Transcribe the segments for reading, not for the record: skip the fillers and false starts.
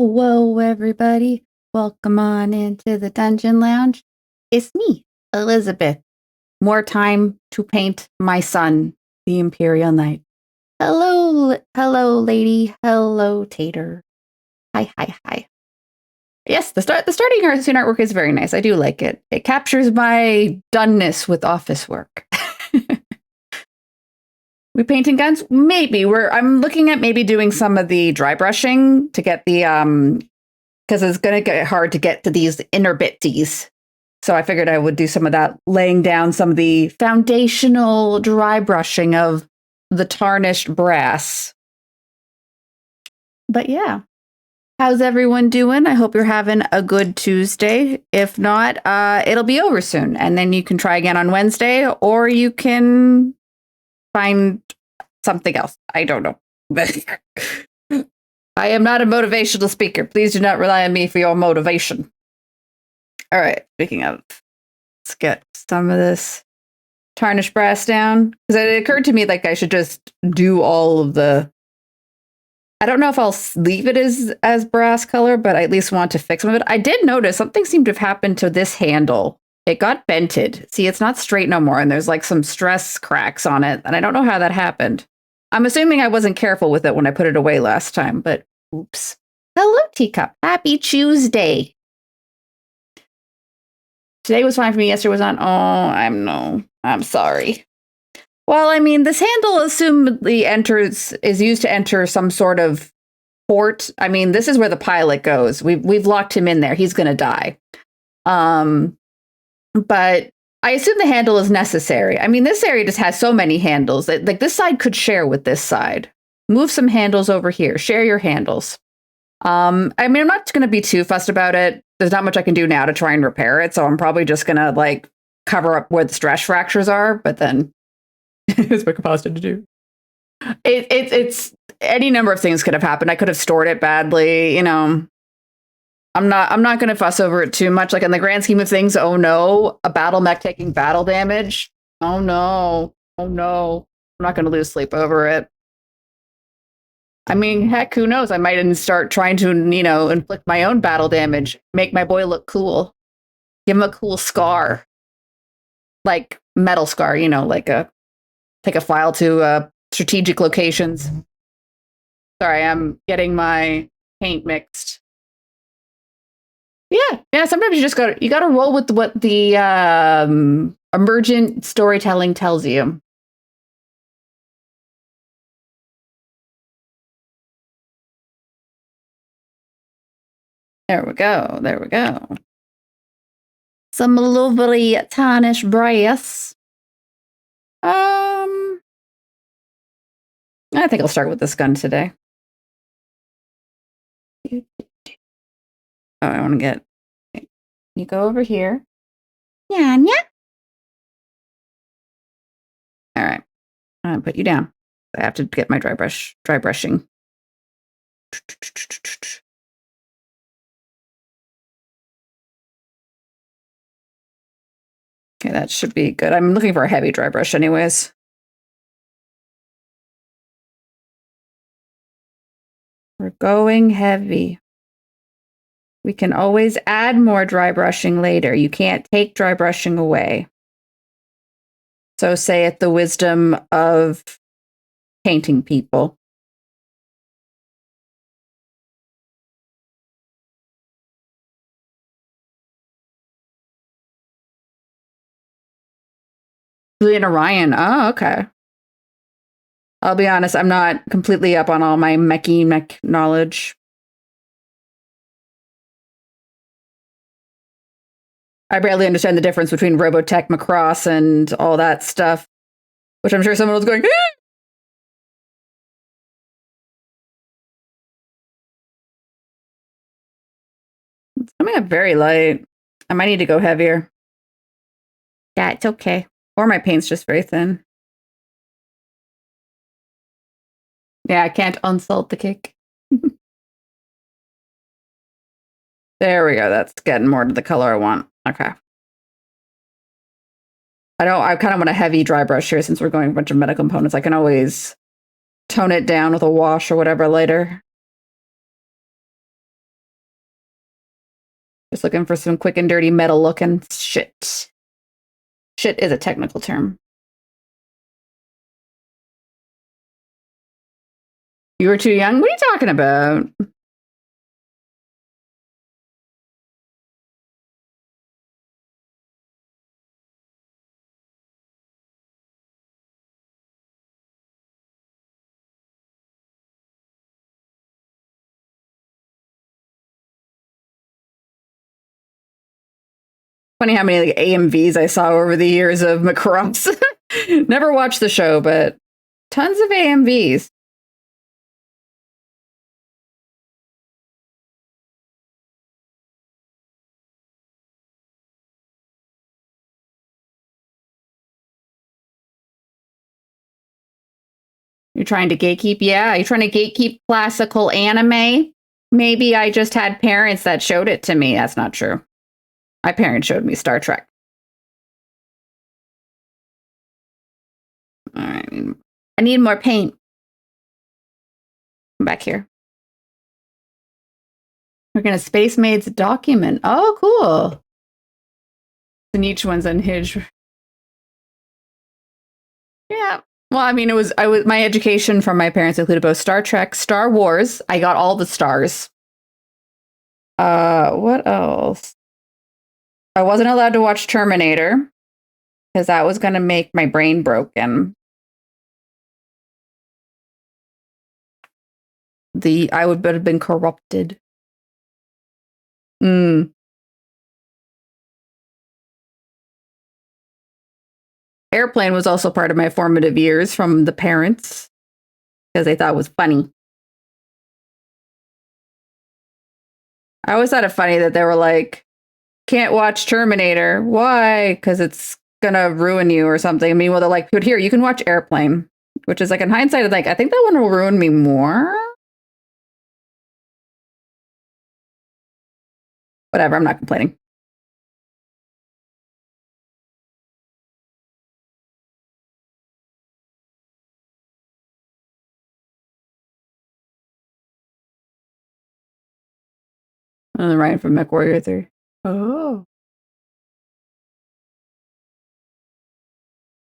Whoa, everybody. Welcome on into the Dungeon Lounge. It's me, Elizabeth. More time to paint my son, the Imperial Knight. Hello, lady. Hello, Tater. Hi. Yes, the starting scene artwork is very nice. I do like it. It captures my doneness with office work. We painting guns? Maybe. I'm looking at maybe doing some of the dry brushing to get the because it's gonna get hard to get to these inner bitsies. So I figured I would do some of that, laying down some of the foundational dry brushing of the tarnished brass. But yeah. How's everyone doing? I hope you're having a good Tuesday. If not, it'll be over soon. And then you can try again on Wednesday, or you can find something else. I don't know. I am not a motivational speaker. Please do not rely on me for your motivation. All right. Speaking of, let's get some of this tarnished brass down. Because it occurred to me like I should just do all of the... I don't know if I'll leave it as brass color, but I at least want to fix some of it. I did notice something seemed to have happened to this handle. It got bented. See, it's not straight no more, and there's like some stress cracks on it, and I don't know how that happened. I'm assuming I wasn't careful with it when I put it away last time, but oops. Hello, Teacup. Happy Tuesday. Today was fine for me. Yesterday was not. Oh, I'm sorry. Well, I mean, this handle assumedly is used to enter some sort of port. I mean, this is where the pilot goes. We've locked him in there. He's going to die. But I assume the handle is necessary. I mean, this area just has so many handles that like this side could share with this side. Move some handles over here. Share your handles. I mean, I'm not going to be too fussed about it. There's not much I can do now to try and repair it. So I'm probably just going to like cover up where the stress fractures are. But then it's what composited to do. It's any number of things could have happened. I could have stored it badly, you know. I'm not going to fuss over it too much. Like in the grand scheme of things, oh no, a battle mech taking battle damage. Oh no. I'm not going to lose sleep over it. I mean, heck, who knows? I might even start trying to, inflict my own battle damage, make my boy look cool, give him a cool scar, like metal scar, like take a file to strategic locations. Sorry, I'm getting my paint mixed. Yeah. Sometimes you gotta roll with what the emergent storytelling tells you. There we go. Some lovely tarnished brass. I think I'll start with this gun today. Oh, I want to get... You go over here. Yeah. All right. I'm going to put you down. I have to get my dry brushing. Okay, that should be good. I'm looking for a heavy dry brush anyways. We're going heavy. We can always add more dry brushing later. You can't take dry brushing away. So saith the wisdom of painting people. Julian Orion. Oh, okay. I'll be honest, I'm not completely up on all my mech knowledge. I barely understand the difference between Robotech, Macross, and all that stuff, which I'm sure someone was going, It's coming up very light. I might need to go heavier. Yeah, it's okay. Or my paint's just very thin. Yeah, I can't unsalt the cake. There we go. That's getting more to the color I want. Okay. I kind of want a heavy dry brush here since we're going a bunch of metal components. I can always tone it down with a wash or whatever later. Just looking for some quick and dirty metal looking shit. Shit is a technical term. You were too young? What are you talking about? Funny how many like AMVs I saw over the years of Macross. Never watched the show, but tons of AMVs. You're trying to gatekeep? Yeah, you're trying to gatekeep classical anime? Maybe I just had parents that showed it to me. That's not true. My parents showed me Star Trek. All right. I need more paint. Come back here. We're going to Space Maid's document. Oh, cool. And each one's unhinged. Yeah. Well, I mean, my education from my parents included both Star Trek, Star Wars. I got all the stars. What else? I wasn't allowed to watch Terminator because that was going to make my brain broken. I would have been corrupted. Airplane was also part of my formative years from the parents because they thought it was funny. I always thought it funny that they were like, can't watch Terminator. Why? Because it's gonna ruin you or something. I mean, well, they're like, but here, you can watch Airplane, which is like in hindsight, like, I think that one will ruin me more. Whatever, I'm not complaining. And then Ryan from MechWarrior 3. Oh.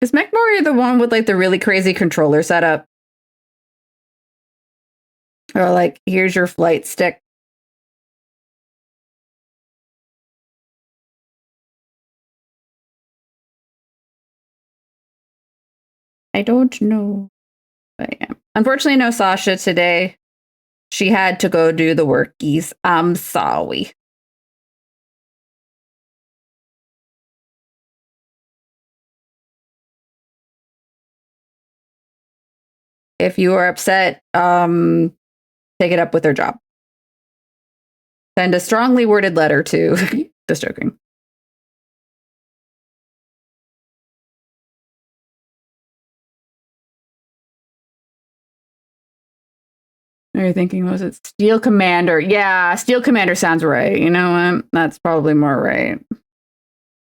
Is MechWarrior the one with like the really crazy controller setup? Or like, here's your flight stick. I don't know. But yeah. Unfortunately, no Sasha today. She had to go do the workies. I'm sorry. If you are upset, take it up with their job. Send a strongly worded letter to just joking. Are you thinking, was it Steel Commander? Yeah, Steel Commander sounds right. You know what? That's probably more right.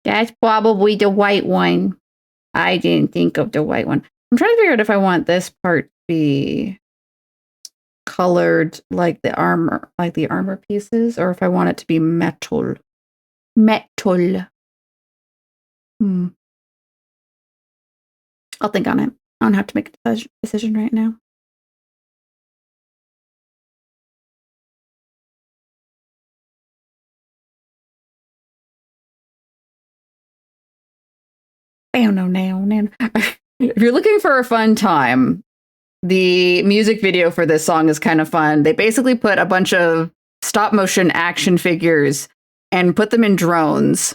That's probably the white one. I didn't think of the white one. I'm trying to figure out if I want this part to be colored like the armor pieces, or if I want it to be metal. Metal. I'll think on it. I don't have to make a decision right now. I don't know now. If you're looking for a fun time, the music video for this song is kind of fun. They basically put a bunch of stop motion action figures and put them in drones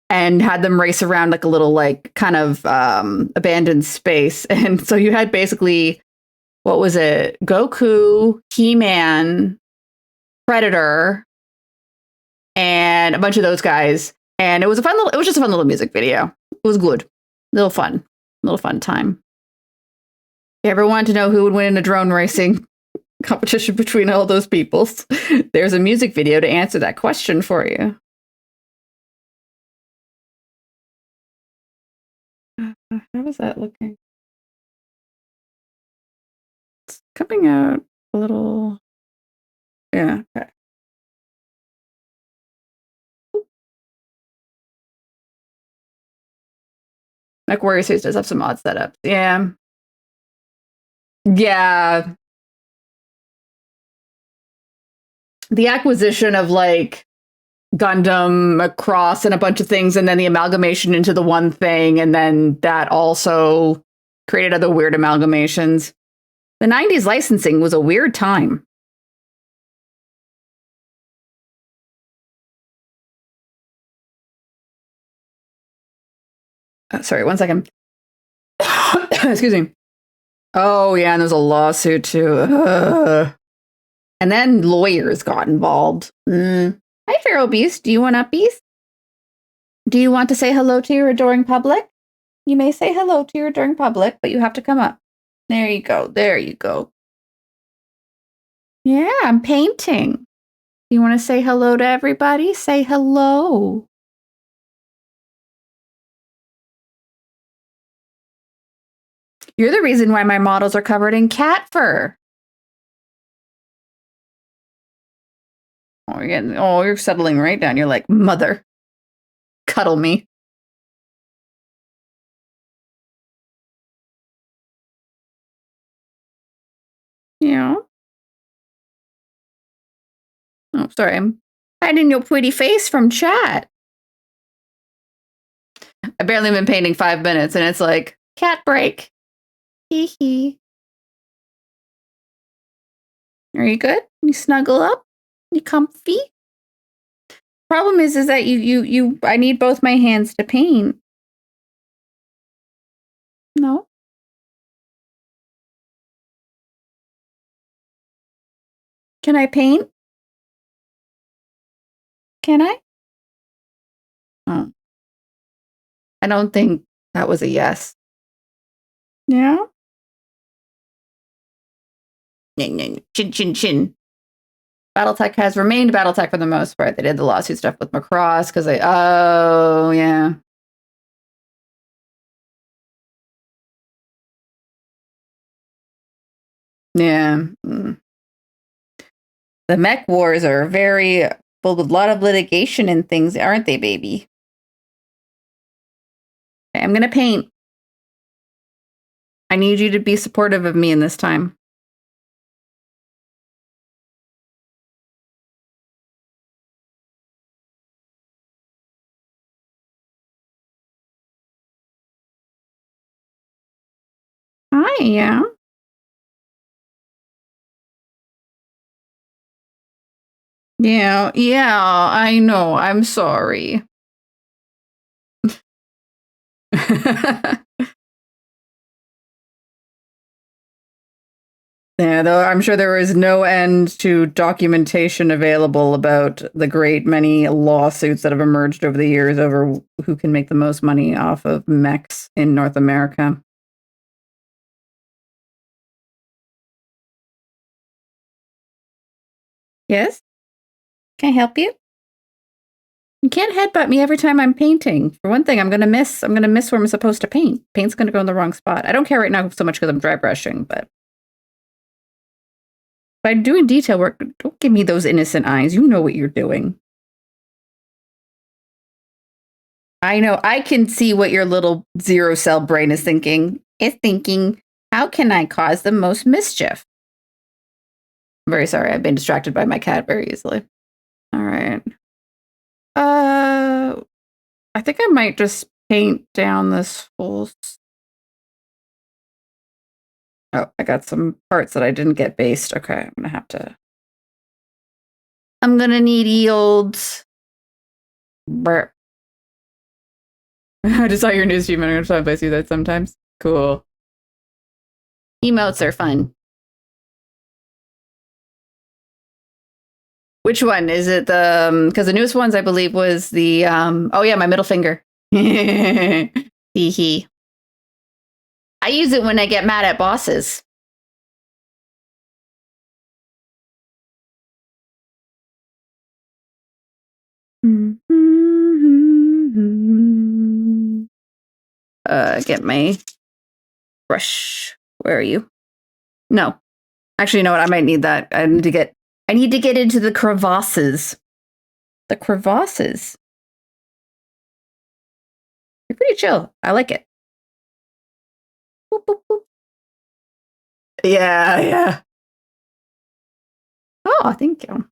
and had them race around like a little like kind of abandoned space. And so you had basically, what was it? Goku, He-Man, Predator, and a bunch of those guys. And it was just a fun little music video. It was good. Little fun time. You ever wanted to know who would win in a drone racing competition between all those peoples? There's a music video to answer that question for you. How was that looking? It's coming out a little. Yeah. Okay. Mech Warrior Suits does have some odd setups. Yeah. Yeah. The acquisition of like Gundam, Macross, and a bunch of things, and then the amalgamation into the one thing, and then that also created other weird amalgamations. The 90s licensing was a weird time. Sorry, 1 second. Excuse me. Oh, yeah, and there's a lawsuit too. And then lawyers got involved. Hi, Feral Beast. Do you want uppies? Do you want to say hello to your adoring public? You may say hello to your adoring public, but you have to come up. There you go. There you go. Yeah, I'm painting. You want to say hello to everybody? Say hello. You're the reason why my models are covered in cat fur. Oh, you're settling right down. You're like, mother, cuddle me. Yeah. Oh, sorry. I'm hiding your pretty face from chat. I've barely been painting 5 minutes, and it's like, cat break. Hee hee. Are you good? You snuggle up? You comfy? Problem is that I need both my hands to paint. No. Can I paint? Can I? Oh. I don't think that was a yes. Yeah? Chin, chin, chin. Battletech has remained Battletech for the most part. They did the lawsuit stuff with Macross because they... Oh, yeah. Yeah. The mech wars are very full with a lot of litigation and things, aren't they, baby? Okay, I'm going to paint. I need you to be supportive of me in this time. I am. Yeah, I know. I'm sorry. Yeah, though I'm sure there is no end to documentation available about the great many lawsuits that have emerged over the years over who can make the most money off of mechs in North America. Yes? Can I help you? You can't headbutt me every time I'm painting. For one thing, I'm gonna miss where I'm supposed to paint. Paint's gonna go in the wrong spot. I don't care right now so much because I'm dry brushing, but if I'm doing detail work, don't give me those innocent eyes. You know what you're doing. I know. I can see what your little zero cell brain is thinking. It's thinking, how can I cause the most mischief? I'm very sorry. I've been distracted by my cat very easily. All right. I think I might just paint down this whole... Oh, I got some parts that I didn't get based. Okay, I'm gonna have to... I'm gonna need yields. Burp. I just saw your news stream and I'm gonna try to see that sometimes. Cool. Emotes are fun. Which one? Is it the... Because the newest ones, I believe, was the... Oh, yeah, my middle finger. Hee hee. I use it when I get mad at bosses. Get my brush. Where are you? No. Actually, you know what? I might need that. I need to get into the crevasses. The crevasses. You're pretty chill. I like it. boop, boop, boop. Yeah, yeah. Oh, thank you.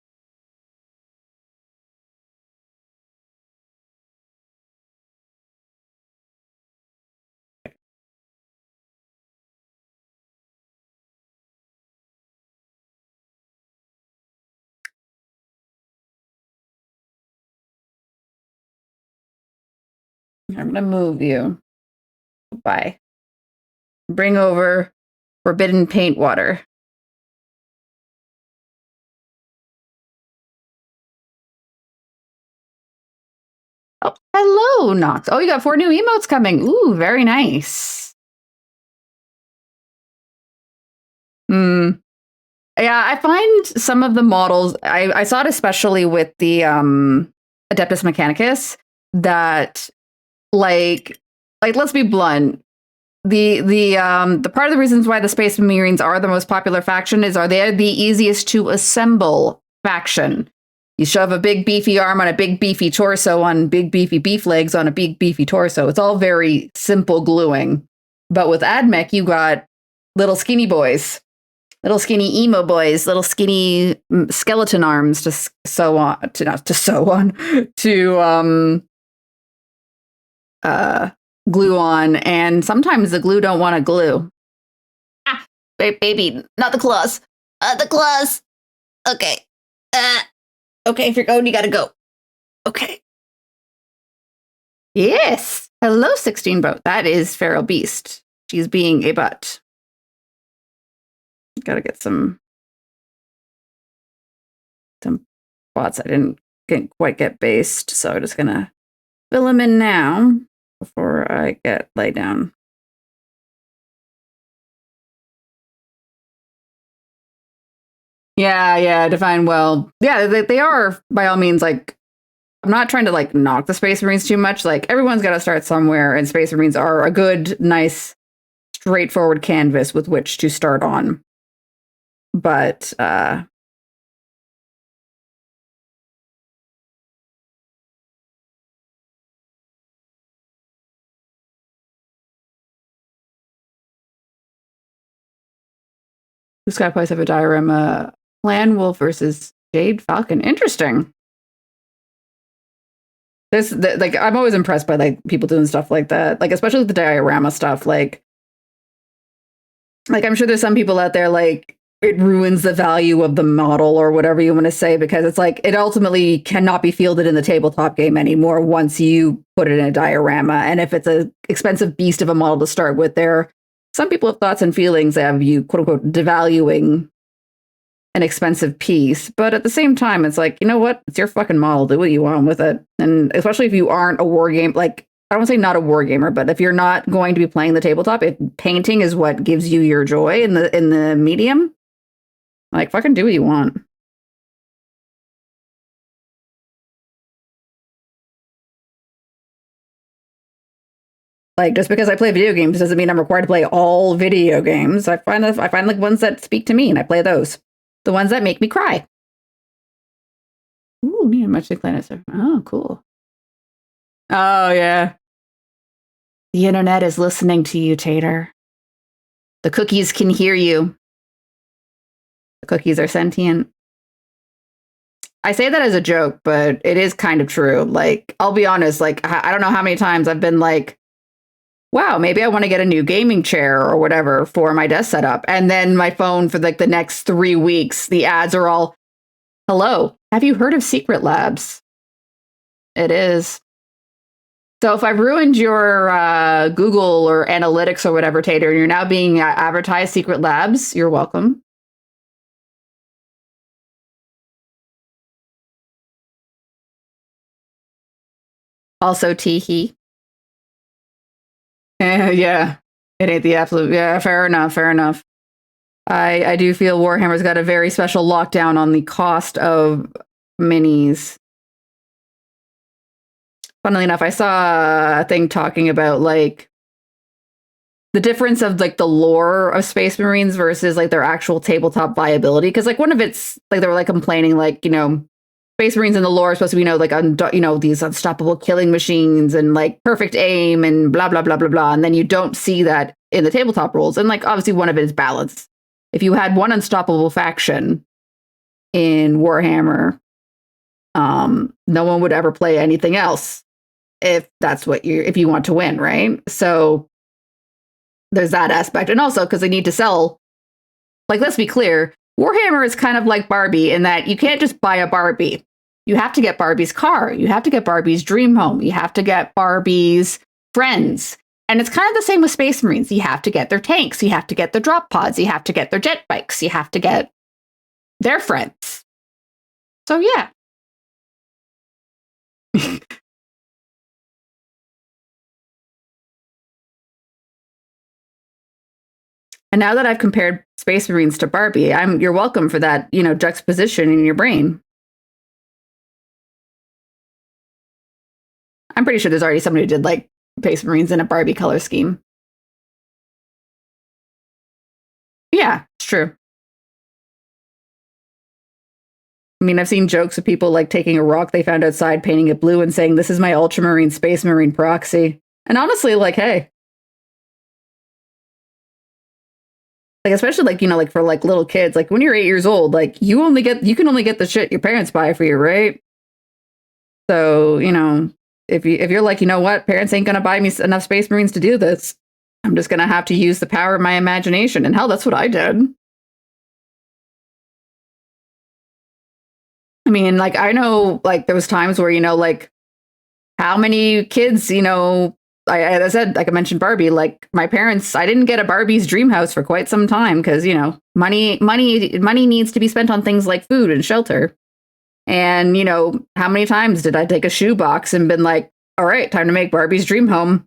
I'm gonna move you. Bye. Bring over forbidden paint water. Oh, hello, Nox. Oh, you got 4 new emotes coming. Ooh, very nice. Hmm. Yeah, I find some of the models, I saw it especially with the Adeptus Mechanicus, that like let's be blunt, the part of the reasons why the Space Marines are the most popular faction is they're the easiest to assemble faction. You shove a big beefy arm on a big beefy torso on big beefy beef legs on a big beefy torso. It's all very simple gluing. But with AdMech, you got little skinny boys, little skinny emo boys, little skinny skeleton arms to sew on, to not to sew on, to glue on, and sometimes the glue don't want to glue. Ah, baby, not the claws. The claws. Okay. Okay, if you're going, you gotta go. Okay. Yes. Hello, 16 boat. That is Feral Beast. She's being a butt. Gotta get some spots I didn't quite get based, so I'm just gonna fill them in now before I get laid down. Yeah, define well. Yeah, they are by all means like, I'm not trying to like knock the Space Marines too much. Like everyone's got to start somewhere, and Space Marines are a good, nice, straightforward canvas with which to start on. But Blue Sky Pies have a diorama. Clan Wolf versus Jade Falcon. Interesting. Like I'm always impressed by like people doing stuff like that. Like especially with the diorama stuff. Like I'm sure there's some people out there like it ruins the value of the model or whatever you want to say, because it's like it ultimately cannot be fielded in the tabletop game anymore once you put it in a diorama. And if it's an expensive beast of a model to start with, some people have thoughts and feelings of you quote unquote devaluing an expensive piece. But at the same time, it's like, you know what? It's your fucking model. Do what you want with it. And especially if you aren't a war game, like I don't want to say not a war gamer, but if you're not going to be playing the tabletop, if painting is what gives you your joy in the medium, like fucking do what you want. Like just because I play video games doesn't mean I'm required to play all video games. I find like ones that speak to me and I play those. The ones that make me cry. Ooh, me and Much the Planet. Oh, cool. Oh yeah. The internet is listening to you, Tater. The cookies can hear you. The cookies are sentient. I say that as a joke, but it is kind of true. Like, I'll be honest, like, I don't know how many times I've been like, wow, maybe I want to get a new gaming chair or whatever for my desk setup. And then my phone for like the next 3 weeks, the ads are all, hello, have you heard of Secret Labs? It is. So if I've ruined your Google or analytics or whatever, Tater, and you're now being advertised Secret Labs, you're welcome. Also, teehee. Yeah, it ain't the absolute. Yeah, fair enough. Fair enough. I do feel Warhammer's got a very special lockdown on the cost of minis. Funnily enough, I saw a thing talking about like the difference of like the lore of Space Marines versus like their actual tabletop viability. Because like one of it's like they were like complaining like, you know, Space Marines in the lore are supposed to be, like, these unstoppable killing machines and like perfect aim and blah, blah, blah, blah, blah. And then you don't see that in the tabletop rules. And like, obviously one of it is balance. If you had one unstoppable faction in Warhammer, no one would ever play anything else if that's what if you want to win, right? So there's that aspect. And also because they need to sell, like, let's be clear, Warhammer is kind of like Barbie in that you can't just buy a Barbie. You have to get Barbie's car. You have to get Barbie's dream home. You have to get Barbie's friends. And it's kind of the same with Space Marines. You have to get their tanks. You have to get their drop pods. You have to get their jet bikes. You have to get their friends. So, yeah. And now that I've compared Space Marines to Barbie, you're welcome for that, juxtaposition in your brain. I'm pretty sure there's already somebody who did like Space Marines in a Barbie color scheme. Yeah, it's true. I mean, I've seen jokes of people like taking a rock they found outside, painting it blue, and saying, "This is my Ultramarine Space Marine proxy." And honestly, like, hey, like, especially like, like for like little kids, like when you're 8 years old, like you can only get the shit your parents buy for you, right? So, if you're like, you know what, parents ain't gonna buy me enough Space Marines to do this, I'm just gonna have to use the power of my imagination. And hell, that's what I did. I mean, like, I know, like, there was times where, like, how many kids, as I said, like I mentioned Barbie, like my parents, I didn't get a Barbie's dream house for quite some time because, money needs to be spent on things like food and shelter. And, how many times did I take a shoebox and been like, all right, time to make Barbie's dream home.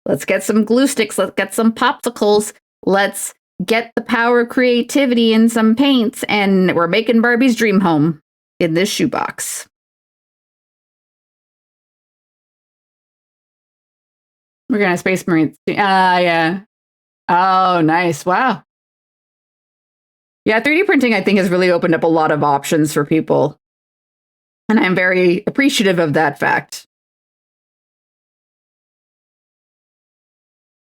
Let's get some glue sticks. Let's get some popsicles. Let's get the power of creativity and some paints. And we're making Barbie's dream home in this shoebox. We're going to Space Marines. Yeah. Oh, nice. Wow. Yeah, 3D printing, I think, has really opened up a lot of options for people. And I'm very appreciative of that fact.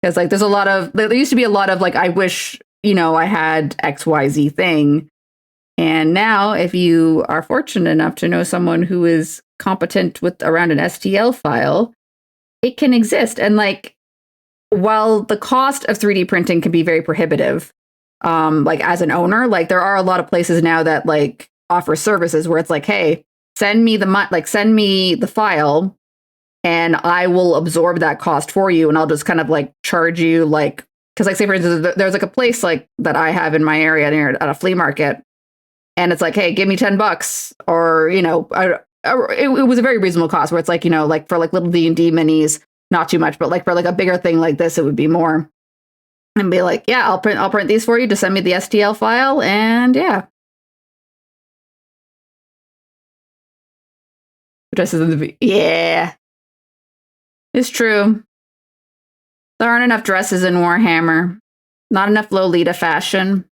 Because, like, there used to be a lot of, like, I wish, I had XYZ thing. And now, if you are fortunate enough to know someone who is competent around an STL file, it can exist. And, like, while the cost of 3D printing can be very prohibitive, like as an owner, like there are a lot of places now that like offer services where it's like, hey, send me the file and I will absorb that cost for you. And I'll just kind of like charge you like, because like say for instance, there's like a place like that I have in my area near at a flea market. And it's like, hey, give me $10 or, it was a very reasonable cost where it's like, like for like little D&D minis, not too much, but like for like a bigger thing like this, it would be more. And be like, yeah, I'll print these for you. Just send me the STL file, and yeah. Yeah, it's true. There aren't enough dresses in Warhammer. Not enough Lolita fashion.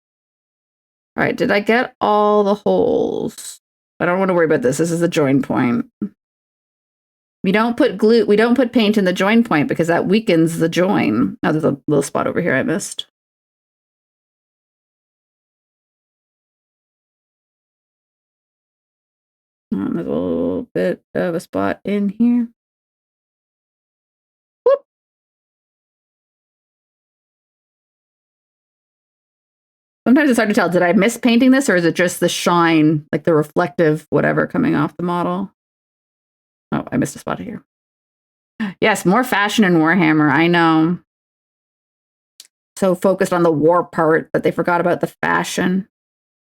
All right, did I get all the holes? I don't want to worry about this. This is the join point. We don't put paint in the join point because that weakens the join. Oh, there's a little spot over here I missed. There's a little bit of a spot in here. Whoop. Sometimes it's hard to tell. Did I miss painting this or is it just the shine, like the reflective whatever coming off the model? Oh, I missed a spot here. Yes, more fashion in Warhammer. I know. So focused on the war part that they forgot about the fashion.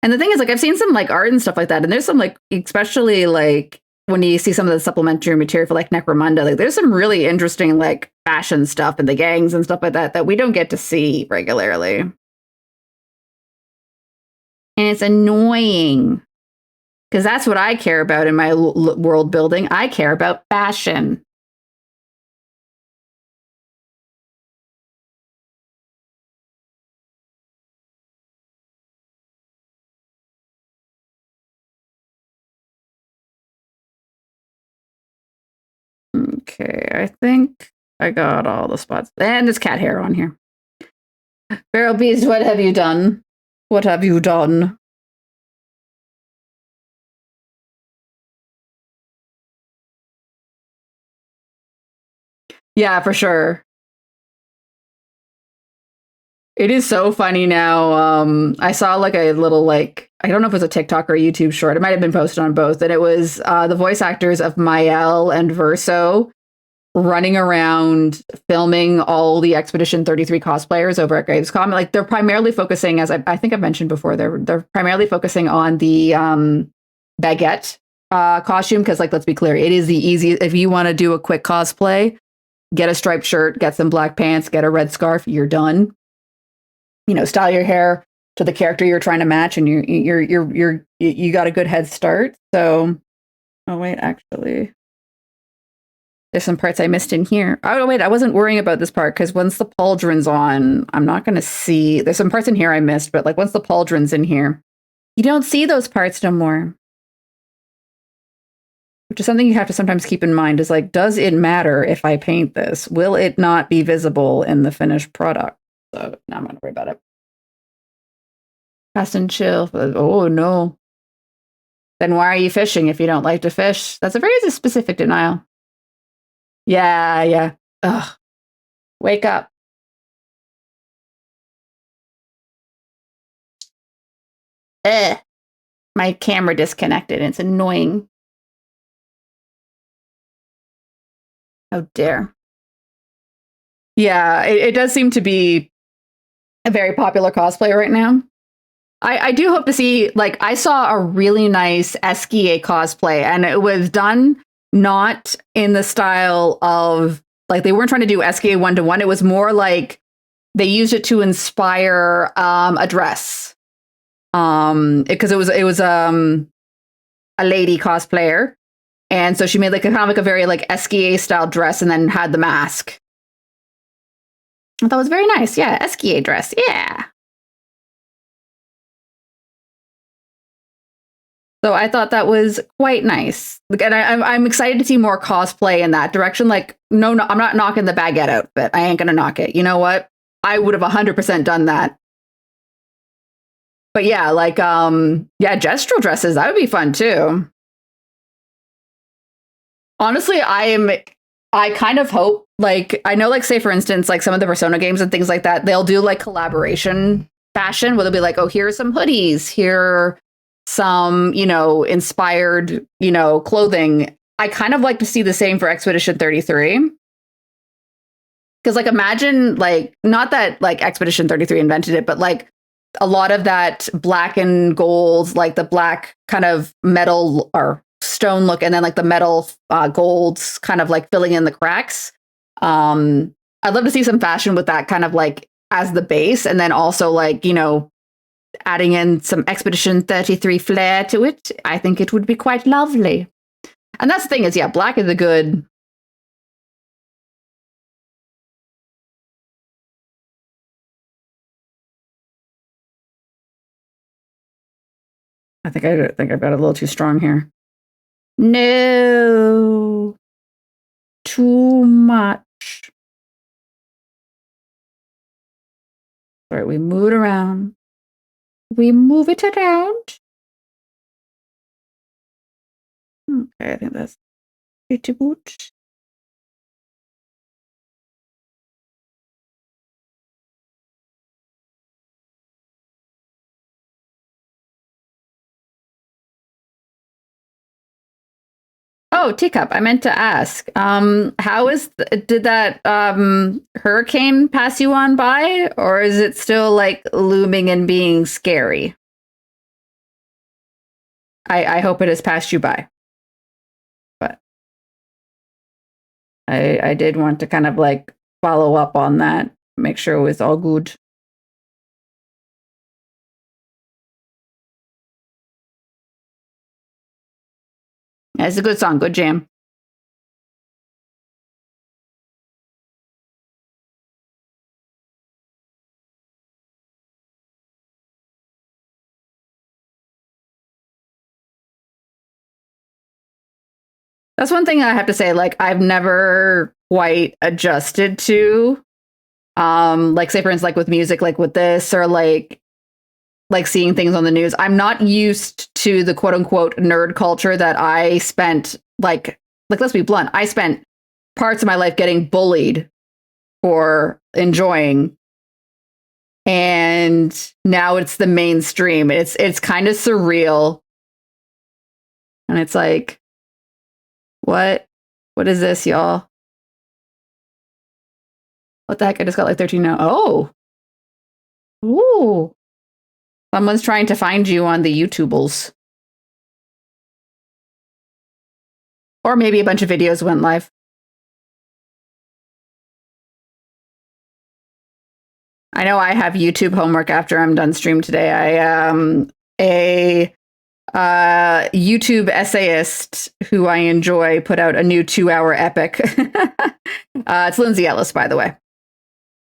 And the thing is, like, I've seen some like art and stuff like that. And there's some like, especially like when you see some of the supplementary material for like Necromunda, like there's some really interesting like fashion stuff in the gangs and stuff like that we don't get to see regularly. And it's annoying because that's what I care about in my world building. I care about fashion. Okay, I think I got all the spots. And there's cat hair on here. Feral Beast, what have you done? What have you done? Yeah, for sure. It is so funny now. I saw like a little like I don't know if it was a TikTok or a YouTube short. It might have been posted on both, and it was the voice actors of Mael and Verso running around filming all the Expedition 33 cosplayers over at Gamescom. Like they're primarily focusing, as I think I've mentioned before, they're primarily focusing on the baguette costume because, like, let's be clear, it is the easiest. If you want to do a quick cosplay, get a striped shirt, get some black pants, get a red scarf, you're done. You know, style your hair to the character you're trying to match, and you got a good head start. So, oh wait, actually, there's some parts I missed in here. Oh wait, I wasn't worrying about this part because once the pauldron's on, I'm not going to see. There's some parts in here I missed, but like once the pauldron's in here, you don't see those parts no more. Which is something you have to sometimes keep in mind. Is like, does it matter if I paint this? Will it not be visible in the finished product? So now I'm not going to worry about it. Fast and chill. Oh no. Then why are you fishing if you don't like to fish? That's a very specific denial. Yeah, yeah. Ugh. Wake up. Ugh. My camera disconnected. It's annoying. How dare. Yeah, it does seem to be a very popular cosplay right now. I do hope to see, like, I saw a really nice Eskia cosplay, and it was done not in the style of, like, they weren't trying to do Eskia one-to-one. It was more like they used it to inspire a dress. Because it was a lady cosplayer. And so she made like a kind of like a very like Eskia style dress and then had the mask. I thought it was very nice. Yeah, Eskia dress. Yeah. So I thought that was quite nice. And I'm excited to see more cosplay in that direction. Like, no, I'm not knocking the baguette outfit. I ain't going to knock it. You know what? I would have 100% done that. But yeah, like, yeah, gestural dresses, that would be fun too. Honestly, I kind of hope, like, I know, like, say for instance, like some of the Persona games and things like that, they'll do like collaboration fashion where they'll be like, oh, here are some hoodies, here are some, you know, inspired, you know, clothing. I kind of like to see the same for Expedition 33. Because, like, imagine, like, not that like Expedition 33 invented it, but like a lot of that black and gold, like the black kind of metal or stone look, and then like the metal golds kind of like filling in the cracks. I'd love to see some fashion with that kind of like as the base, and then also like, you know, adding in some Expedition 33 flair to it. I think it would be quite lovely. And that's the thing is, yeah, black is a good. I think I've got a little too strong here. No, too much. All right, we move it around. We move it around. Okay, I think that's pretty good. Oh, teacup. I meant to ask. Did that hurricane pass you on by, or is it still like looming and being scary? I hope it has passed you by. But I did want to kind of like follow up on that, make sure it was all good. Yeah, it's a good song, good jam. That's one thing I have to say. Like, I've never quite adjusted to. Like, say for instance, like with music, like with this, or like seeing things on the news. I'm not used to the quote unquote nerd culture that I spent like let's be blunt. I spent parts of my life getting bullied for enjoying, and now it's the mainstream. It's kind of surreal, and it's like, what is this, y'all? What the heck? I just got like 13 now. Oh, ooh, someone's trying to find you on the YouTubles, or maybe a bunch of videos went live. I know I have YouTube homework after I'm done stream today. A YouTube essayist who I enjoy put out a new 2-hour epic. It's Lindsay Ellis, by the way.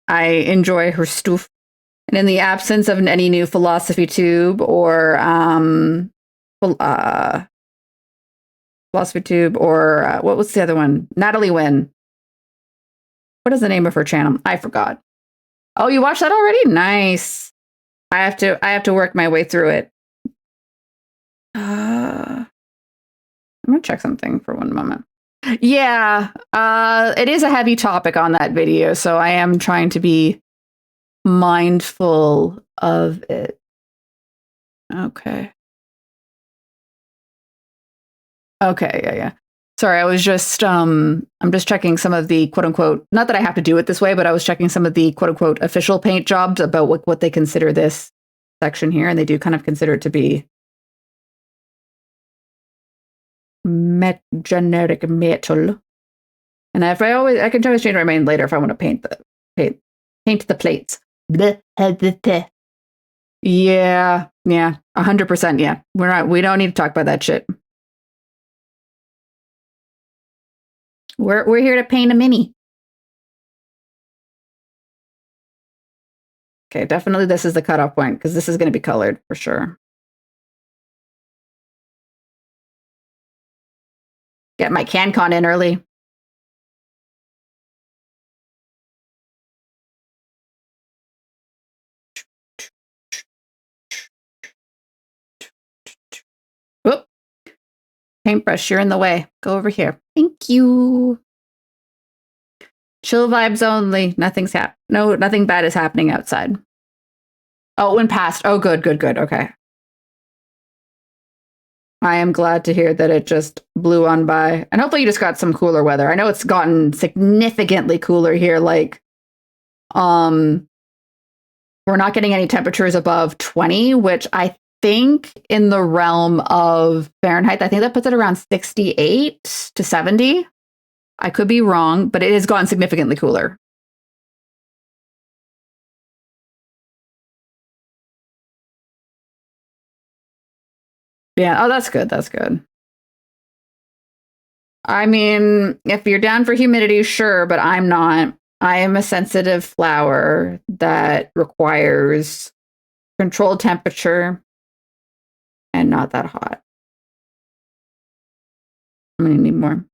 I enjoy her stuff. And in the absence of any new philosophy tube or philosophy tube or what was the other one? Natalie Wynn. What is the name of her channel? I forgot. Oh, you watched that already? Nice. I have to work my way through it. I'm gonna check something for one moment. Yeah, it is a heavy topic on that video, so I am trying to be mindful of it. Okay. Okay, yeah. Sorry, I was just I'm just checking some of the quote unquote, not that I have to do it this way, but I was checking some of the quote unquote official paint jobs about what they consider this section here, and they do kind of consider it to be generic metal. And if I can always change my mind later if I want to paint the plates. Yeah, 100%. Yeah, we don't need to talk about that shit. We're here to paint a mini. Okay, definitely this is the cutoff point because this is going to be colored for sure. Get my CanCon in early. Whoop. Paintbrush, you're in the way. Go over here. Thank you. Chill vibes only. Nothing bad is happening outside. Oh, it went past. Oh, good. Okay. I am glad to hear that it just blew on by. And hopefully you just got some cooler weather. I know it's gotten significantly cooler here. Like, we're not getting any temperatures above 20, which I think in the realm of Fahrenheit, I think that puts it around 68 to 70. I could be wrong, but it has gotten significantly cooler. Yeah. Oh, that's good. That's good. I mean, if you're down for humidity, sure, but I'm not. I am a sensitive flower that requires controlled temperature and not that hot. I'm gonna need more.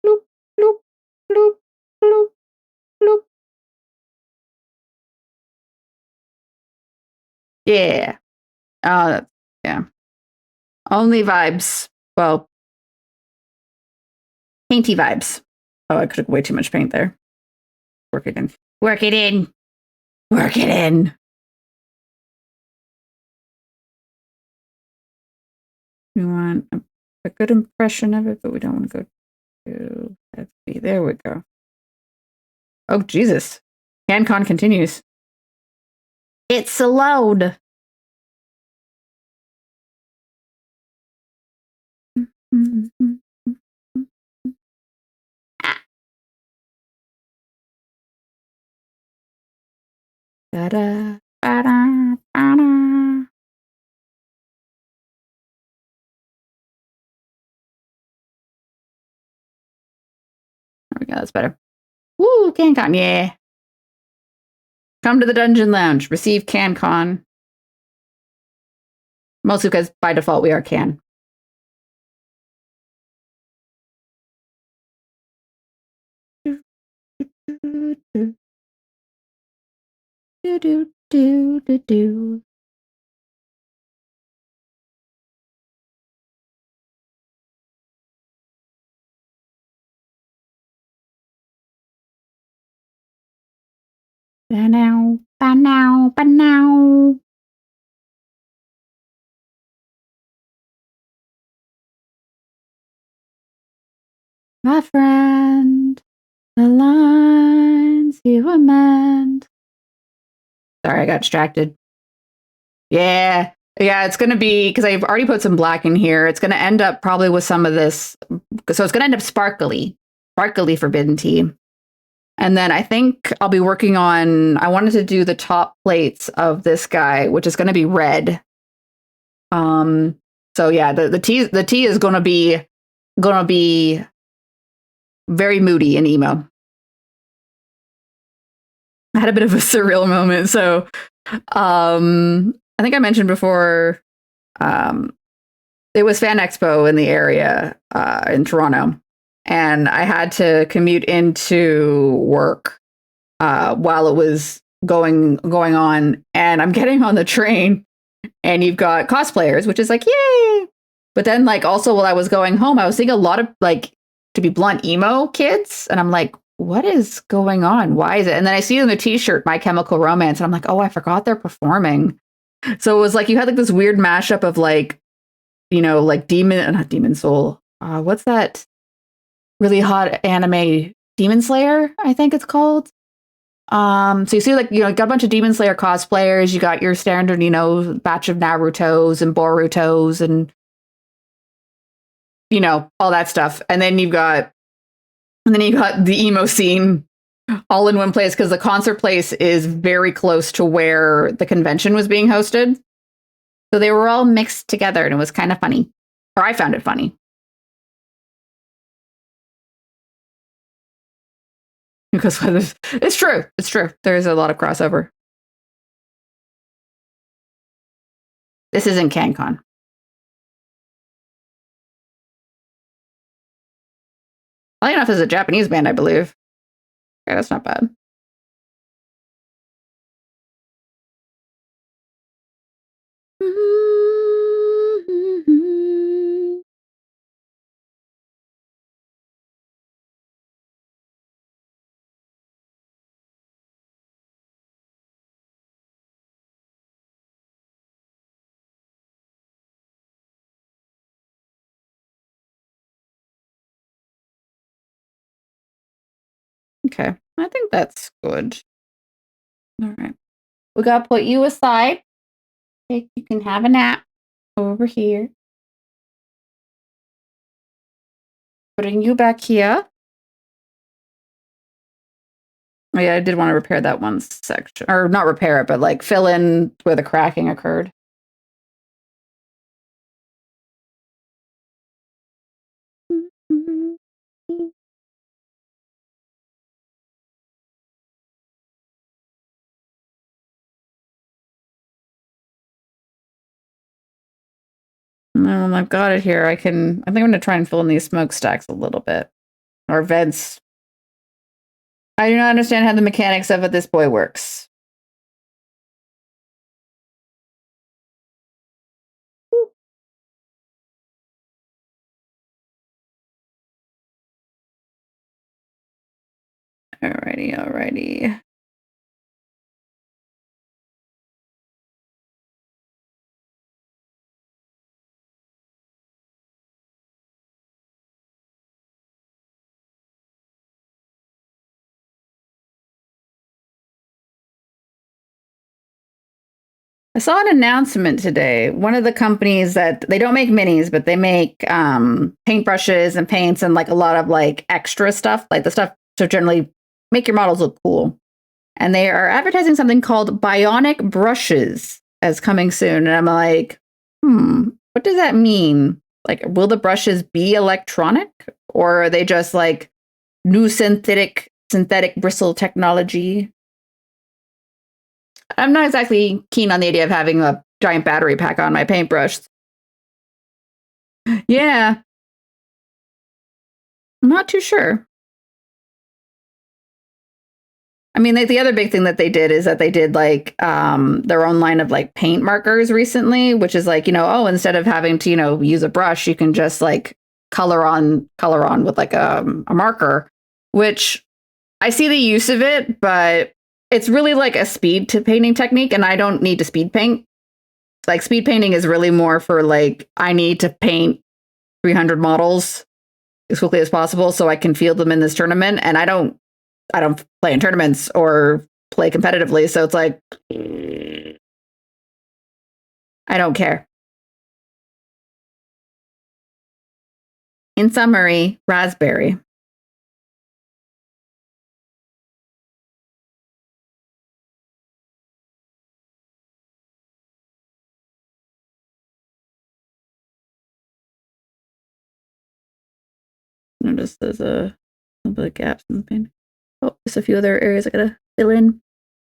Bloop, bloop, bloop, bloop, bloop. Yeah. Yeah. Only vibes. Well, painty vibes. Oh, I took way too much paint there. Work it in. Work it in. Work it in. We want a good impression of it, but we don't want to go to FB. There we go. Oh, Jesus. CanCon continues. It's so loud. Da-da, ba-da, ba-da. There we go. That's better. Woo, CanCon. Yeah. Come to the Dungeon Lounge. Receive CanCon. Mostly because by default we are Can. Do. Ba-now, ba-now, ba-now. My friend, the lines you amend. Sorry, I got distracted. Yeah. Yeah, it's going to be, because I've already put some black in here, it's going to end up probably with some of this. So it's going to end up sparkly Forbidden Tea. And then I think I'll be working on, I wanted to do the top plates of this guy, which is going to be red. So yeah, the tea is going to be very moody and emo. I had a bit of a surreal moment. So I think I mentioned before, it was Fan Expo in the area in Toronto, and I had to commute into work while it was going on. And I'm getting on the train, and you've got cosplayers, which is like, yay! But then, like, also while I was going home, I was seeing a lot of, like, to be blunt, emo kids, and I'm like, what is going on? Why is it? And then I see in the T-shirt, My Chemical Romance, and I'm like, oh, I forgot they're performing. So it was like you had like this weird mashup of like, you know, like not Demon Soul. What's that really hot anime? Demon Slayer, I think it's called. So you see like, you know, got a bunch of Demon Slayer cosplayers. You got your standard, you know, batch of Narutos and Borutos and, you know, all that stuff. And then you've got the emo scene all in one place, because the concert place is very close to where the convention was being hosted. So they were all mixed together, and it was kind of funny. Or I found it funny. Because it's true. It's true. There's a lot of crossover. This isn't CanCon. Oddly enough, it's a Japanese band, I believe. Okay, that's not bad. Okay, I think that's good. All right. We got to put you aside. You can have a nap over here. Putting you back here. Oh, yeah, I did want to repair that one section. Or not repair it, but like fill in where the cracking occurred. I've got it here. I think I'm going to try and fill in these smokestacks a little bit. Or vents. I do not understand how the mechanics of it this boy works. Alrighty. I saw an announcement today. One of the companies that they don't make minis, but they make paintbrushes and paints and like a lot of like extra stuff, like the stuff to generally make your models look cool. And they are advertising something called Bionic Brushes as coming soon. And I'm like, what does that mean? Like, will the brushes be electronic, or are they just like new synthetic bristle technology? I'm not exactly keen on the idea of having a giant battery pack on my paintbrush. Yeah, I'm not too sure. I mean, the other big thing that they did is that they did like their own line of like paint markers recently, which is like, oh, instead of having to, use a brush, you can just like color on with like a marker, which I see the use of it, but it's really like a speed to painting technique, and I don't need to speed paint. Like speed painting is really more for like I need to paint 300 models as quickly as possible so I can field them in this tournament, and I don't play in tournaments or play competitively, so it's like I don't care. In summary, raspberry. Notice there's a little bit of gaps in the paint. Oh, just a few other areas I gotta fill in.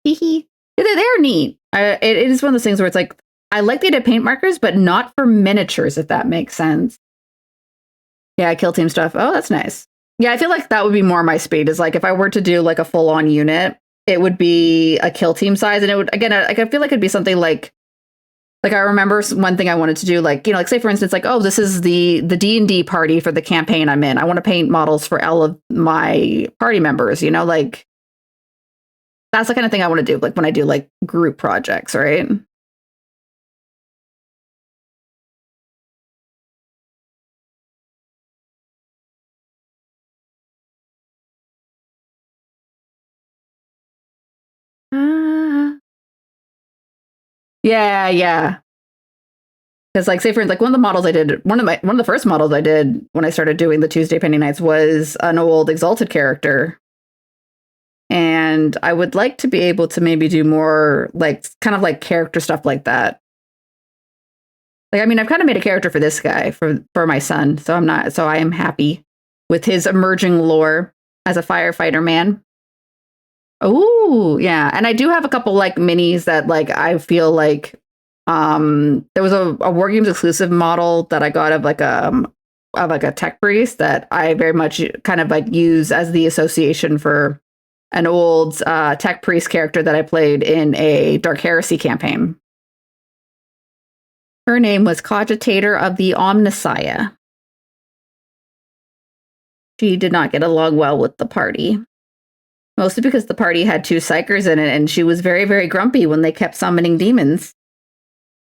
Hee hee. They're neat. It is one of those things where it's like I like the idea of paint markers, but not for miniatures, if that makes sense. Yeah, kill team stuff. Oh, that's nice. Yeah, I feel like that would be more my speed. Is like if I were to do like a full on unit, it would be a kill team size, and it would again. I feel like it'd be something like I remember one thing I wanted to do, like like say for instance, like oh, this is the D&D party for the campaign I'm in. I want to paint models for all of my party members. Like that's the kind of thing I want to do. Like when I do like group projects, right? Ah. Yeah, yeah. Because like say for instance, like one of the models I did, one of the first models I did when I started doing the Tuesday painting nights was an old Exalted character. And I would like to be able to maybe do more like kind of like character stuff like that. Like I mean, I've kind of made a character for this guy for my son, so I am happy with his emerging lore as a firefighter man. Oh, yeah. And I do have a couple like minis that like I feel like there was a War Games exclusive model that I got of like a tech priest that I very much kind of like use as the association for an old tech priest character that I played in a Dark Heresy campaign. Her name was Cogitator of the Omnissiah. She did not get along well with the party. Mostly because the party had two psychers in it, and she was very, very grumpy when they kept summoning demons.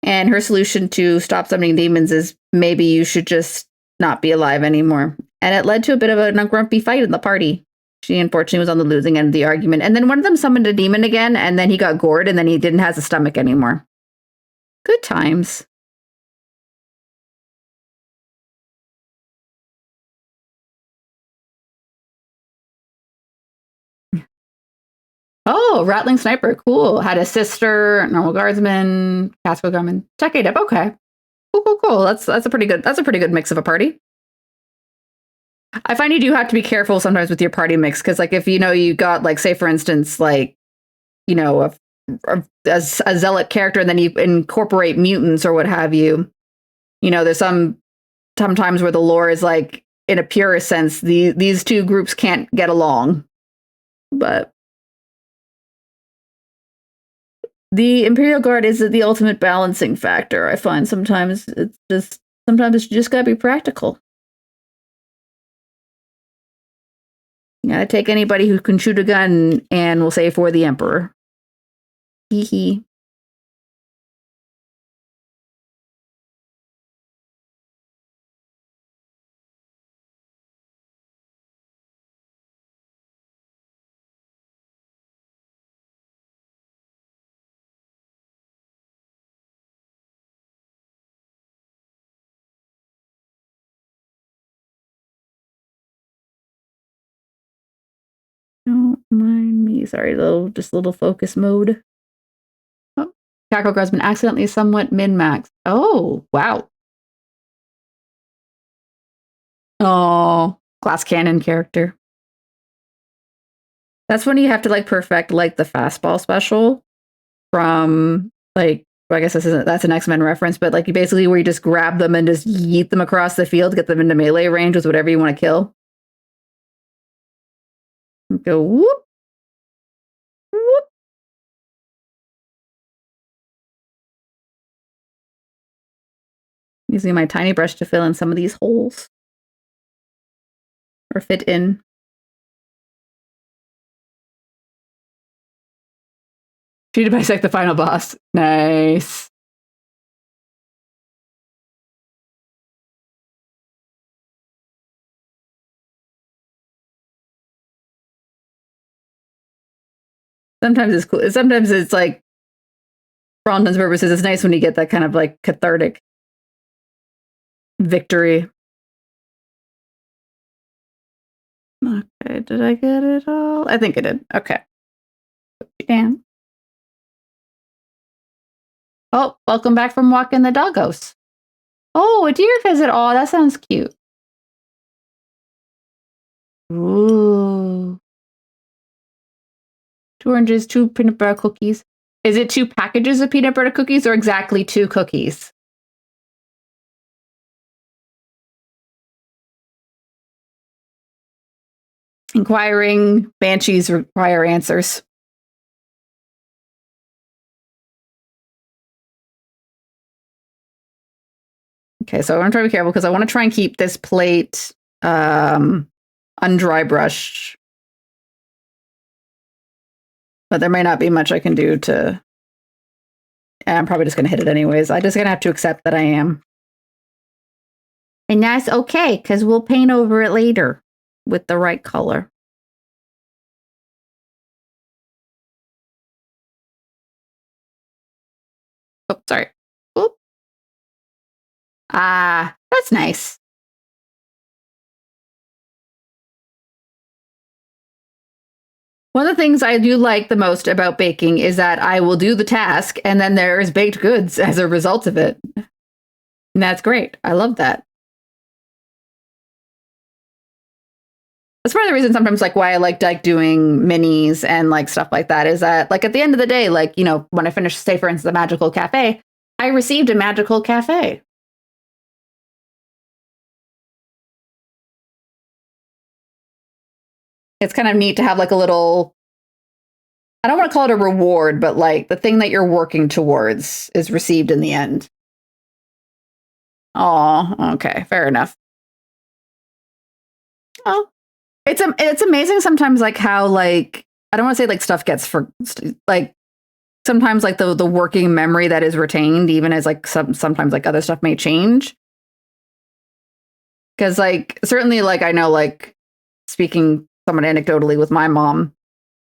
And her solution to stop summoning demons is maybe you should just not be alive anymore. And it led to a bit of a grumpy fight in the party. She unfortunately was on the losing end of the argument. And then one of them summoned a demon again, and then he got gored, and then he didn't have a stomach anymore. Good times. Oh, Rattling Sniper. Cool. Had a sister, normal guardsman, Casco gunman, tech ADEP. Okay. Cool, cool, cool. That's a pretty good mix of a party. I find you do have to be careful sometimes with your party mix because, like, if you got like, say, for instance, like, a zealot character, and then you incorporate mutants or what have you. There's sometimes where the lore is like, in a purest sense, these two groups can't get along, but the Imperial Guard is the ultimate balancing factor. I find sometimes you just gotta be practical. You gotta take anybody who can shoot a gun and will say for the Emperor. Hee hee. Don't mind me. Sorry, just a little focus mode. Oh, Cackle Guard's been accidentally somewhat min-maxed. Oh, wow. Oh, glass cannon character. That's when you have to like perfect like the fastball special. from like, well, I guess that's an X-Men reference, but like you basically where you just grab them and just yeet them across the field, get them into melee range with whatever you want to kill. Go whoop, whoop. Using my tiny brush to fill in some of these holes. Or fit in. She to bisect the final boss. Nice. Sometimes it's cool. Sometimes it's like, for all intents and purposes, it's nice when you get that kind of like cathartic victory. Okay, did I get it all? I think I did. Okay. Damn. Oh, welcome back from walking the doggos. Oh, a deer visit. Oh, that sounds cute. Ooh. 2 oranges, 2 peanut butter cookies. Is it 2 packages of peanut butter cookies or exactly 2 cookies? Inquiring banshees require answers. Okay, so I'm gonna try to be careful because I want to try and keep this plate undry brush. But there may not be much I can do to. I'm probably just gonna hit it anyways. I'm just gonna have to accept that I am. And that's okay, because we'll paint over it later with the right color. Oh, sorry. Oop. Ah, that's nice. One of the things I do like the most about baking is that I will do the task and then there's baked goods as a result of it. And that's great. I love that. That's part of the reason sometimes like why I like doing minis and like stuff like that is that like at the end of the day, like, you know, when I finish, say for instance, the magical cafe, I received a magical cafe. It's kind of neat to have like a little, I don't want to call it a reward, but like the thing that you're working towards is received in the end. Oh, okay, fair enough. Oh, it's amazing sometimes like how like I don't want to say like stuff gets for like sometimes like the working memory that is retained even as like sometimes like other stuff may change. Because like certainly like I know like speaking somewhat anecdotally with my mom,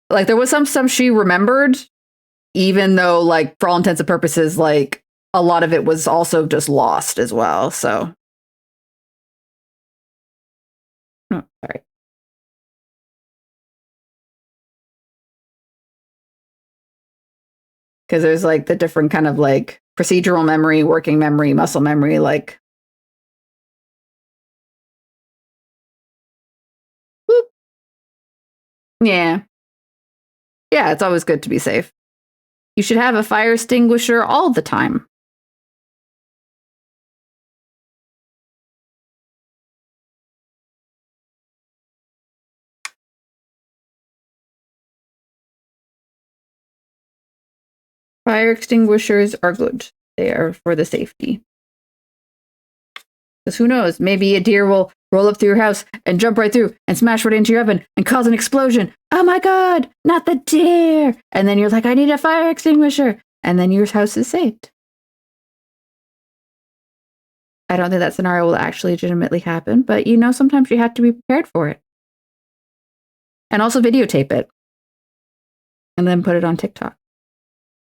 like there was some stuff she remembered, even though like for all intents and purposes, like a lot of it was also just lost as well. So oh, sorry. Because there's like the different kind of like procedural memory, working memory, muscle memory, like whoop. Yeah. Yeah, it's always good to be safe. You should have a fire extinguisher all the time. Fire extinguishers are good. They are for the safety. Because who knows, maybe a deer will roll up through your house and jump right through and smash right into your oven and cause an explosion. Oh my God, not the deer. And then you're like, I need a fire extinguisher. And then your house is saved. I don't think that scenario will actually legitimately happen, but you know, sometimes you have to be prepared for it. And also videotape it. And then put it on TikTok.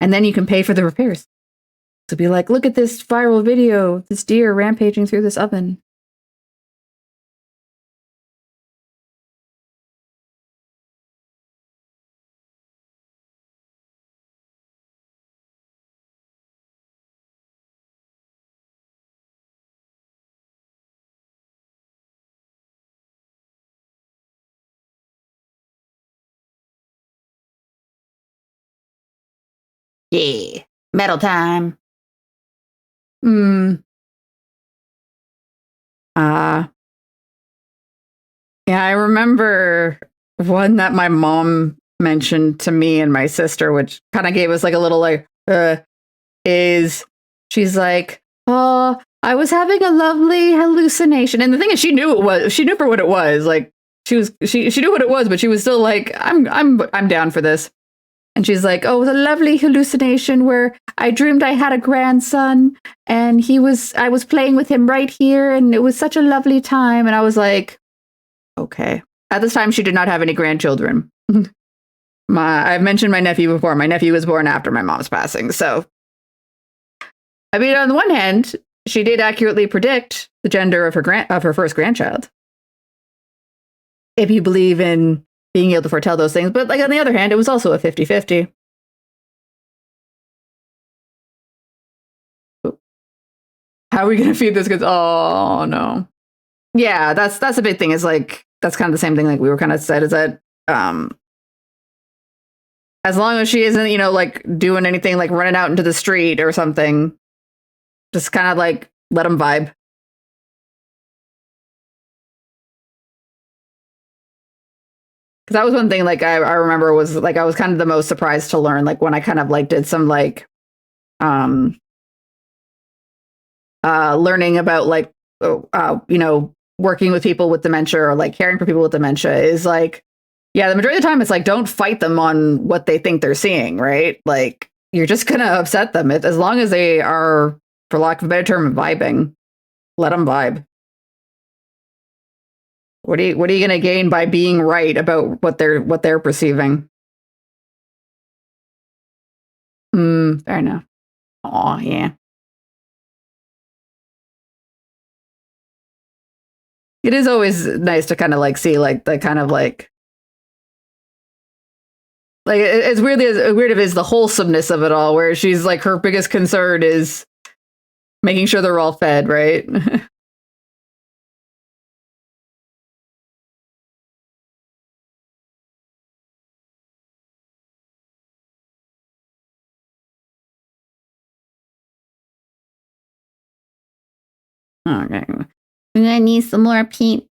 And then you can pay for the repairs. To be like, look at this viral video of this deer rampaging through this oven. Yeah. Metal time. Hmm. Yeah, I remember one that my mom mentioned to me and my sister, which kind of gave us like a little like, is she's like, oh, I was having a lovely hallucination. And the thing is, she knew for what it was. Like she knew what it was, but she was still like, I'm down for this. And she's like, oh, it was a lovely hallucination where I dreamed I had a grandson and I was playing with him right here. And it was such a lovely time. And I was like, okay. At this time, she did not have any grandchildren. I've mentioned my nephew before. My nephew was born after my mom's passing. So, I mean, on the one hand, she did accurately predict the gender of her first grandchild. If you believe in being able to foretell those things. But like on the other hand, it was also a 50-50. How are we going to feed this kid? Oh, no. Yeah, that's a big thing. Is like, that's kind of the same thing like we were kind of said, is that as long as she isn't, like doing anything like running out into the street or something, just kind of like let them vibe. Because that was one thing like I remember was like I was kind of the most surprised to learn like when I kind of like did some like learning about like working with people with dementia or like caring for people with dementia is like, yeah, the majority of the time it's like don't fight them on what they think they're seeing, right? Like you're just gonna upset them as long as they are, for lack of a better term, vibing. Let them vibe. What are you gonna gain by being right about what they're perceiving? Fair enough. Oh yeah. It is always nice to kind of like see like the kind of like as weird as the wholesomeness of it all, where she's like her biggest concern is making sure they're all fed, right? Okay. I'm gonna need some more paint.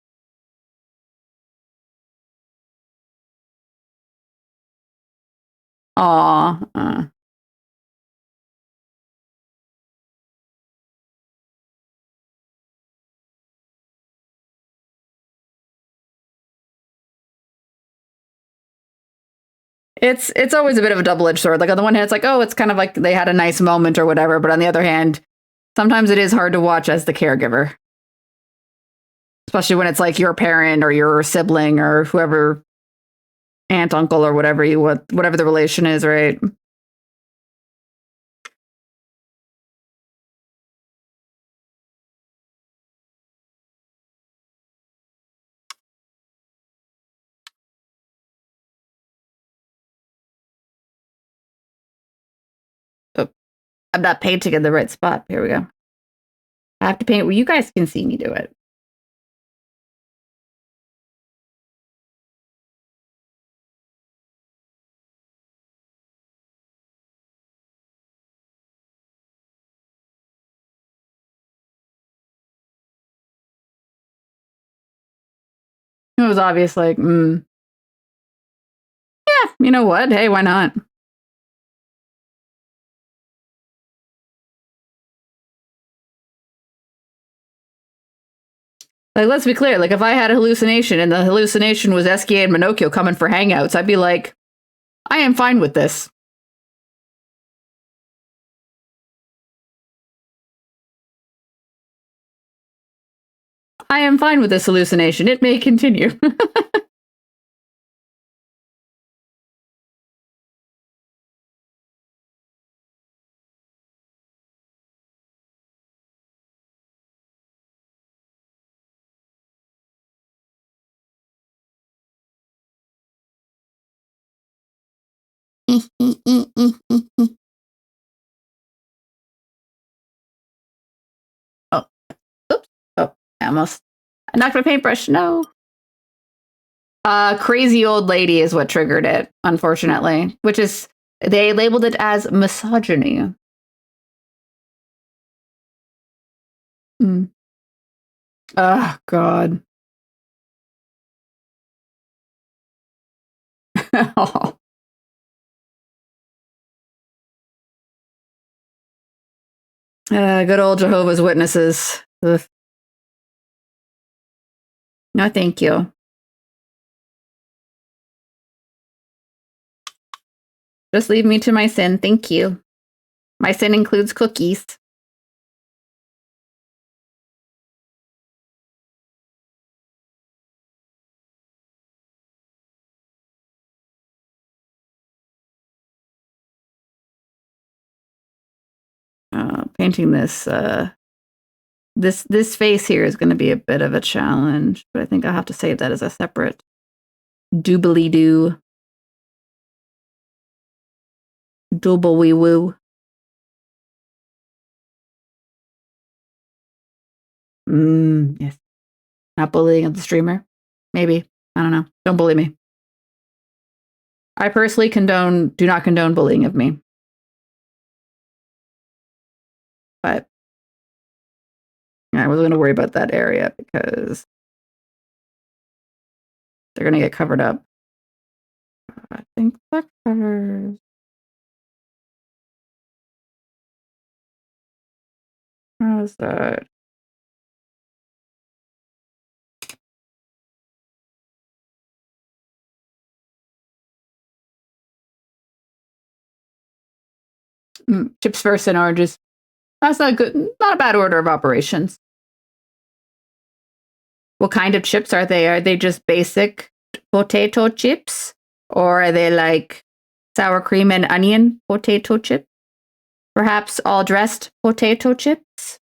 Aw. It's always a bit of a double-edged sword. Like on the one hand, it's like, oh, it's kind of like they had a nice moment or whatever, but on the other hand, sometimes it is hard to watch as the caregiver. Especially when it's like your parent or your sibling or whoever, aunt, uncle, or whatever the relation is, right? Oh, I'm not painting in the right spot. Here we go. I have to paint where you guys can see me do it. It was obvious, like, yeah, you know what? Hey, why not? Like, let's be clear. Like, if I had a hallucination and the hallucination was SK and Minocchio coming for hangouts, I'd be like, I am fine with this. I am fine with this hallucination. It may continue. Oh, oops. Oh, I almost. I knocked my paintbrush. No. Crazy old lady is what triggered it, unfortunately. Which is They labeled it as misogyny. Mm. Oh, God. Good old Jehovah's Witnesses. Ugh. No, thank you. Just leave me to my sin. Thank you. My sin includes cookies. Painting this this face here is going to be a bit of a challenge, but I think I'll have to save that as a separate doobly doo. Doobly woo. Yes. Not bullying of the streamer. Maybe. I don't know. Don't bully me. I personally do not condone bullying of me. But I wasn't going to worry about that area because they're going to get covered up. I think that covers. How's that? Chips first and oranges. That's not good. Not a bad order of operations. What kind of chips are they? Are they just basic potato chips? Or are they like sour cream and onion potato chips? Perhaps all dressed potato chips?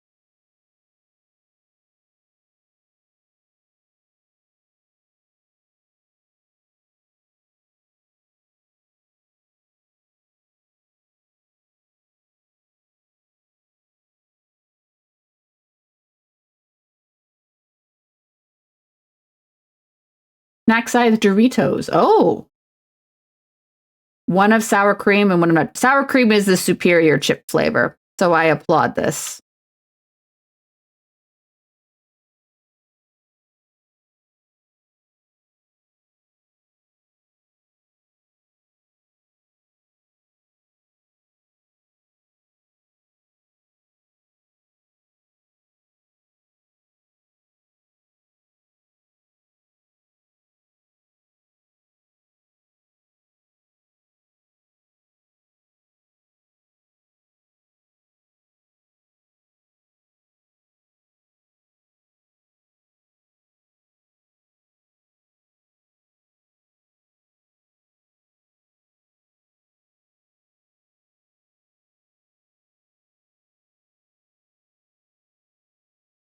Snack size Doritos. Oh, one of sour cream and one of nut. Sour cream is the superior chip flavor. So I applaud this.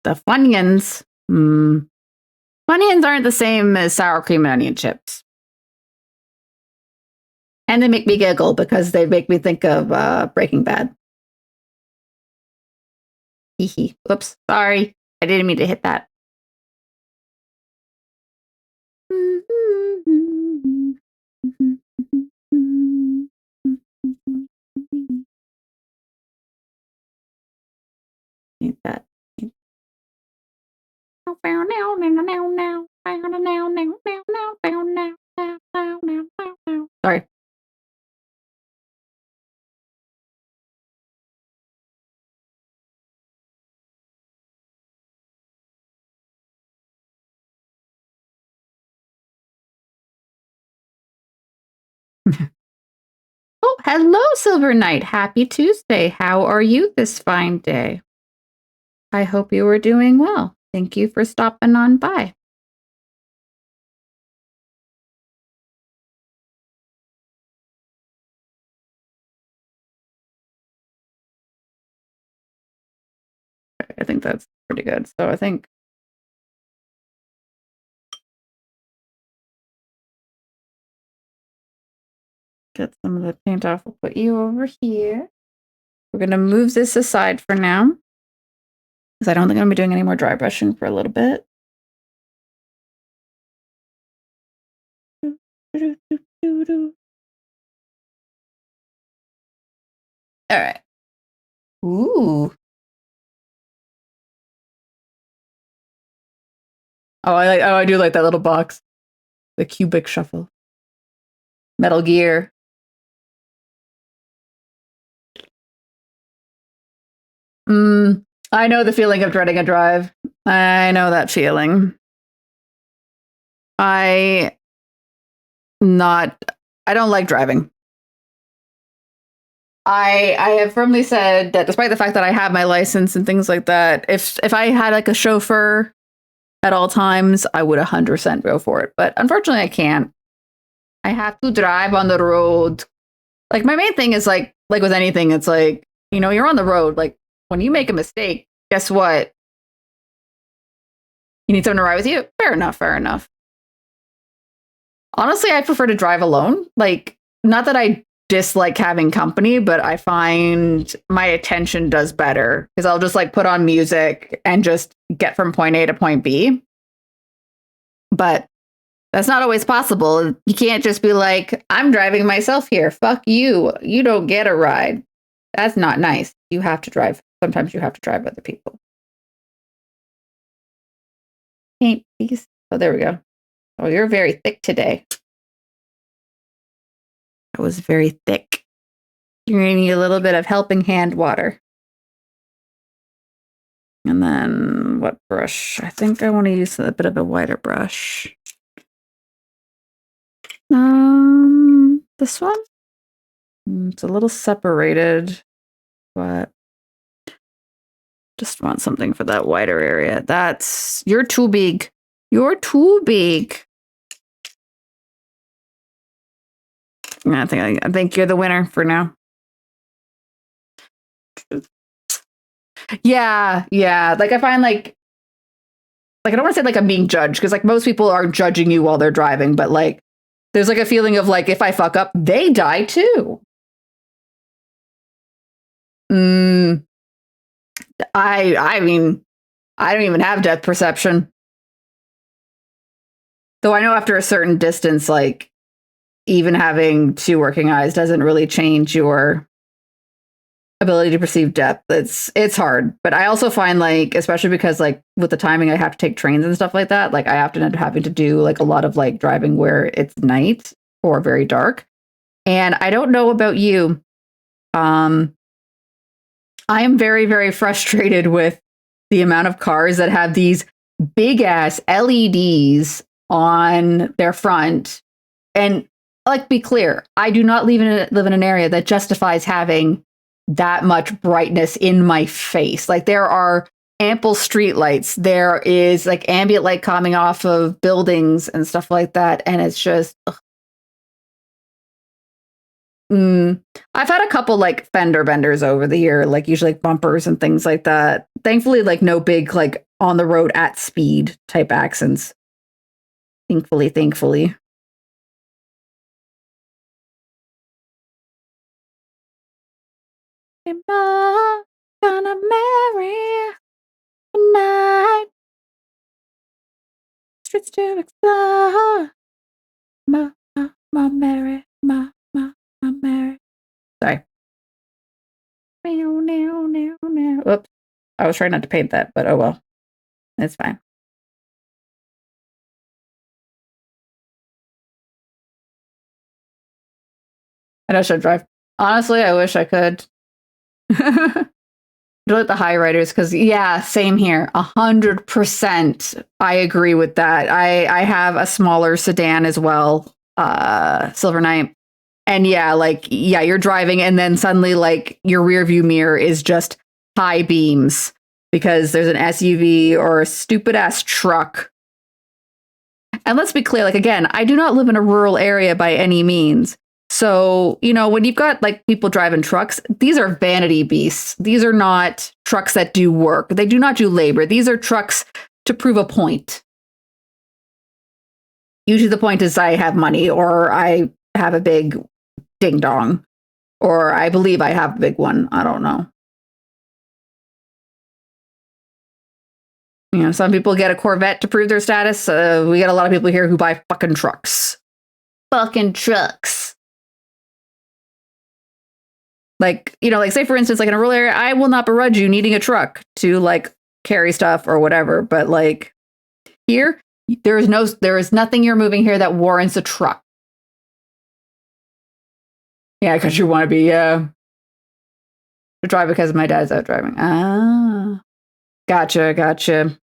The Funyuns. Funyuns aren't the same as sour cream and onion chips. And they make me giggle because they make me think of Breaking Bad. Hee. Oops, sorry. I didn't mean to hit that. Need that. Sorry. Oh, hello, Silver Knight. Happy Tuesday. How are you this fine day? I hope you are doing well. Thank you for stopping on by. I think that's pretty good. So I think get some of the paint off. We'll put you over here. We're going to move this aside for now because I don't think I'm going to be doing any more dry brushing for a little bit. All right. Ooh. I do like that little box. The cubic shuffle. Metal Gear. I know the feeling of dreading a drive. I know that feeling. I not I don't like driving. I have firmly said that despite the fact that I have my license and things like that, if I had like a chauffeur at all times, I would 100% go for it. But unfortunately, I can't. I have to drive on the road. Like my main thing is like with anything, it's like, you're on the road. Like when you make a mistake, guess what? You need someone to ride with you? Fair enough, fair enough. Honestly, I prefer to drive alone. Like, not that I dislike having company, but I find my attention does better because I'll just like put on music and just get from point A to point B. But that's not always possible. You can't just be like, I'm driving myself here. Fuck you. You don't get a ride. That's not nice. You have to drive. Sometimes you have to drive other people. Paint piece. Oh, there we go. Oh, you're very thick today. That was very thick. You're going to need a little bit of helping hand water. And then what brush? I think I want to use a bit of a wider brush. This one? It's a little separated, but just want something for that wider area. You're too big. You're too big. I think you're the winner for now. Yeah. Like I find like I don't want to say like I'm being judged because like most people are judging you while they're driving, but like there's like a feeling of like if I fuck up, they die too. I mean, I don't even have depth perception. Though I know after a certain distance, like even having two working eyes doesn't really change your ability to perceive depth. It's hard. But I also find like, especially because like with the timing I have to take trains and stuff like that, like I often end up having to do like a lot of like driving where it's night or very dark. And I don't know about you. I am very, very frustrated with the amount of cars that have these big ass LEDs on their front. And like, be clear, I do not live in an area that justifies having that much brightness in my face. Like there are ample street lights. There is like ambient light coming off of buildings and stuff like that. And it's just, I've had a couple like fender benders over the year, like usually like bumpers and things like that. Thankfully, like no big like on the road at speed type accidents. Thankfully. Am I gonna marry tonight? Streets to explore. My Mary, my Mary. Sorry. Oops. I was trying not to paint that, but oh well. It's fine. I know I should drive. Honestly, I wish I could. Do like the high riders because yeah, same here. 100%. I agree with that. I have a smaller sedan as well, Silver Knight. And yeah, you're driving and then suddenly like your rear view mirror is just high beams because there's an SUV or a stupid ass truck. And let's be clear, like again, I do not live in a rural area by any means. So, when you've got like people driving trucks, these are vanity beasts. These are not trucks that do work. They do not do labor. These are trucks to prove a point. Usually the point is I have money or I have a big ding dong or I believe I have a big one. I don't know. Some people get a Corvette to prove their status. We get a lot of people here who buy fucking trucks. Fucking trucks. Like, like say for instance, like in a rural area, I will not begrudge you needing a truck to like carry stuff or whatever. But like here, there is nothing you're moving here that warrants a truck. Yeah, because you want to be to drive because my dad's out driving. Ah, gotcha.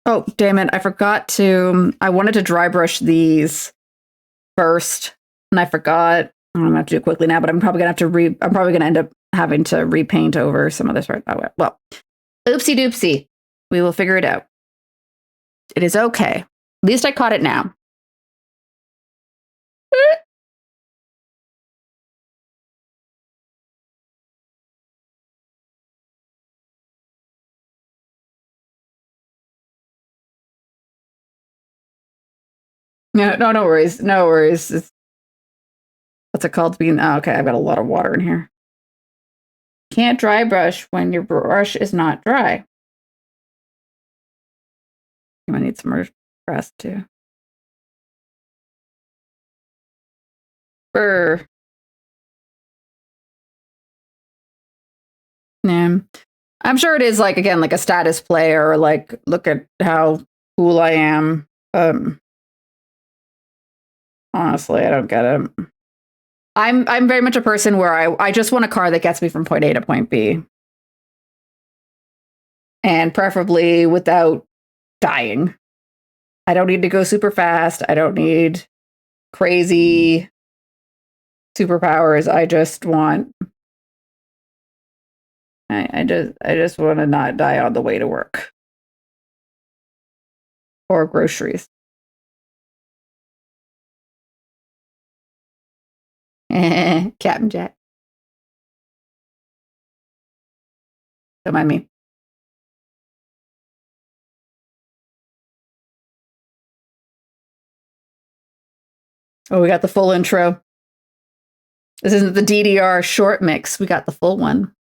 Oh, damn it. I wanted to dry brush these first and I forgot. I'm gonna have to do it quickly now, but I'm probably gonna end up having to repaint over some of this right now. Well, oopsie doopsie. We will figure it out. It is okay. At least I caught it now. No worries. No worries. What's it called? Okay, I've got a lot of water in here. Can't dry brush when your brush is not dry. I'm gonna need some more press too. Brr. Yeah. I'm sure it is like again like a status play or like look at how cool I am. Honestly, I don't get it. I'm very much a person where I just want a car that gets me from point A to point B. And preferably without dying. I don't need to go super fast. I don't need crazy superpowers. I just want I just want to not die on the way to work or groceries. Captain Jack. Don't mind me. Oh, we got the full intro. This isn't the DDR short mix. We got the full one.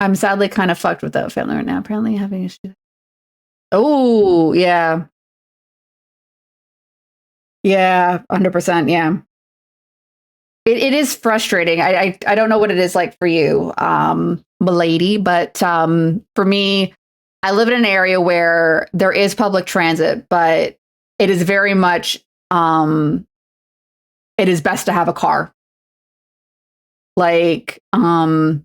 I'm sadly kind of fucked with that family right now. Apparently having issues. Oh, yeah. Yeah, 100%. Yeah. It is frustrating. I don't know what it is like for you, milady, but for me, I live in an area where there is public transit, but it is very much it is best to have a car. Like the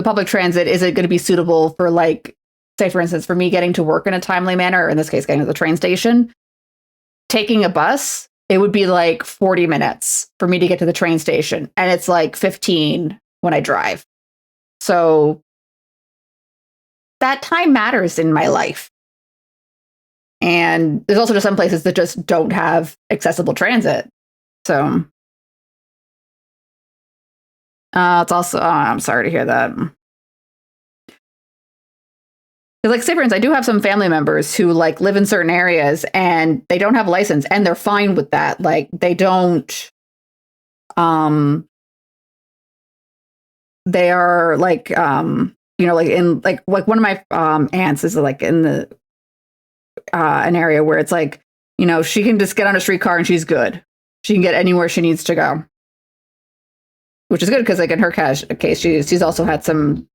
public transit isn't going to be suitable for like say for instance for me getting to work in a timely manner, or in this case getting to the train station. Taking a bus, it would be like 40 minutes for me to get to the train station. And it's like 15 when I drive. So that time matters in my life. And there's also just some places that just don't have accessible transit. So it's also, I'm sorry to hear that. Because like say for instance, I do have some family members who like live in certain areas and they don't have a license and they're fine with that. Like they don't they are like like in like one of my aunts is like in the an area where it's like, she can just get on a streetcar and she's good. She can get anywhere she needs to go. Which is good because like in her case she's also had some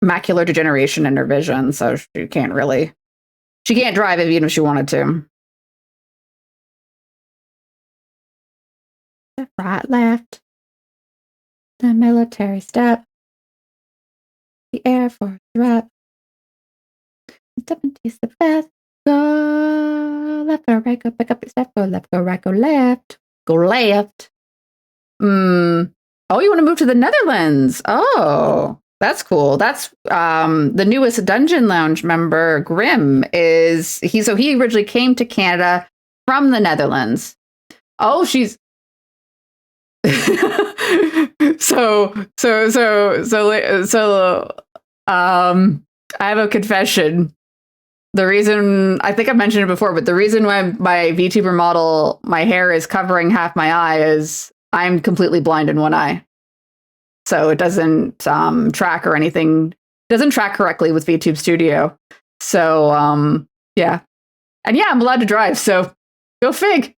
macular degeneration in her vision, so she can't drive even if she wanted to. Right, left, the military step, the Air Force rep, step into the best, go left, go right, go back up your step, go left, go right, go left, go left. Oh, you want to move to the Netherlands? Oh, that's cool. That's the newest Dungeon Lounge member, Grim, he originally came to Canada from the Netherlands. Oh, she's I have a confession. The reason, I think I mentioned it before, but the reason why my VTuber model, my hair is covering half my eye is I'm completely blind in one eye. So it doesn't track or anything. It doesn't track correctly with VTube Studio. So yeah. And yeah, I'm allowed to drive, so go fig.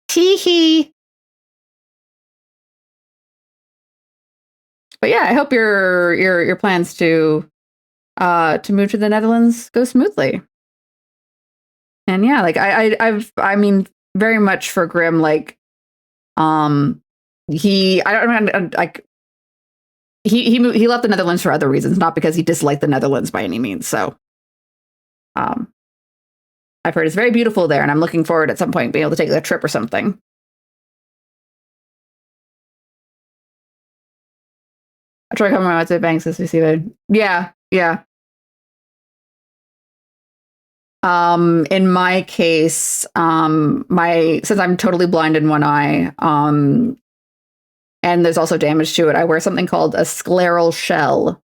Tee hee. But yeah, I hope your plans to move to the Netherlands go smoothly. And yeah, like I mean, very much for Grim, like he left the Netherlands for other reasons, not because he disliked the Netherlands by any means. So I've heard it's very beautiful there, and I'm looking forward at some point being able to take a trip or something. I try coming out to Banks as we see it. Yeah, yeah. In my case, since I'm totally blind in one eye, and there's also damage to it, I wear something called a scleral shell,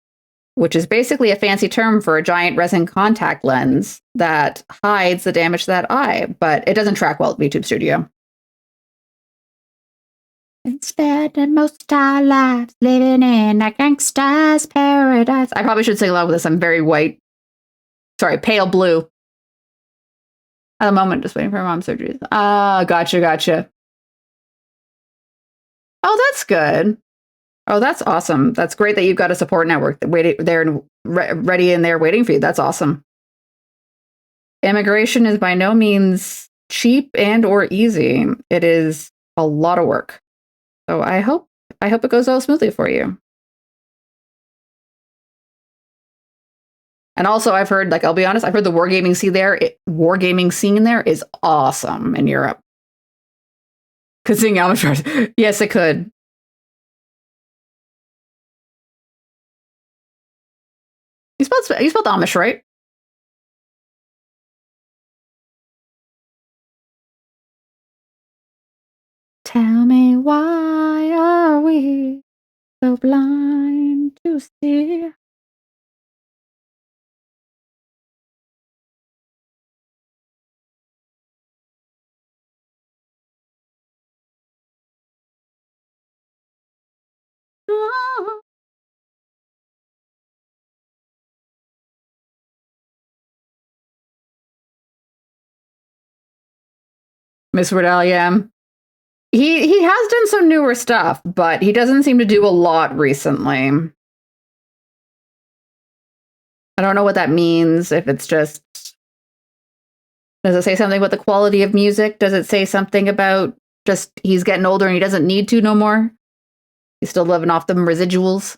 which is basically a fancy term for a giant resin contact lens that hides the damage to that eye, but it doesn't track well at VTube Studio. Spending most of our lives living in a gangster's paradise. I probably should sing along with this. I'm very white. Sorry, pale blue. At the moment, just waiting for mom's surgery. Gotcha. Oh, that's good. Oh, that's awesome. That's great that you've got a support network waiting there and ready in there waiting for you. That's awesome. Immigration is by no means cheap and or easy. It is a lot of work. So I hope it goes all smoothly for you. And also, I've heard, like, I'll be honest, I've heard the wargaming scene there is awesome in Europe. Could sing amateurs. Yes, it could. You spelled Amish, right? Tell me, why are we so blind to see? Miss Riddell, yeah. He has done some newer stuff, but he doesn't seem to do a lot recently. I don't know what that means, if it's just... Does it say something about the quality of music? Does it say something about just he's getting older and he doesn't need to no more? He's still living off them residuals?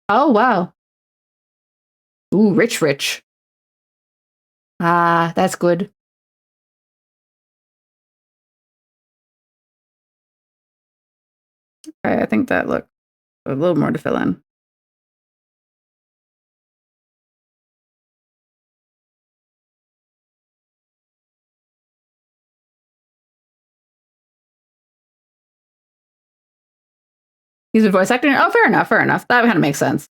Oh, wow. Ooh, rich. Ah, that's good. Okay, I think that looked a little more to fill in. He's a voice actor? Oh, fair enough. That kind of makes sense.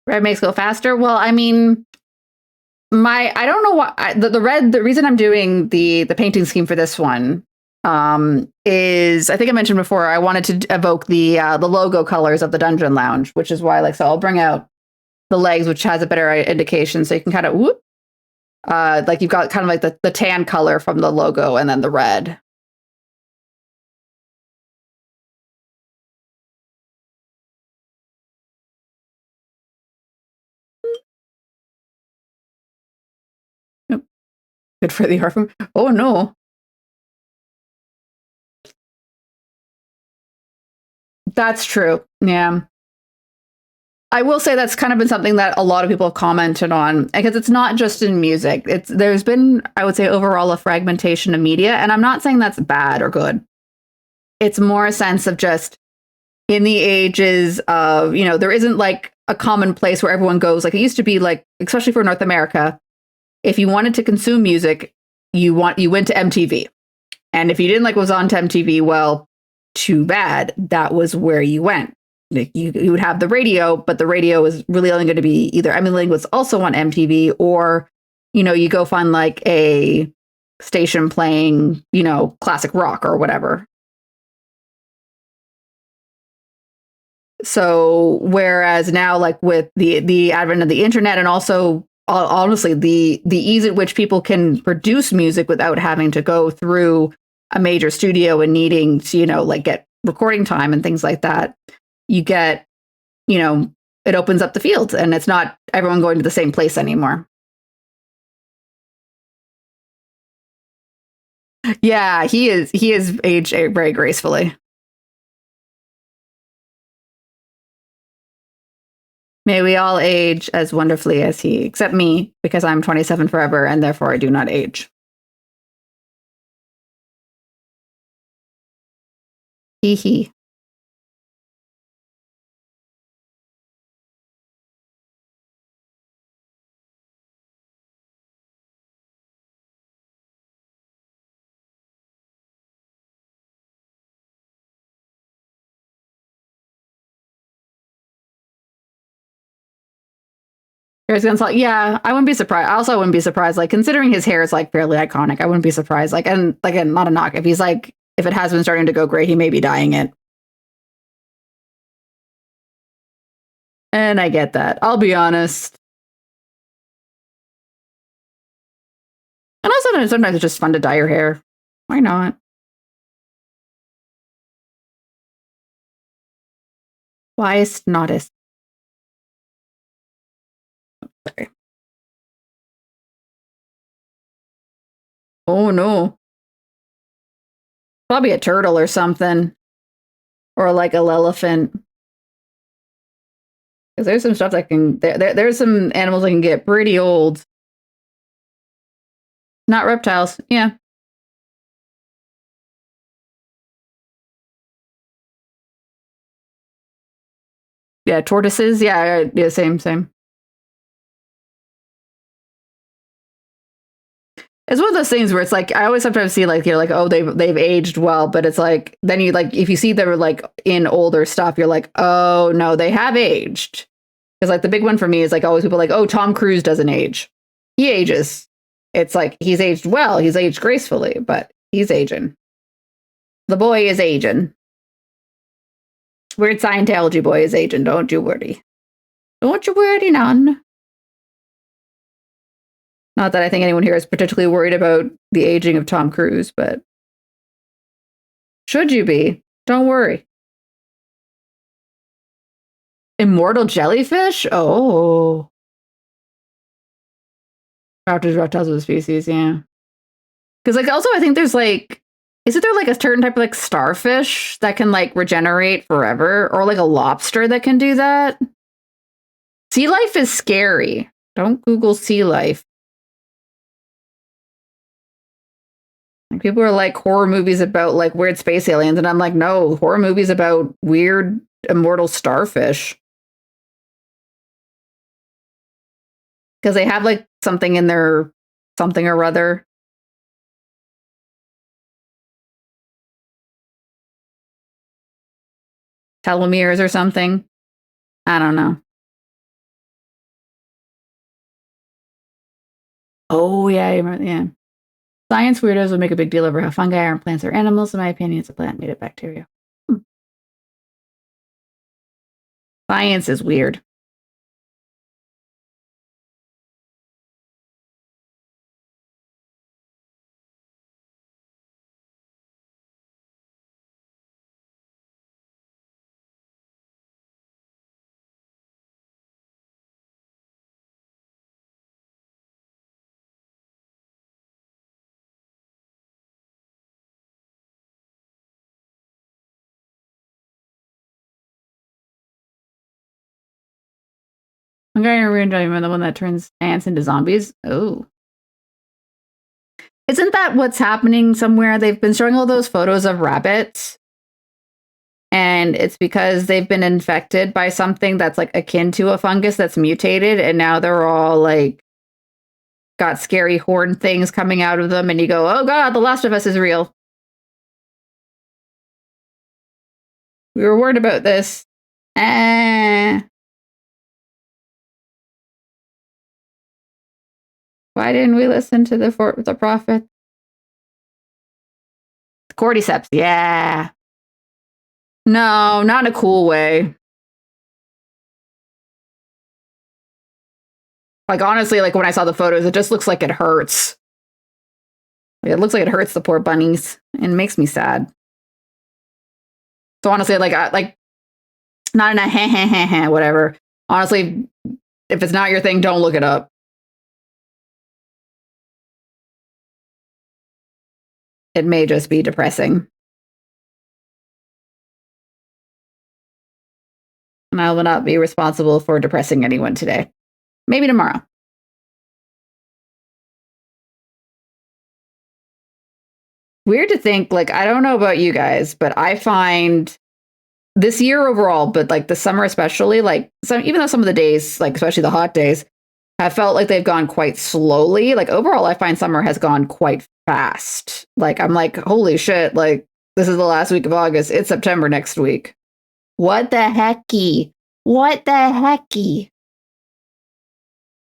Red makes go faster? Well, I mean, I don't know why the red. The reason I'm doing the painting scheme for this one is, I think I mentioned before, I wanted to evoke the logo colors of the Dungeon Lounge, which is why, like, so I'll bring out the legs, which has a better indication, so you can kind of like you've got kind of like the tan color from the logo and then the red. Good for the art form. Oh no. That's true. Yeah. I will say that's kind of been something that a lot of people have commented on, because it's not just in music. There's been, I would say, overall a fragmentation of media, and I'm not saying that's bad or good. It's more a sense of just in the ages of, there isn't like a common place where everyone goes. Like it used to be, like, especially for North America, if you wanted to consume music, you went to MTV. And if you didn't like what was on to MTV, well, too bad. That was where you went. you would have the radio, but the radio is really only going to be either Emily Ling was also on MTV, or you go find like a station playing classic rock or whatever. So whereas now, like with the advent of the internet, and also honestly the ease at which people can produce music without having to go through a major studio and needing to like get recording time and things like that, you get it opens up the fields, and it's not everyone going to the same place anymore. Yeah, he is aged very gracefully. May we all age as wonderfully as he, except me, because I'm 27 forever, and therefore I do not age. Hee hee. Yeah, I wouldn't be surprised. I wouldn't be surprised. Like, considering his hair is like fairly iconic, I wouldn't be surprised. Like, and again, not a knock. If he's like, if it has been starting to go gray, he may be dyeing it. And I get that. I'll be honest. And also, sometimes it's just fun to dye your hair. Why not? Whyest nottest. Sorry. Oh no. Probably a turtle or something. Or like a elephant. Because there's some stuff that can there's some animals that can get pretty old. Not reptiles. Yeah. Yeah, tortoises. Yeah, same. It's one of those things where it's like I always sometimes see like you're like, oh, they've aged well, but it's like then you like if you see them like in older stuff, you're like, oh no, they have aged. Because like the big one for me is like always people like, oh, Tom Cruise doesn't age. He ages. It's like he's aged well, he's aged gracefully, but he's aging. The boy is aging. Weird Scientology boy is aging. Don't you worry. Don't you worry none. Not that I think anyone here is particularly worried about the aging of Tom Cruise, but should you be? Don't worry. Immortal jellyfish? Oh. Reptiles of the species, yeah. Because like also I think there's like isn't there like a certain type of like starfish that can like regenerate forever? Or like a lobster that can do that? Sea life is scary. Don't Google sea life. Like people are like horror movies about like weird space aliens, and I'm like, no, horror movies about weird immortal starfish. Because they have like something in their something or other. Telomeres or something. I don't know. Oh yeah, yeah. Science weirdos would make a big deal over how fungi aren't plants or animals. In my opinion, it's a plant made of bacteria. Science is weird. Fungi are weird, the one that turns ants into zombies. Oh. Isn't that what's happening somewhere? They've been showing all those photos of rabbits. And it's because they've been infected by something that's like akin to a fungus that's mutated. And now they're all like got scary horn things coming out of them. And you go, oh God, The Last of Us is real. We were worried about this. Eh. Why didn't we listen to the prophet? Cordyceps, yeah. No, not in a cool way. Like, honestly, like when I saw the photos, it just looks like it hurts. Like, it looks like it hurts the poor bunnies and makes me sad. So honestly, like not in a whatever. Honestly, if it's not your thing, don't look it up. It may just be depressing. And I will not be responsible for depressing anyone today. Maybe tomorrow. Weird to think, like, I don't know about you guys, but I find this year overall, but like the summer especially, like even though some of the days, like especially the hot days, have felt like they've gone quite slowly. Like overall, I find summer has gone quite fast. Like I'm like, holy shit, like this is the last week of August. It's September next week. What the hecky? What the hecky?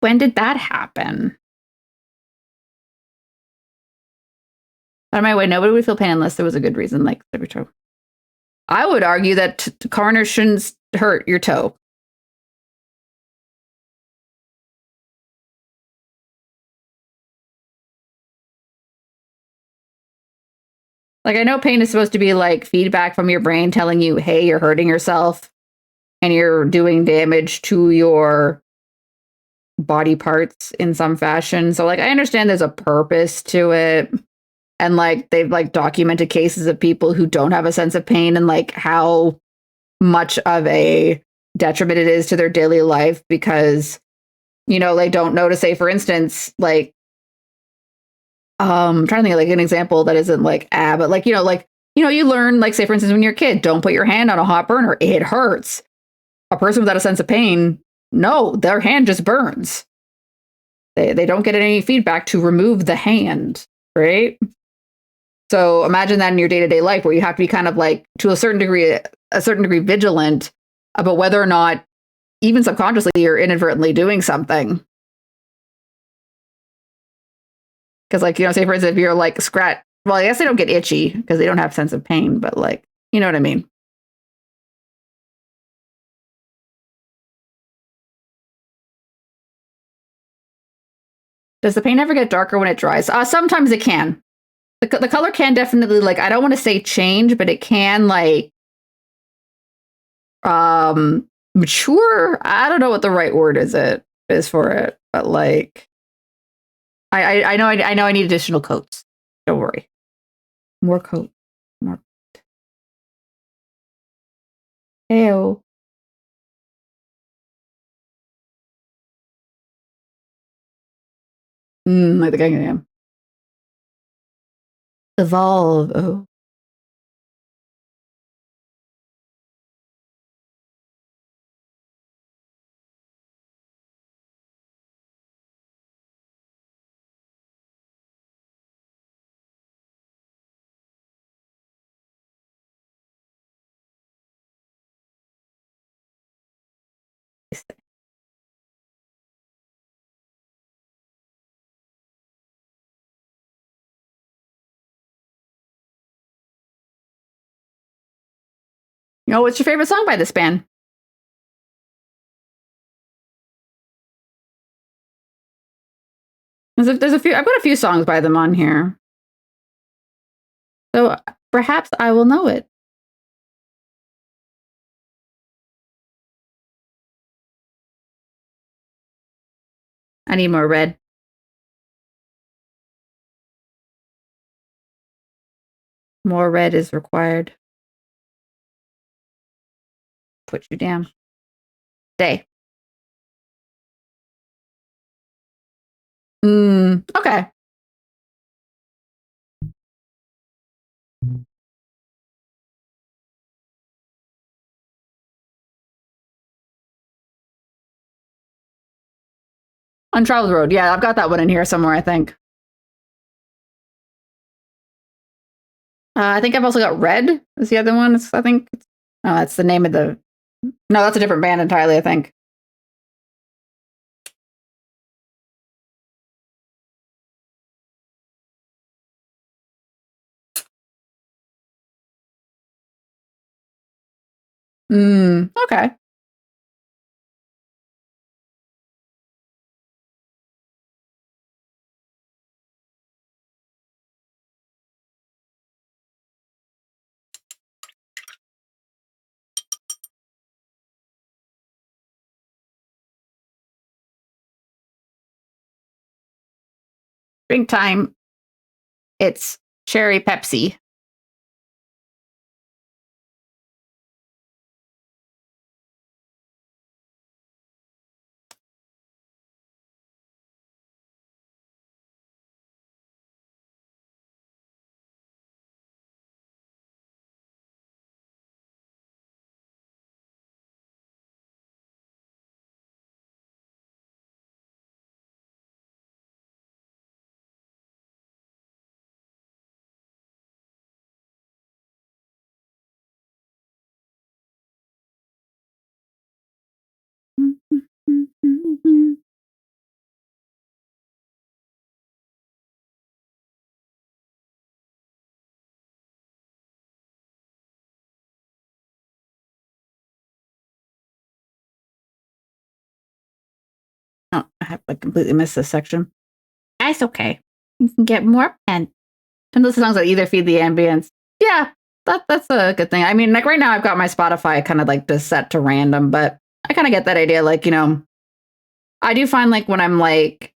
When did that happen? Out of my way, nobody would feel pain unless there was a good reason, like every toe. I would argue that corners shouldn't hurt your toe. Like I know pain is supposed to be like feedback from your brain telling you, hey, you're hurting yourself and you're doing damage to your body parts in some fashion. So like I understand there's a purpose to it. And like they've like documented cases of people who don't have a sense of pain and like how much of a detriment it is to their daily life because they don't notice, say for instance, like I'm trying to think of like an example that isn't like but like you learn, like say for instance when you're a kid, don't put your hand on a hot burner, it hurts. A person without a sense of pain, no, their hand just burns. They don't get any feedback to remove the hand, right? So imagine that in your day-to-day life where you have to be kind of like to a certain degree vigilant about whether or not even subconsciously you're inadvertently doing something. Because like, say for instance, if you're like scratch, well, I guess they don't get itchy because they don't have sense of pain, but like, you know what I mean? Does the paint ever get darker when it dries? Sometimes it can. The color can definitely, like, I don't want to say change, but it can like mature. I don't know what the right word is for it, but like I know I need additional coats. Don't worry. More coat. More. Ew. I think I am. Evolve. Oh. What's your favorite song by this band? There's a few. I've got a few songs by them on here, so perhaps I will know it. I need more red. More red is required. Put you down. Stay. Okay. Untraveled Road. Yeah, I've got that one in here somewhere, I think. I think I've also got Red is the other one. I think. Oh, that's the name of the No, that's a different band entirely, I think. Okay. Drink time. It's cherry Pepsi. Oh, I completely missed this section. That's okay. You can get more and some of the songs that either feed the ambience. Yeah, that's a good thing. I mean, like right now I've got my Spotify kind of like just set to random, but I kind of get that idea. Like, I do find like when I'm like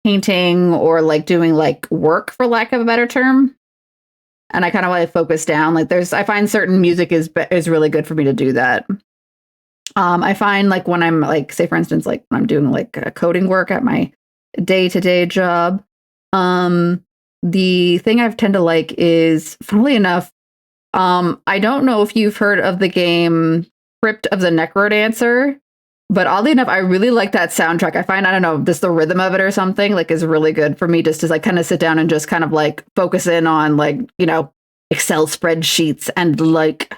painting or like doing like work for lack of a better term, and I kind of like focus down, like I find certain music is really good for me to do that. I find like when I'm like, say for instance, like when I'm doing like coding work at my day-to-day job, um, the thing I tend to like is, funnily enough, I don't know if you've heard of the game Crypt of the Necrodancer, but oddly enough, I really like that soundtrack. I find, I don't know, just the rhythm of it or something like is really good for me just to like kind of sit down and just kind of like focus in on like, Excel spreadsheets and like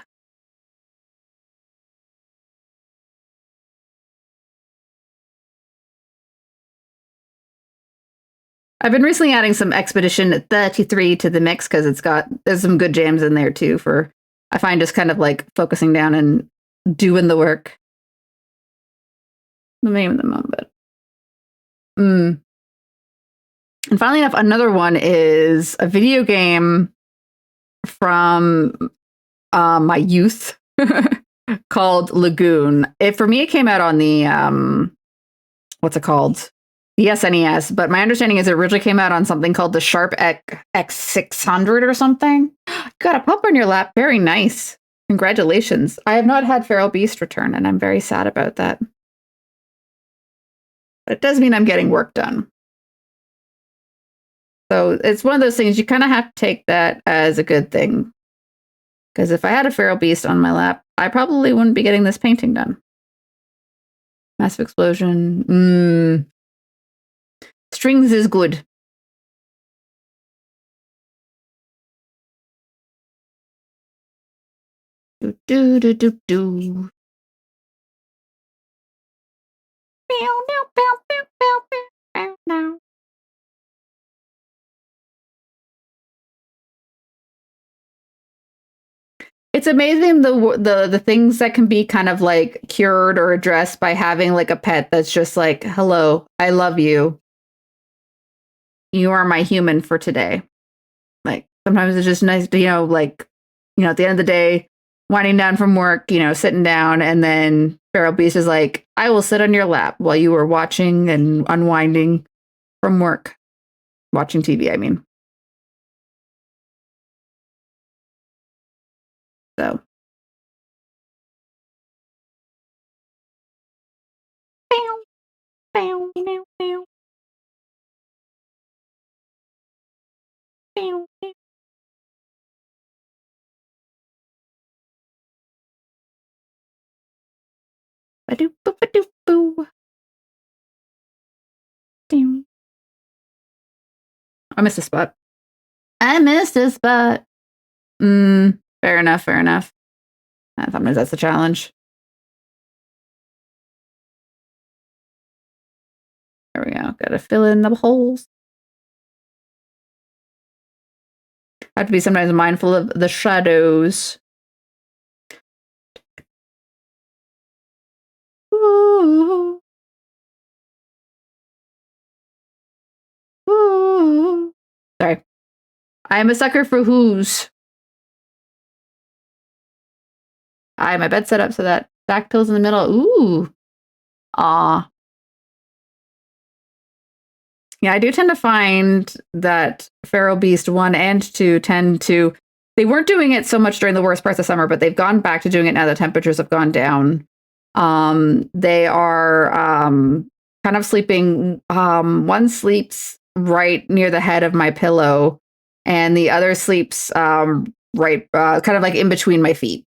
I've been recently adding some Expedition 33 to the mix because there's some good jams in there too for I find just kind of like focusing down and doing the work. The name of the moment. Mm. And finally enough, another one is a video game from my youth called Lagoon. For me, it came out on the what's it called? The SNES, but my understanding is it originally came out on something called the Sharp X600 or something. Got a pup on your lap. Very nice. Congratulations. I have not had Feral Beast return, and I'm very sad about that. But it does mean I'm getting work done. So it's one of those things you kind of have to take that as a good thing. Because if I had a Feral Beast on my lap, I probably wouldn't be getting this painting done. Massive explosion. Strings is good. Do do do do do. It's amazing the things that can be kind of like cured or addressed by having like a pet that's just like, hello, I love you. You are my human for today. Like sometimes it's just nice to, at the end of the day, winding down from work, sitting down, and then Feral Beast is like, I will sit on your lap while you were watching and unwinding from work. Watching TV, I mean. So I missed a spot. I missed a spot. Fair enough, fair enough. Sometimes that's the challenge. There we go. Gotta fill in the holes. I have to be sometimes mindful of the shadows. Ooh. Ooh. Sorry. I am a sucker for who's. I have my bed set up so that back pillow's in the middle. Ooh. Aw. Yeah, I do tend to find that Feral Beast 1 and 2 tend to. They weren't doing it so much during the worst parts of summer, but they've gone back to doing it now that temperatures have gone down. They are kind of sleeping. One sleeps right near the head of my pillow, and the other sleeps right, kind of like in between my feet.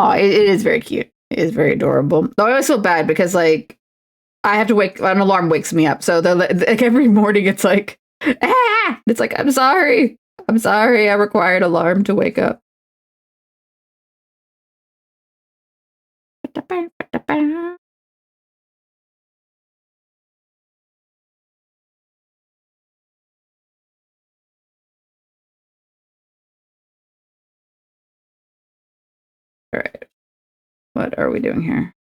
Oh, it is very cute. It is very adorable. Though I always feel bad because like I have to wake an alarm wakes me up. So like every morning it's like ah! It's like I'm sorry. I'm sorry. I required alarm to wake up. All right. What are we doing here?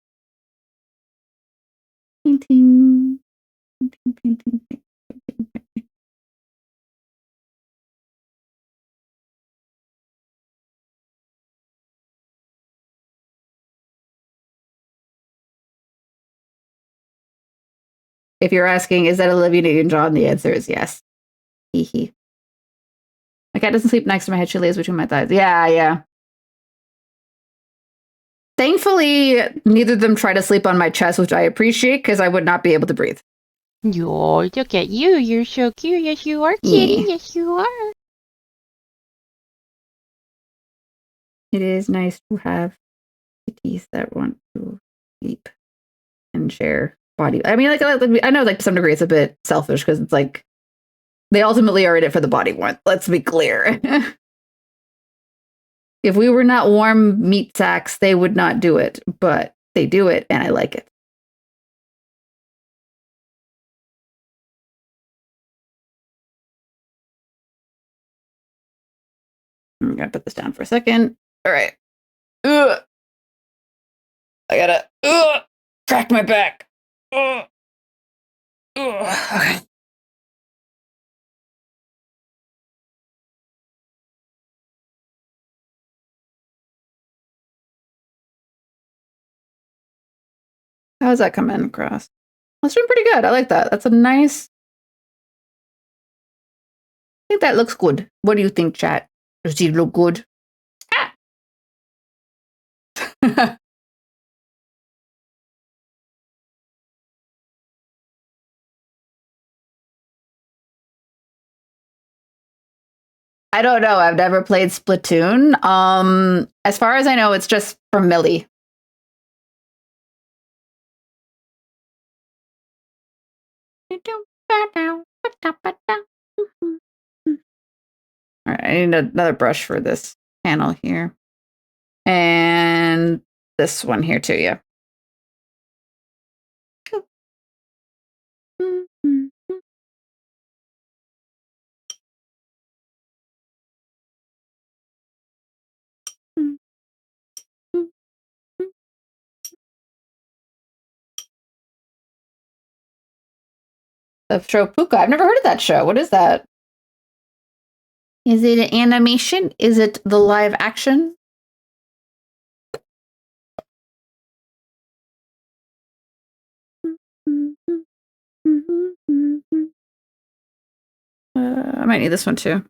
Painting. Painting. If you're asking, is that Olivia Newton-John? The answer is yes. Hee hee. My cat doesn't sleep next to my head. She lays between my thighs. Yeah, yeah. Thankfully, neither of them try to sleep on my chest, which I appreciate because I would not be able to breathe. Oh, look at you. You're so cute. Yes, you are, kitty. Yeah. Yes, you are. It is nice to have kitties that want to sleep and share body. I mean, like I know, like to some degree, it's a bit selfish because it's like they ultimately are in it for the body warmth. Let's be clear. If we were not warm meat sacks, they would not do it, but they do it, and I like it. I'm gonna put this down for a second. All right. Ugh. I gotta crack my back. Ugh. Okay. How's that coming across? That's doing pretty good. I like that. That's a nice. I think that looks good. What do you think, chat? Does it look good? Ah. I don't know. I've never played Splatoon. As far as I know, it's just for Millie. All right, I need another brush for this panel here. And this one here too, yeah. The show Puka. I've never heard of that show. What is that? Is it an animation? Is it the live action? I might need this one too.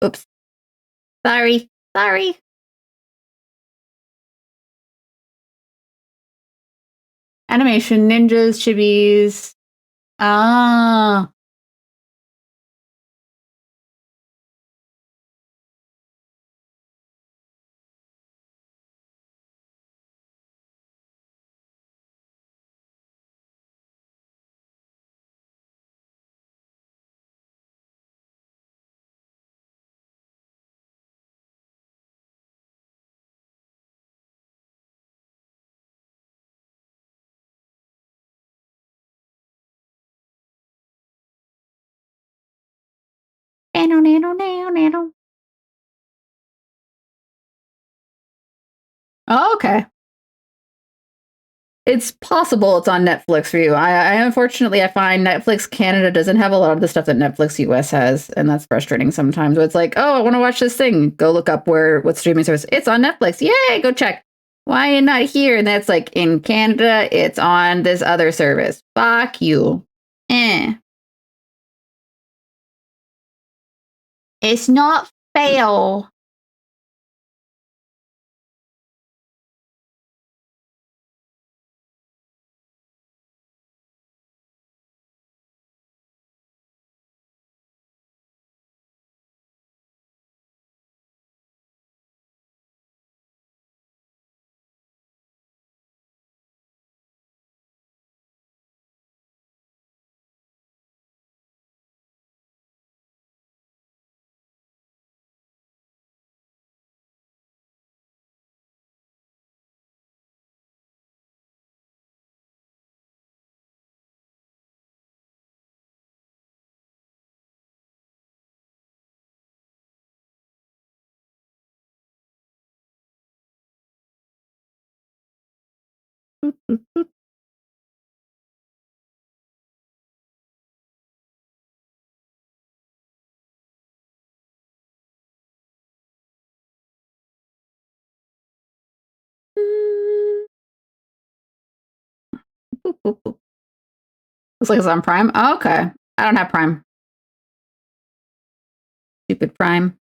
Oops. Sorry. Sorry. Animation, ninjas, chibis. Ah. Oh, okay. It's possible it's on Netflix for you. I unfortunately I find Netflix Canada doesn't have a lot of the stuff that Netflix US has, and that's frustrating sometimes. But it's like, oh, I want to watch this thing. Go look up what streaming service. It's on Netflix. Yay, go check. Why are you not here? And that's like in Canada, it's on this other service. Fuck you. Eh. It's not fail. Looks like it's on Prime. Oh, okay. I don't have Prime. Stupid Prime.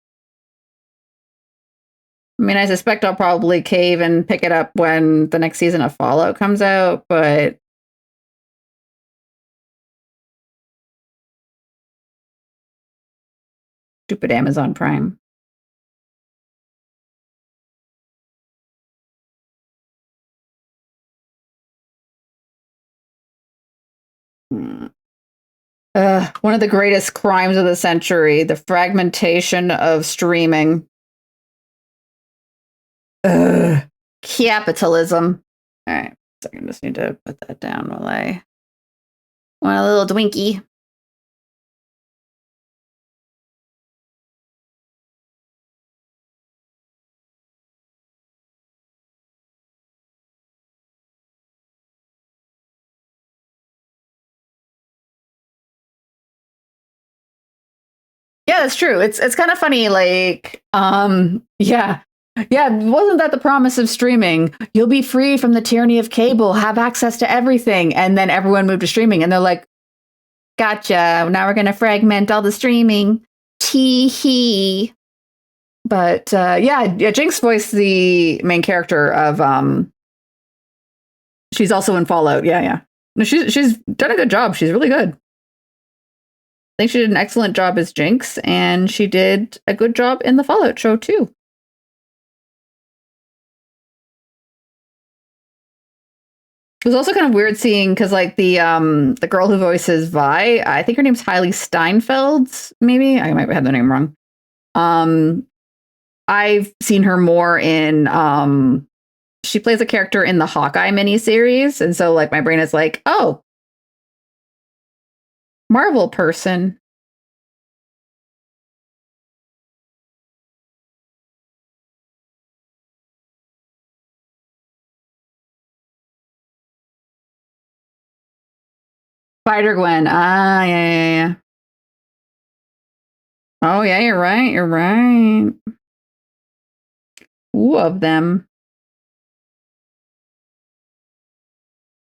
I mean, I suspect I'll probably cave and pick it up when the next season of Fallout comes out, but stupid Amazon Prime. Hmm. One of the greatest crimes of the century, the fragmentation of streaming. Capitalism. All right, so I just need to put that down while I want a little Dwinky. Yeah, that's true. It's kind of funny, like, yeah. Yeah, wasn't that the promise of streaming? You'll be free from the tyranny of cable, have access to everything. And then everyone moved to streaming and they're like, gotcha. Now we're gonna fragment all the streaming. Tee hee. But yeah, Jinx voiced the main character of she's also in Fallout. Yeah, yeah. No, she's done a good job. She's really good. I think she did an excellent job as Jinx, and she did a good job in the Fallout show too. It was also kind of weird seeing because like the girl who voices Vi, I think her name's Hailey Steinfeld, maybe. I might have the name wrong. I've seen her more in she plays a character in the Hawkeye miniseries, and so like my brain is like, oh, Marvel person. Spider Gwen. Ah, yeah, yeah, yeah. Oh yeah, you're right. You're right. Two of them.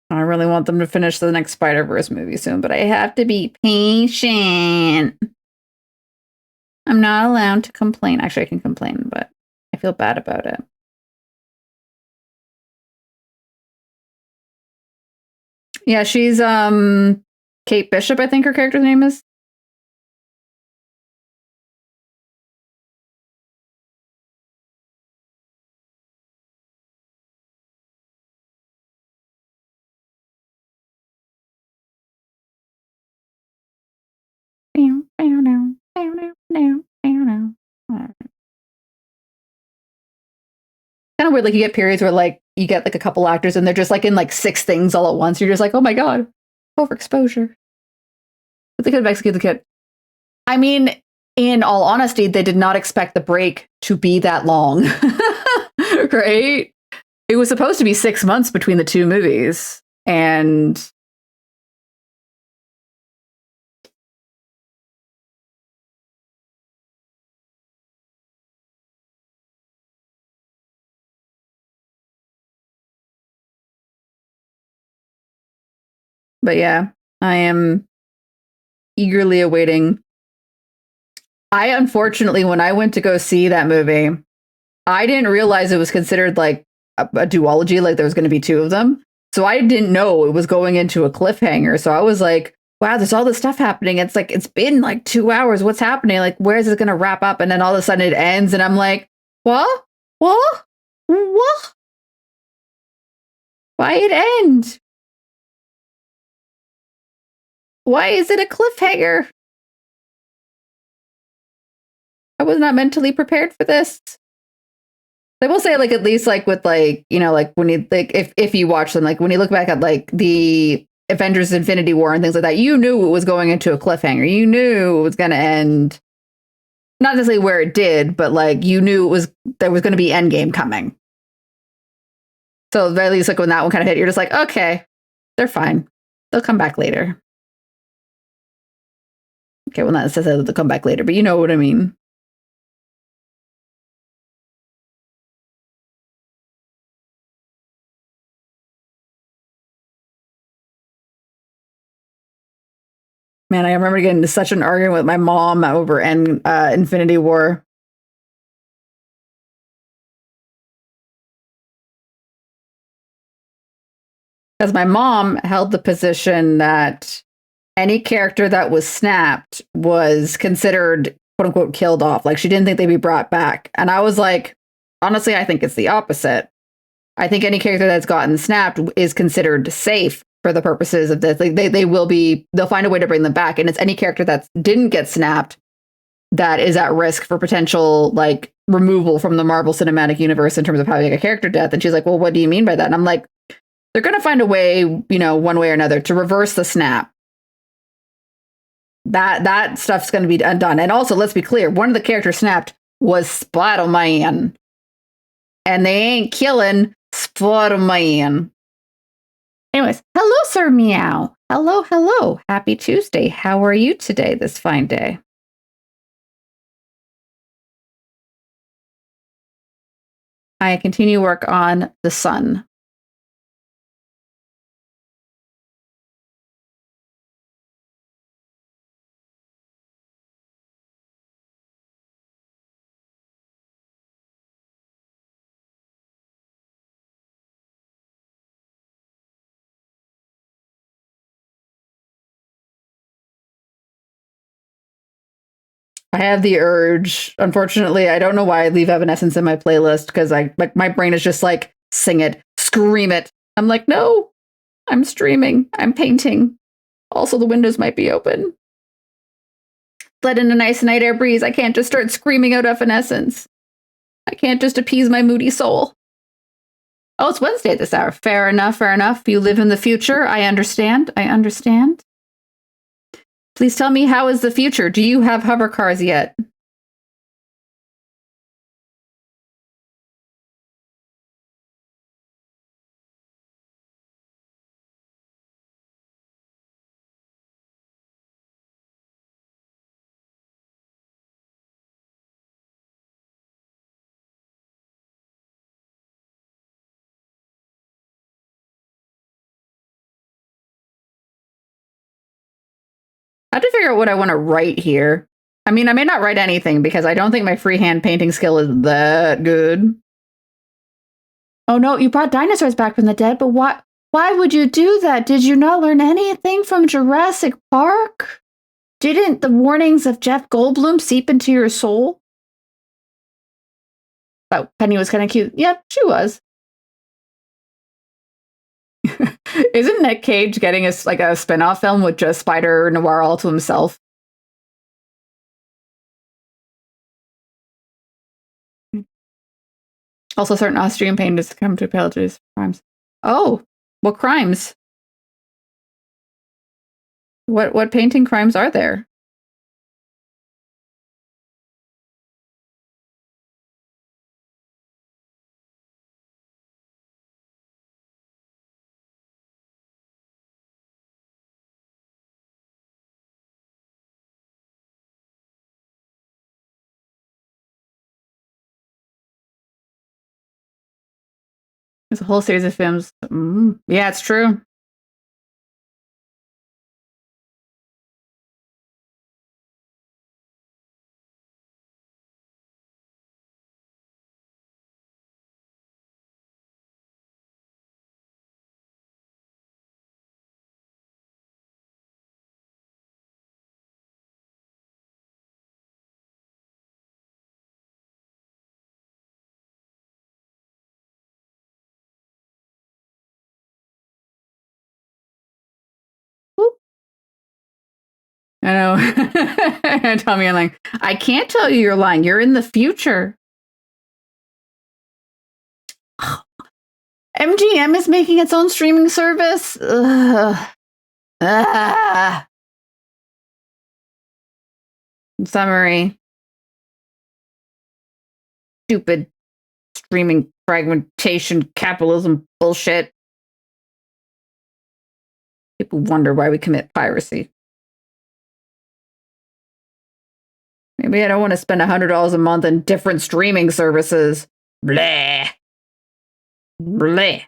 I really want them to finish the next Spider-Verse movie soon, but I have to be patient. I'm not allowed to complain. Actually, I can complain, but I feel bad about it. Yeah, she's Kate Bishop, I think her character's name is. Kind of weird, like you get periods where like you get like a couple actors and they're just like in like 6 things all at once. You're just like, oh my god, overexposure. But they could have executed the kid. I mean, in all honesty, they did not expect the break to be that long. Right? It was supposed to be 6 months between the 2 movies. And but yeah, I am eagerly awaiting. I unfortunately, when I went to go see that movie, I didn't realize it was considered like a duology, like there was going to be 2 of them. So I didn't know it was going into a cliffhanger. So I was like, wow, there's all this stuff happening. It's like, it's been like 2 hours. What's happening? Like, where is it going to wrap up? And then all of a sudden it ends. And I'm like, what? What? What? Why it end? Why is it a cliffhanger? I was not mentally prepared for this. I will say, like, at least like with like, you know, like when you like if you watch them, like when you look back at like the Avengers Infinity War and things like that, you knew it was going into a cliffhanger. You knew it was gonna end not necessarily where it did, but like you knew it was there was gonna be endgame coming. So at the very least, like when that one kind of hit, you're just like, okay, they're fine. They'll come back later. Okay, well not necessarily they'll come back later, but you know what I mean. Man, I remember getting into such an argument with my mom over Infinity War. Because my mom held the position that any character that was snapped was considered quote unquote killed off. Like she didn't think they'd be brought back. And I was like, honestly, I think it's the opposite. I think any character that's gotten snapped is considered safe for the purposes of this. Like they'll find a way to bring them back. And it's any character that didn't get snapped that is at risk for potential like removal from the Marvel Cinematic Universe in terms of having a character death. And she's like, well, what do you mean by that? And I'm like, they're going to find a way, you know, one way or another to reverse the snap. That stuff's going to be undone. And also, let's be clear, one of the characters snapped was Spider-Man. And they ain't killing Spider-Man. Anyways, hello, Sir Meow. Hello, hello. Happy Tuesday. How are you today, this fine day? I continue work on The Sun. I have the urge. Unfortunately, I don't know why I leave Evanescence in my playlist because I like my brain is just like sing it, scream it. I'm like, no, I'm streaming, I'm painting. Also, the windows might be open. Let in a nice night air breeze. I can't just start screaming out Evanescence. I can't just appease my moody soul. Oh, it's Wednesday at this hour. Fair enough, fair enough. You live in the future. I understand. I understand. Please tell me, how is the future? Do you have hover cars yet? I have to figure out what I want to write here. I mean, I may not write anything because I don't think my freehand painting skill is that good. Oh no, you brought dinosaurs back from the dead, but why would you do that? Did you not learn anything from Jurassic Park? Didn't the warnings of Jeff Goldblum seep into your soul? Oh, Penny was kind of cute. Yep, she was. Isn't Nick Cage getting a spin-off film with just Spider Noir all to himself? Also, certain Austrian painters come to apologize for crimes. Oh, what crimes? What painting crimes are there? There's a whole series of films. Yeah, it's true. Whoop. I know. Tell me, I'm like, I can't tell you you're lying. You're in the future. MGM is making its own streaming service. Ugh. Ah. Summary. Stupid streaming fragmentation capitalism bullshit. People wonder why we commit piracy. Maybe I don't want to spend $100 a month in different streaming services. Bleh. Bleh.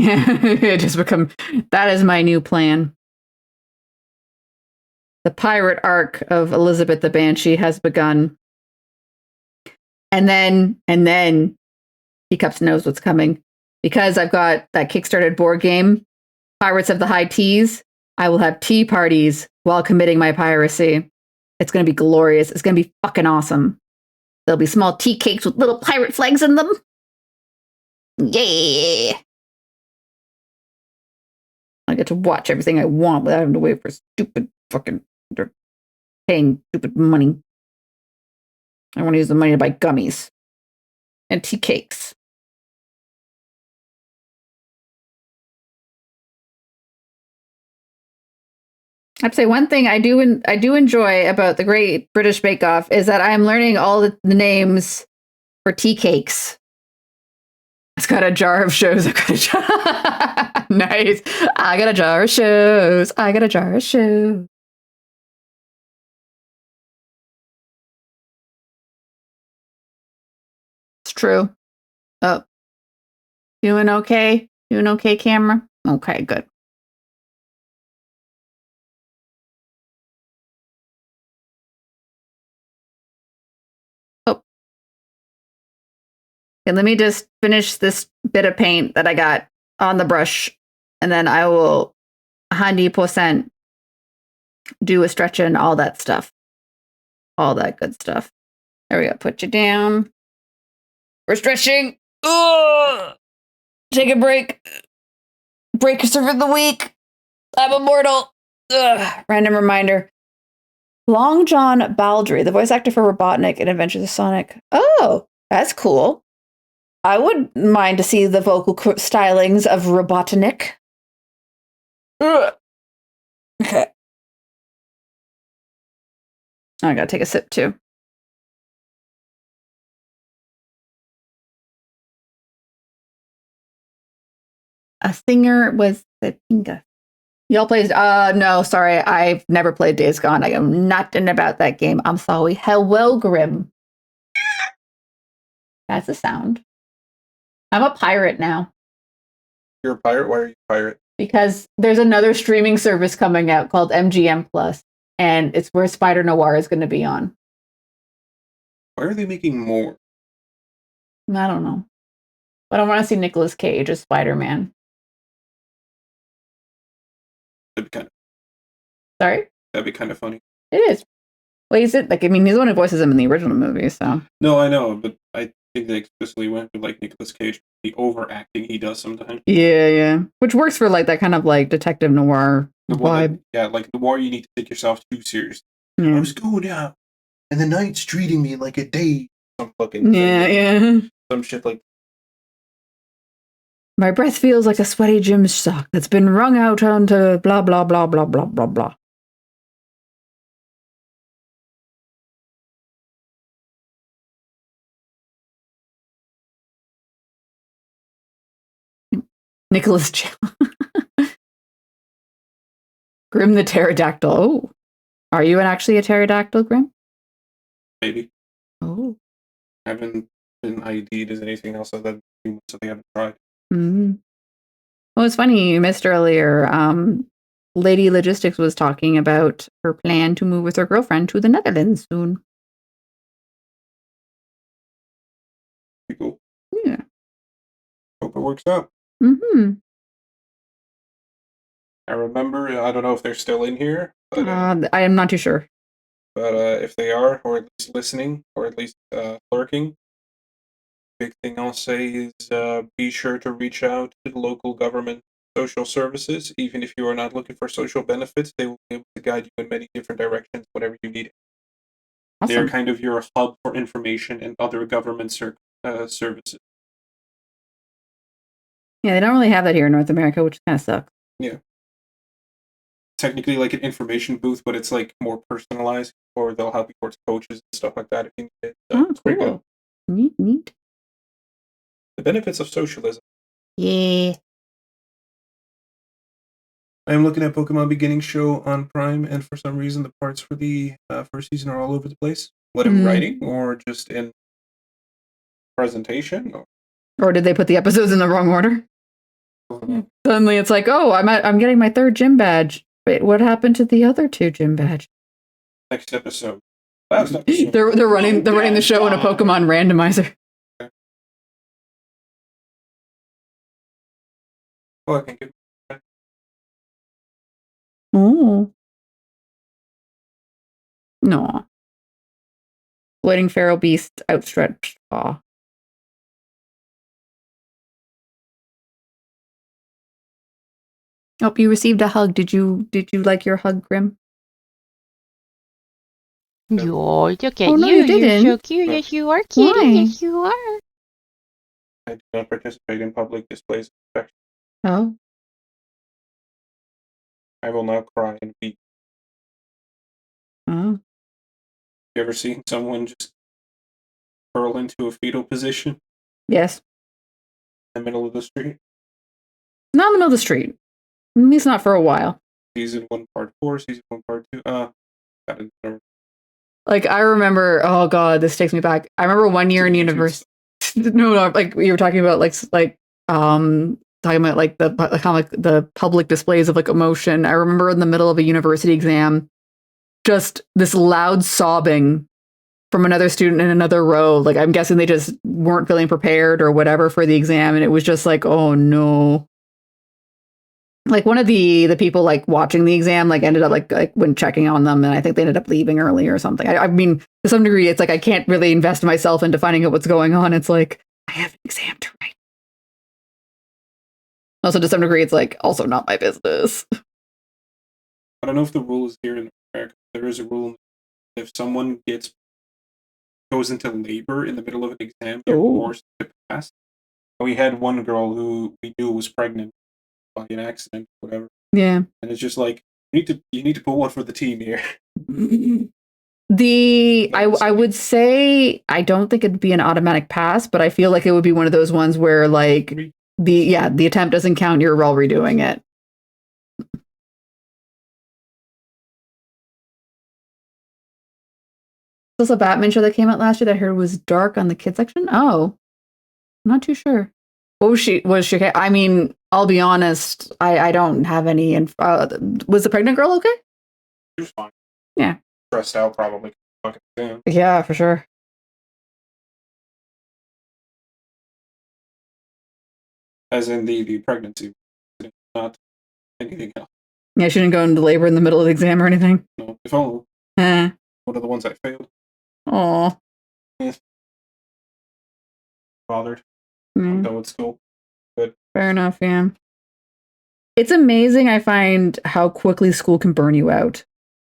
It just become that is my new plan. The pirate arc of Elizabeth the Banshee has begun. And then Teacups knows what's coming. Because I've got that Kickstarted board game, Pirates of the High Teas, I will have tea parties while committing my piracy. It's going to be glorious. It's going to be fucking awesome. There'll be small tea cakes with little pirate flags in them. Yeah. I get to watch everything I want without having to wait for stupid fucking they're paying stupid money. I want to use the money to buy gummies and tea cakes. I'd say one thing I do enjoy about the Great British Bake Off is that I'm learning all the names for tea cakes. It's got a jar of shows. I've got a jar. Nice. I got a jar of shows. I got a jar of shows. It's true. Oh, doing okay? Doing okay, camera? Okay, good. Oh, and let me just finish this bit of paint that I got on the brush, and then I will 100% do a stretch and all that stuff. All that good stuff. There we go. Put you down. We're stretching. Ugh. Take a break. Break serve of the week. I'm immortal. Ugh. Random reminder. Long John Baldry, the voice actor for Robotnik in Adventures of Sonic. Oh, that's cool. I wouldn't mind to see the vocal stylings of Robotnik. Ugh. Okay. I gotta take a sip too. A singer was the Inga. Y'all played? No, sorry. I've never played Days Gone. I am nothing about that game. I'm sorry. Hello, Grim. That's a sound. I'm a pirate now. You're a pirate? Why are you a pirate? Because there's another streaming service coming out called MGM Plus, and it's where Spider Noir is going to be on. Why are they making more? I don't know. But I want to see Nicolas Cage as Spider-Man. That'd be kind of. Sorry? That'd be kind of funny. It is. Well, he's it. Like, I mean, he's the one who voices him in the original movie, so. No, I know, but I think they explicitly went with like Nicolas Cage, the overacting he does sometimes. Yeah. Which works for like that kind of like detective noir vibe. Like the more you need to take yourself too seriously. Yeah. I was going out, and the night's treating me like a day. Some fucking yeah. Some shit like. My breath feels like a sweaty gym sock that's been wrung out onto blah blah blah blah blah blah blah. Nicholas Grim the pterodactyl. Oh, are you actually a pterodactyl, Grim? Maybe. Oh. I haven't been ID'd as anything else other than humans, so they haven't tried. Mm-hmm. Well, it's funny you missed earlier. Lady Logistics was talking about her plan to move with her girlfriend to the Netherlands soon. Pretty cool. Yeah. Hope it works out. Mm-hmm. I remember, I don't know if they're still in here, but I am not too sure. But if they are, or at least listening, or at least lurking, big thing I'll say is be sure to reach out to the local government social services. Even if you are not looking for social benefits, they will be able to guide you in many different directions, whatever you need. Awesome. They're kind of your hub for information and other government services. Yeah, they don't really have that here in North America, which kind of sucks. Yeah. Technically like an information booth, but it's like more personalized, or they'll help you towards coaches and stuff like that if you need it. So it's pretty good. Neat. The benefits of socialism. Yeah. I am looking at Pokemon Beginning Show on Prime, and for some reason the parts for the first season are all over the place. What in writing, or just in presentation? Or did they put the episodes in the wrong order? Suddenly it's like, oh, I'm getting my 3rd gym badge. Wait, what happened to the other 2 gym badges? Next episode. Last episode. They're running the show in a Pokemon randomizer. Oh, I can give. Oh. No. Floating feral beast, outstretched paw. Oh, you received a hug. Did you like your hug, Grim? Oh, look at Oh, no, you. you didn't. You're so cute. Yes, you are, kitty. Why? Yes, you are. I do not participate in public displays of affection. Oh. I will not cry and weep. Oh. You ever seen someone just curl into a fetal position Yes. in the middle of the street? Not in the middle of the street. At least not for a while. Season 1, part 4, season 1, part 2. Like, I remember, oh god, this takes me back. I remember one year in university. No, like you were talking about, talking about like the kind of like the public displays of like emotion. I remember in the middle of a university exam, just this loud sobbing from another student in another row. Like, I'm guessing they just weren't feeling prepared or whatever for the exam, and it was just like, oh no. Like, one of the people like watching the exam like ended up like when checking on them, and I think they ended up leaving early or something. I mean, to some degree, it's like I can't really invest myself into finding out what's going on. It's like I have an exam to write. Also, to some degree, it's like also not my business. I don't know if the rule is here in America. There is a rule: if someone goes into labor in the middle of an exam, they're forced to pass. And we had one girl who we knew was pregnant by an accident, whatever. Yeah, and it's just like you need to put one for the team here. I would say I don't think it'd be an automatic pass, but I feel like it would be one of those ones where like the attempt doesn't count. You're all redoing it. This a Batman show that came out last year that I heard was dark on the kids section. Oh, I'm not too sure. What was she? Was she? I mean, I'll be honest. I don't have any. Was the pregnant girl okay? She was fine. Yeah. Stressed out, probably. Fucking soon. Yeah, for sure. As in the pregnancy, not anything else. Yeah, she didn't go into labor in the middle of the exam or anything. No, if only. Eh. One of the ones I failed. Aw. Bothered. I'm done with school. Good. Fair enough, yeah. It's amazing, I find, how quickly school can burn you out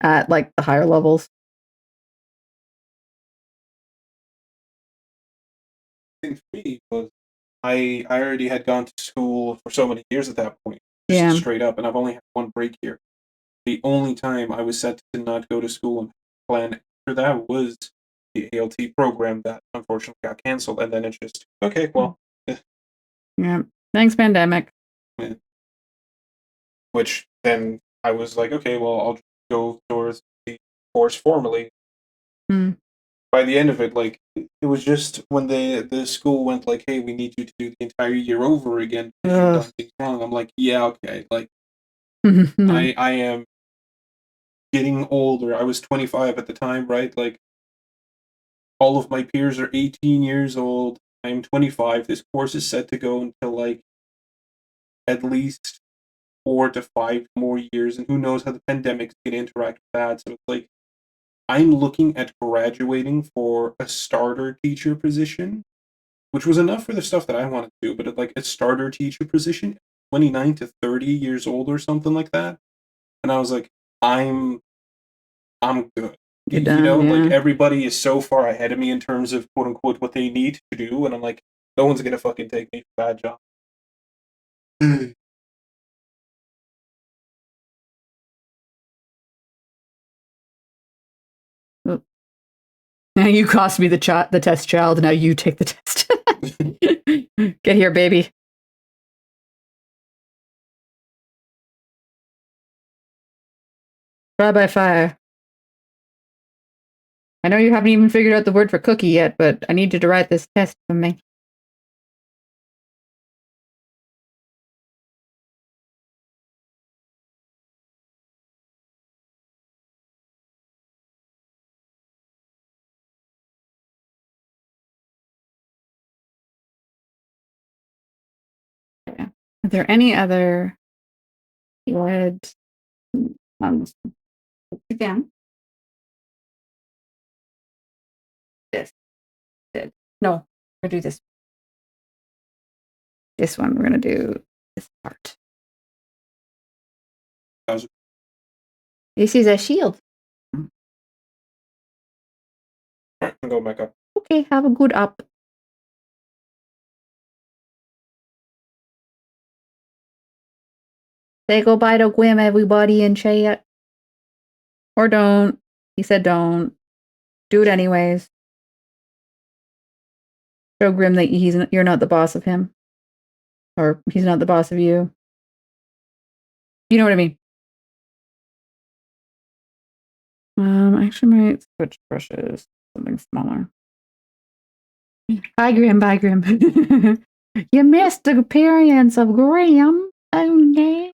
at, like, the higher levels. The thing for me was I already had gone to school for so many years at that point. Just Yeah. straight up, and I've only had one break here. The only time I was set to not go to school and plan after that was the ALT program that unfortunately got canceled, and then it's just, okay, well. Yeah. Thanks, pandemic. Yeah. Which then I was like, okay, well, I'll just go towards the course formally. By the end of it, like, it was just when the school went like, hey, we need you to do the entire year over again because you've done things wrong. I'm like, yeah, okay, like, I am getting older. I was 25 at the time, right? Like, all of my peers are 18 years old. I'm 25. This course is set to go until like at least 4 to 5 more years, and who knows how the pandemic's going to interact with that. So it's like, I'm looking at graduating for a starter teacher position, which was enough for the stuff that I wanted to do, but like a starter teacher position, 29 to 30 years old or something like that. And I was like, I'm good. You're done, like, yeah. everybody is so far ahead of me in terms of quote unquote what they need to do, and I'm like, no one's gonna fucking take me for that job. Now you cost me the test child, and now you take the test. Get here, baby. Try by fire. I know you haven't even figured out the word for cookie yet, but I need you to write this test for me. Yeah. Are there any other words? Again. This. No, we're gonna do this. This one, we're gonna do this part. This is a shield. Alright, I'm going back up. Okay, have a good up. Say goodbye to Gwym, everybody in chat. Or don't. He said don't. Do it anyways. Show Grim that you're not the boss of him. Or he's not the boss of you. You know what I mean? I actually might switch brushes. Something smaller. Hi, Grim. Bye, Grim. You missed the appearance of Grim. Oh, no.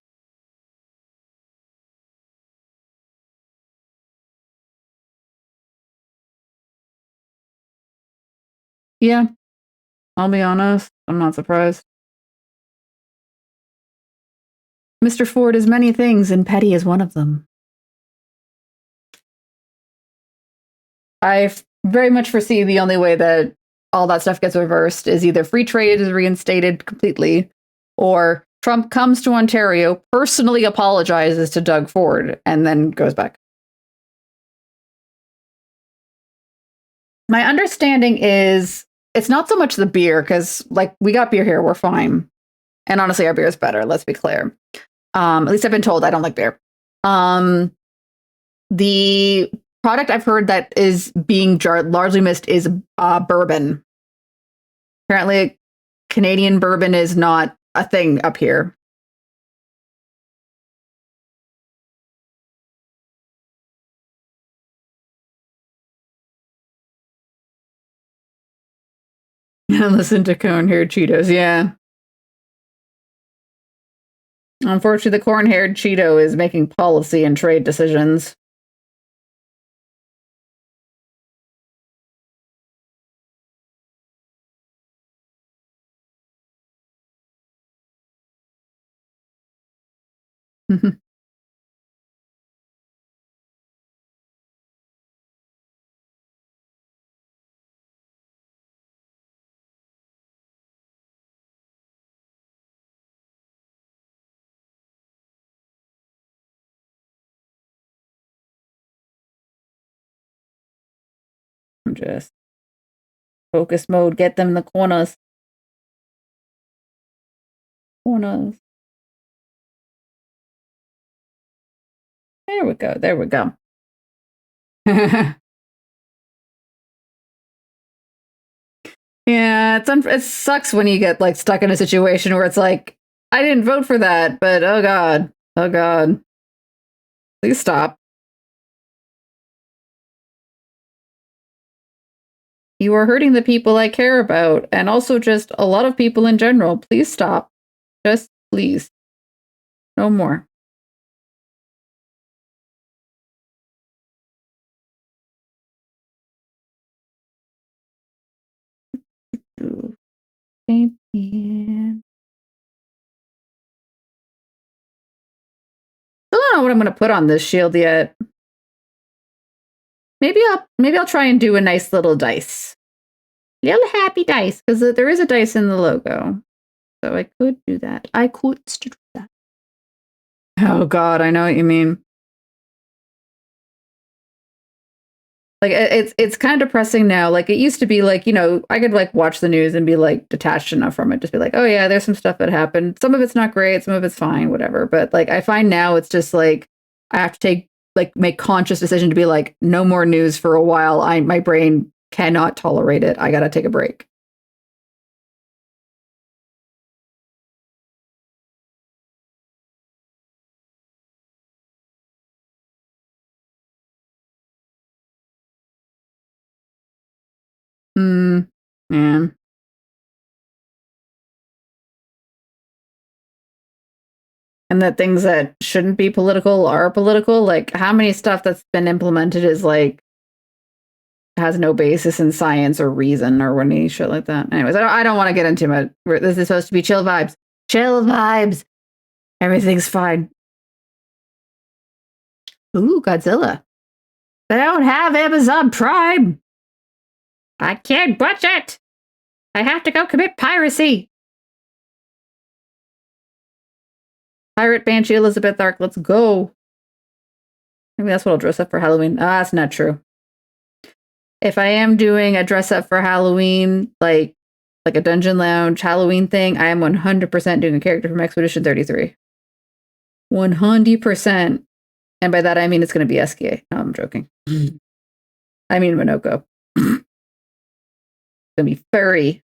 Yeah. I'll be honest. I'm not surprised. Mr. Ford is many things, and petty is one of them. I very much foresee the only way that all that stuff gets reversed is either free trade is reinstated completely, or Trump comes to Ontario, personally apologizes to Doug Ford, and then goes back. My understanding is it's not so much the beer, because like we got beer here, we're fine. And honestly, our beer is better, let's be clear. At least I've been told I don't like beer. The product I've heard that is being largely missed is bourbon. Apparently, Canadian bourbon is not a thing up here. Listen to corn-haired Cheetos, yeah. Unfortunately, the corn-haired Cheeto is making policy and trade decisions. Just focus mode, get them in the corners. Corners. There we go. There we go. Yeah, it sucks when you get like stuck in a situation where it's like, I didn't vote for that, but oh god, please stop. You are hurting the people I care about, and also just a lot of people in general. Please stop. Just please. No more. Champion. I don't know what I'm gonna put on this shield yet. Maybe I'll try and do a nice little dice. Little happy dice, because there is a dice in the logo. So I could do that. I could do that. Oh god, I know what you mean. Like it's kind of depressing now. Like it used to be like, I could like watch the news and be like detached enough from it. Just be like, oh yeah, there's some stuff that happened. Some of it's not great, some of it's fine, whatever. But like I find now it's just like I have to make conscious decision to be like, no more news for a while. My brain cannot tolerate it. I gotta take a break. Yeah. And that things that shouldn't be political are political. Like how many stuff that's been implemented is like has no basis in science or reason or any shit like that. Anyways, I don't want to get into it. This is supposed to be chill vibes. Chill vibes. Everything's fine. Ooh, Godzilla. They don't have Amazon Prime. I can't watch it. I have to go commit piracy. Pirate Banshee Elizabeth Arc, let's go. Maybe that's what I'll dress up for Halloween. That's not true. If I am doing a dress up for Halloween, like a Dungeon Lounge Halloween thing, I am 100% doing a character from Expedition 33. 100%. And by that, I mean it's going to be SKA. No, I'm joking. I mean Minoko. It's going to be furry.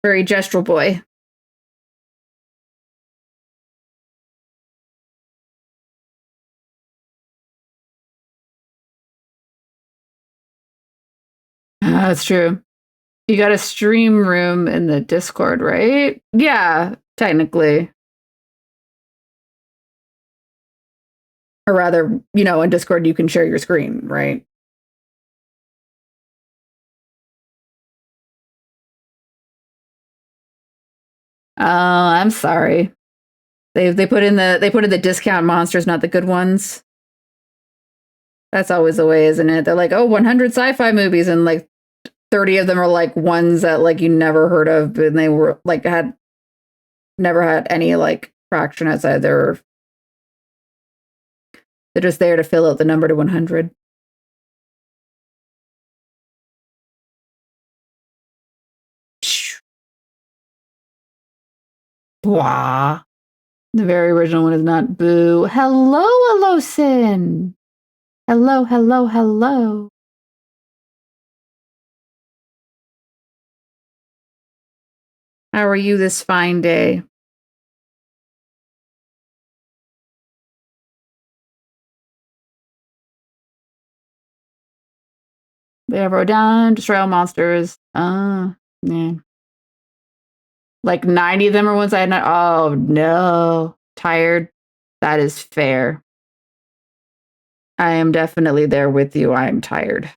Furry gestural boy. That's true. You got a stream room in the Discord, right? Yeah, technically. Or rather, in Discord, you can share your screen, right? Oh, I'm sorry. They put in the discount monsters, not the good ones. That's always the way, isn't it? They're like, oh, 100 sci-fi movies, and like 30 of them are like ones that like you never heard of, and they were like had never had any like fraction outside their. They're just there to fill out the number to 100. Wah. The very original one is not boo. Hello, Alosin. Hello, hello, hello. How are you this fine day? They have Rodan, destroy all monsters. Yeah. Like 90 of them are ones I had not. Oh no. Tired. That is fair. I am definitely there with you. I am tired.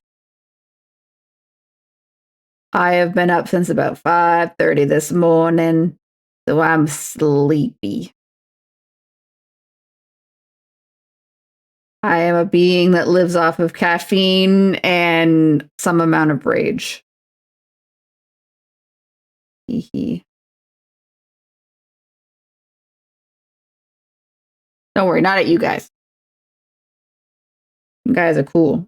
I have been up since about 5:30 this morning, so I'm sleepy. I am a being that lives off of caffeine and some amount of rage. Hee hee. Don't worry, not at you guys. You guys are cool.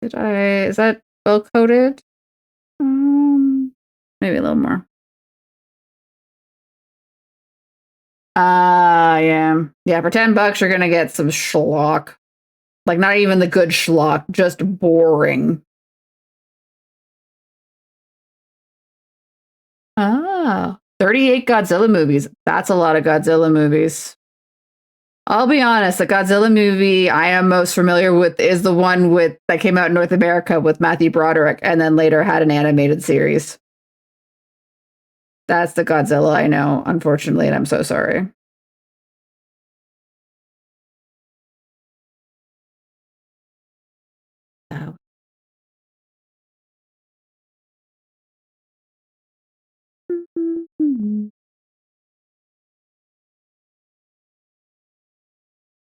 Is that well coded? Maybe a little more. Yeah. Yeah, for $10 you're gonna get some schlock. Like not even the good schlock, just boring. Oh, 38 Godzilla movies. That's a lot of Godzilla movies. I'll be honest, the Godzilla movie I am most familiar with is the one with that came out in North America with Matthew Broderick and then later had an animated series. That's the Godzilla I know, unfortunately, and I'm so sorry. Oh.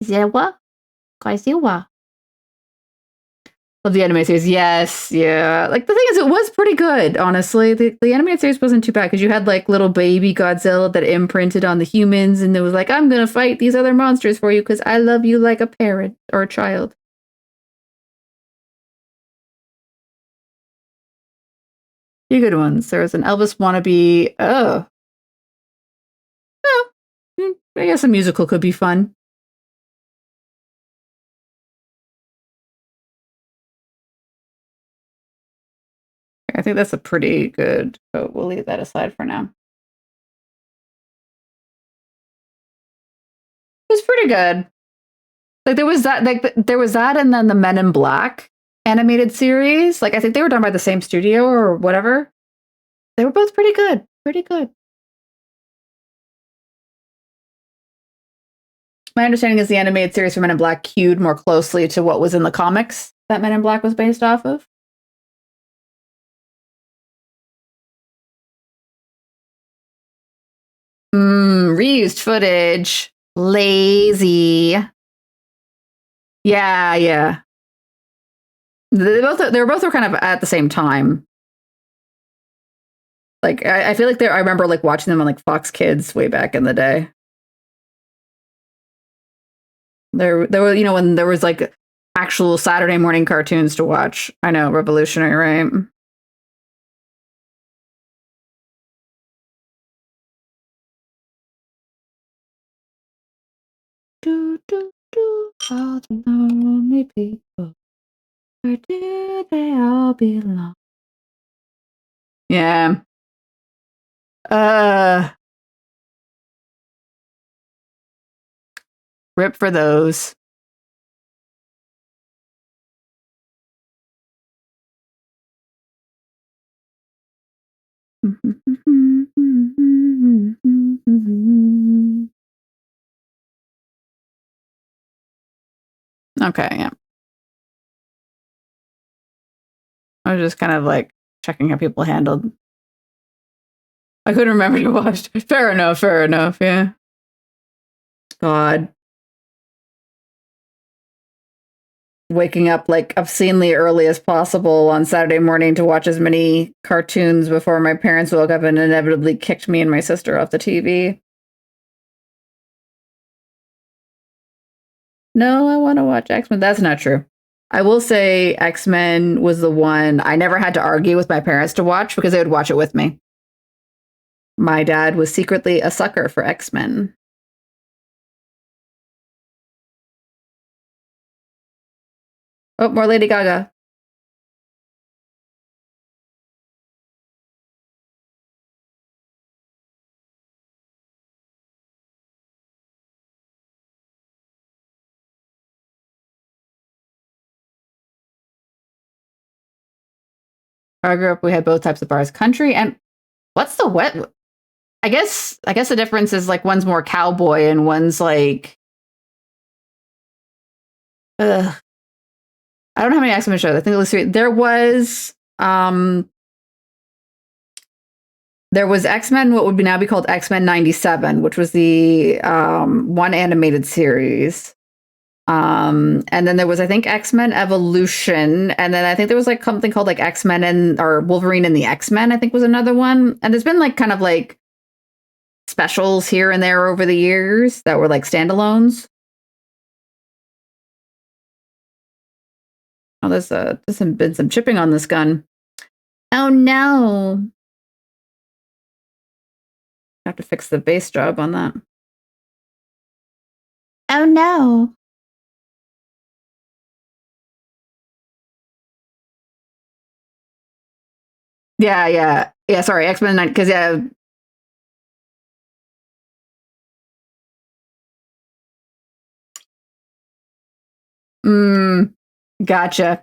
Zewa? Godzilla. Love the anime series. Yes, yeah. Like the thing is, it was pretty good, honestly. The animated series wasn't too bad because you had like little baby Godzilla that imprinted on the humans, and it was like, I'm gonna fight these other monsters for you because I love you like a parent or a child. You good ones. There was an Elvis wannabe. Oh, I guess a musical could be fun. I think that's a pretty good. But we'll leave that aside for now. It was pretty good. Like there was that, and then the Men in Black animated series. Like I think they were done by the same studio or whatever. They were both pretty good. Pretty good. My understanding is the animated series for Men in Black cued more closely to what was in the comics that Men in Black was based off of. Reused footage. Lazy. Yeah, yeah. They were both kind of at the same time. Like I feel like I remember like watching them on like Fox Kids way back in the day. There were when there was like actual Saturday morning cartoons to watch. I know, revolutionary, right? Do do do all the lonely people. Where do they all belong? Yeah. Uh Rip for those. Okay, yeah. I was just kind of like checking how people handled. I couldn't remember to watch. Fair enough, yeah. God. Waking up like obscenely early as possible on Saturday morning to watch as many cartoons before my parents woke up and inevitably kicked me and my sister off the TV. No, I want to watch X-Men. That's not true. I will say X-Men was the one I never had to argue with my parents to watch because they would watch it with me. My dad was secretly a sucker for X-Men. Oh, more Lady Gaga. I grew up, we had both types of bars. Country and what's the wet? I guess the difference is like one's more cowboy and one's like I don't know how many X-Men shows. I think it was 3. There was X-Men, what would now be called X-Men 97, which was the one animated series. And then there was, I think, X-Men Evolution, and then I think there was like something called like X-Men or Wolverine and the X-Men, I think was another one. And there's been like kind of like specials here and there over the years that were like standalones. Oh, there's been some chipping on this gun. Oh no. I have to fix the base job on that. Oh no. Yeah. Sorry, X-Men 9, because yeah. Gotcha.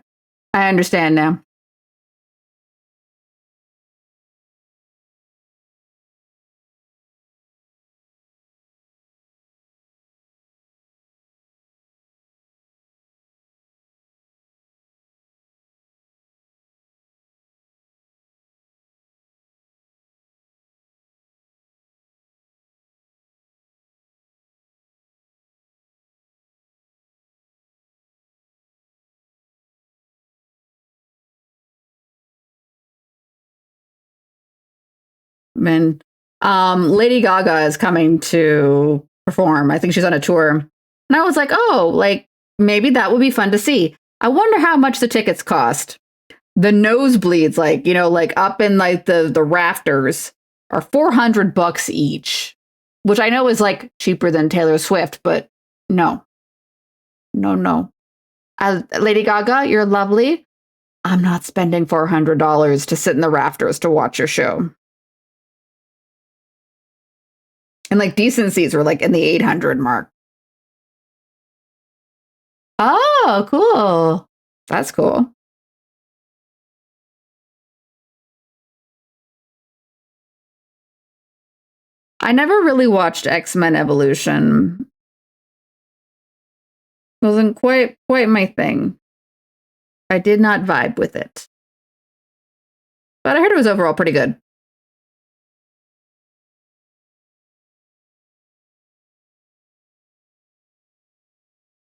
I understand now. And Lady Gaga is coming to perform. I think she's on a tour. And I was like, oh, like maybe that would be fun to see. I wonder how much the tickets cost. The nosebleeds, like, you know, like up in like the rafters are $400 each, which I know is like cheaper than Taylor Swift, but no. Lady Gaga, you're lovely. I'm not spending $400 to sit in the rafters to watch your show. And like decent seats were like in the 800 mark. Oh, cool. That's cool. I never really watched X-Men Evolution. Wasn't quite my thing. I did not vibe with it. But I heard it was overall pretty good.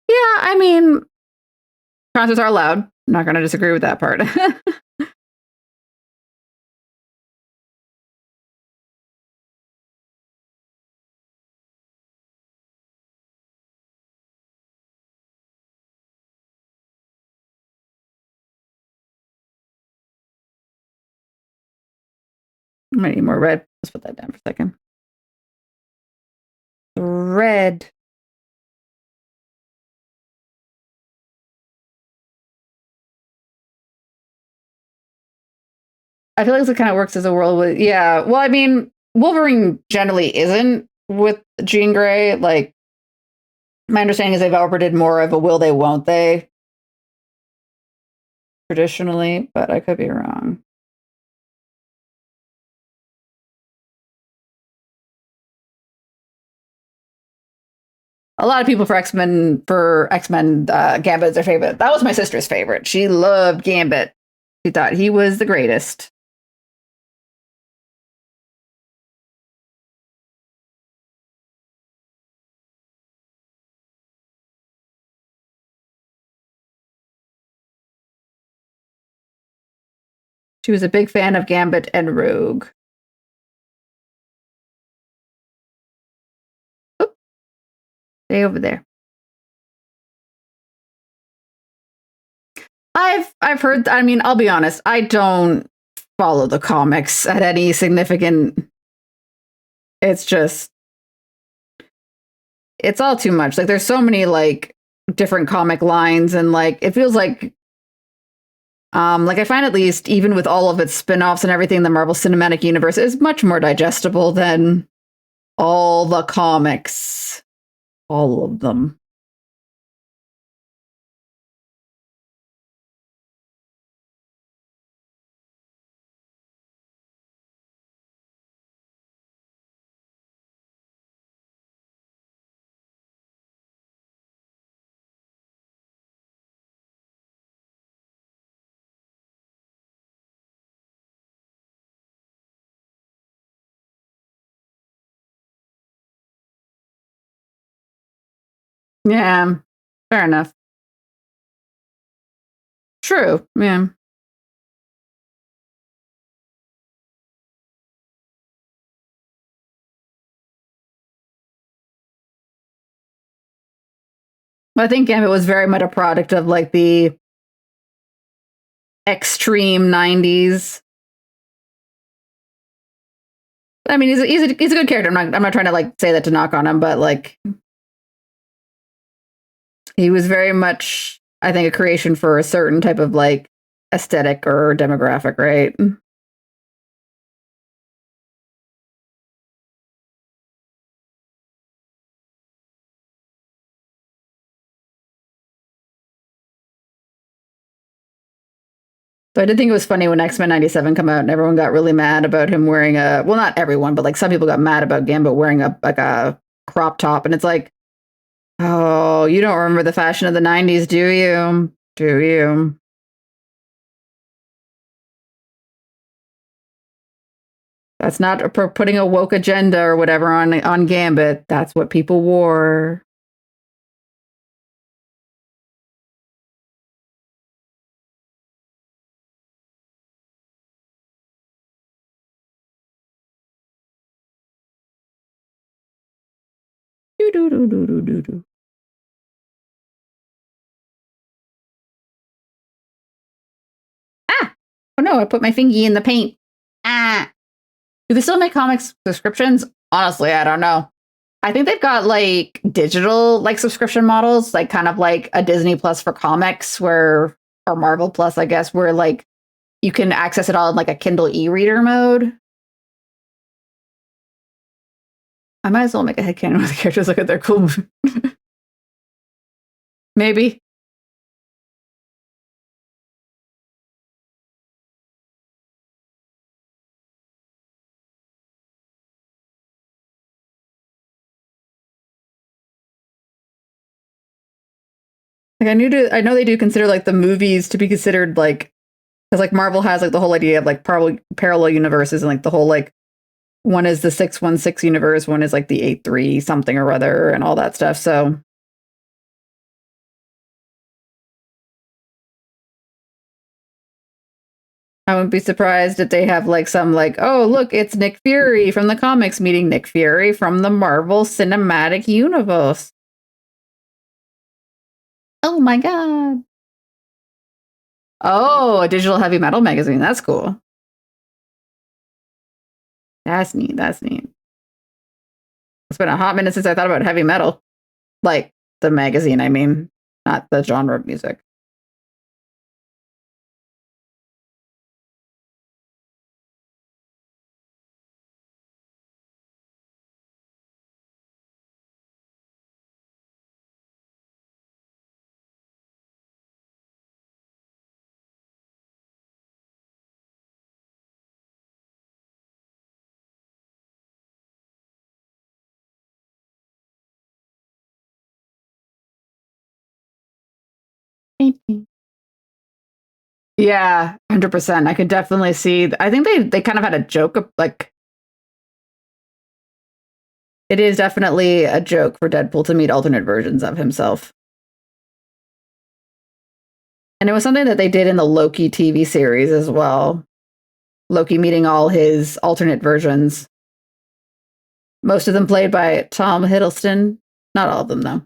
Yeah, I mean, concerts are allowed. I'm not going to disagree with that part. I might need more red. Let's put that down for a second. Red. I feel like it kind of works as a world with, yeah. Well, I mean, Wolverine generally isn't with Jean Grey. Like, my understanding is they've operated more of a will they, won't they traditionally, but I could be wrong. A lot of people for X-Men Gambit is their favorite. That was my sister's favorite. She loved Gambit. She thought he was the greatest. She was a big fan of Gambit and Rogue. Oop. Stay over there. I've heard, I mean, I'll be honest, I don't follow the comics at any significant. It's just it's all too much. Like there's so many like different comic lines and like it feels like I find at least even with all of its spin-offs and everything, the Marvel Cinematic Universe is much more digestible than all the comics. All of them. Yeah, fair enough. True. Yeah. I think Gambit was very much a product of like the extreme '90s. I mean, he's a good character. I'm not trying to like say that to knock on him, but like he was very much, I think, a creation for a certain type of like aesthetic or demographic, right? So I did think it was funny when X-Men '97 come out and everyone got really mad about him wearing a, well, not everyone, but like some people got mad about Gambit wearing a like a crop top, and it's like, oh, you don't remember the fashion of the '90s, do you? Do you? That's not putting a woke agenda or whatever on Gambit. That's what people wore. Do do do do do do do. Ah! Oh no! I put my fingy in the paint. Ah! Do they still make comics subscriptions? Honestly, I don't know. I think they've got like digital like subscription models, like kind of like a Disney Plus for comics, where or Marvel Plus, I guess, where like you can access it all in like a Kindle e-reader mode. I might as well make a headcanon with the characters. Look at their cool. Maybe. Like I know they do consider like the movies to be considered like, because like Marvel has like the whole idea of like parallel universes, and like the whole like one is the 616 universe, one is like the 83 something or other, and all that stuff. So I wouldn't be surprised if they have like some like, oh look, it's Nick Fury from the comics meeting Nick Fury from the Marvel Cinematic Universe. Oh my god. Oh, a digital heavy metal magazine. That's cool. That's neat. That's neat. It's been a hot minute since I thought about heavy metal. Like the magazine, I mean, not the genre of music. Yeah, 100%. I could definitely see. I think they kind of had a joke of like, it is definitely a joke for Deadpool to meet alternate versions of himself. And it was something that they did in the Loki TV series as well. Loki meeting all his alternate versions. Most of them played by Tom Hiddleston. Not all of them, though.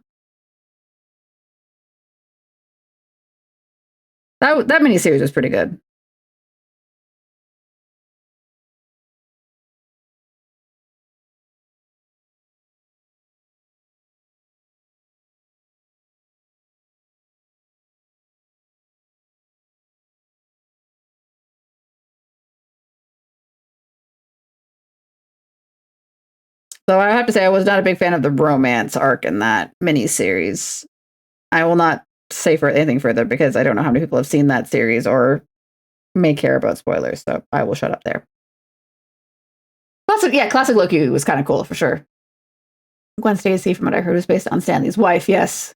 That miniseries was pretty good. So I have to say, I was not a big fan of the romance arc in that miniseries. I will not say for anything further because I don't know how many people have seen that series or may care about spoilers. So I will shut up there. Classic Loki was kind of cool for sure. Gwen Stacy, from what I heard, was based on Stanley's wife. Yes,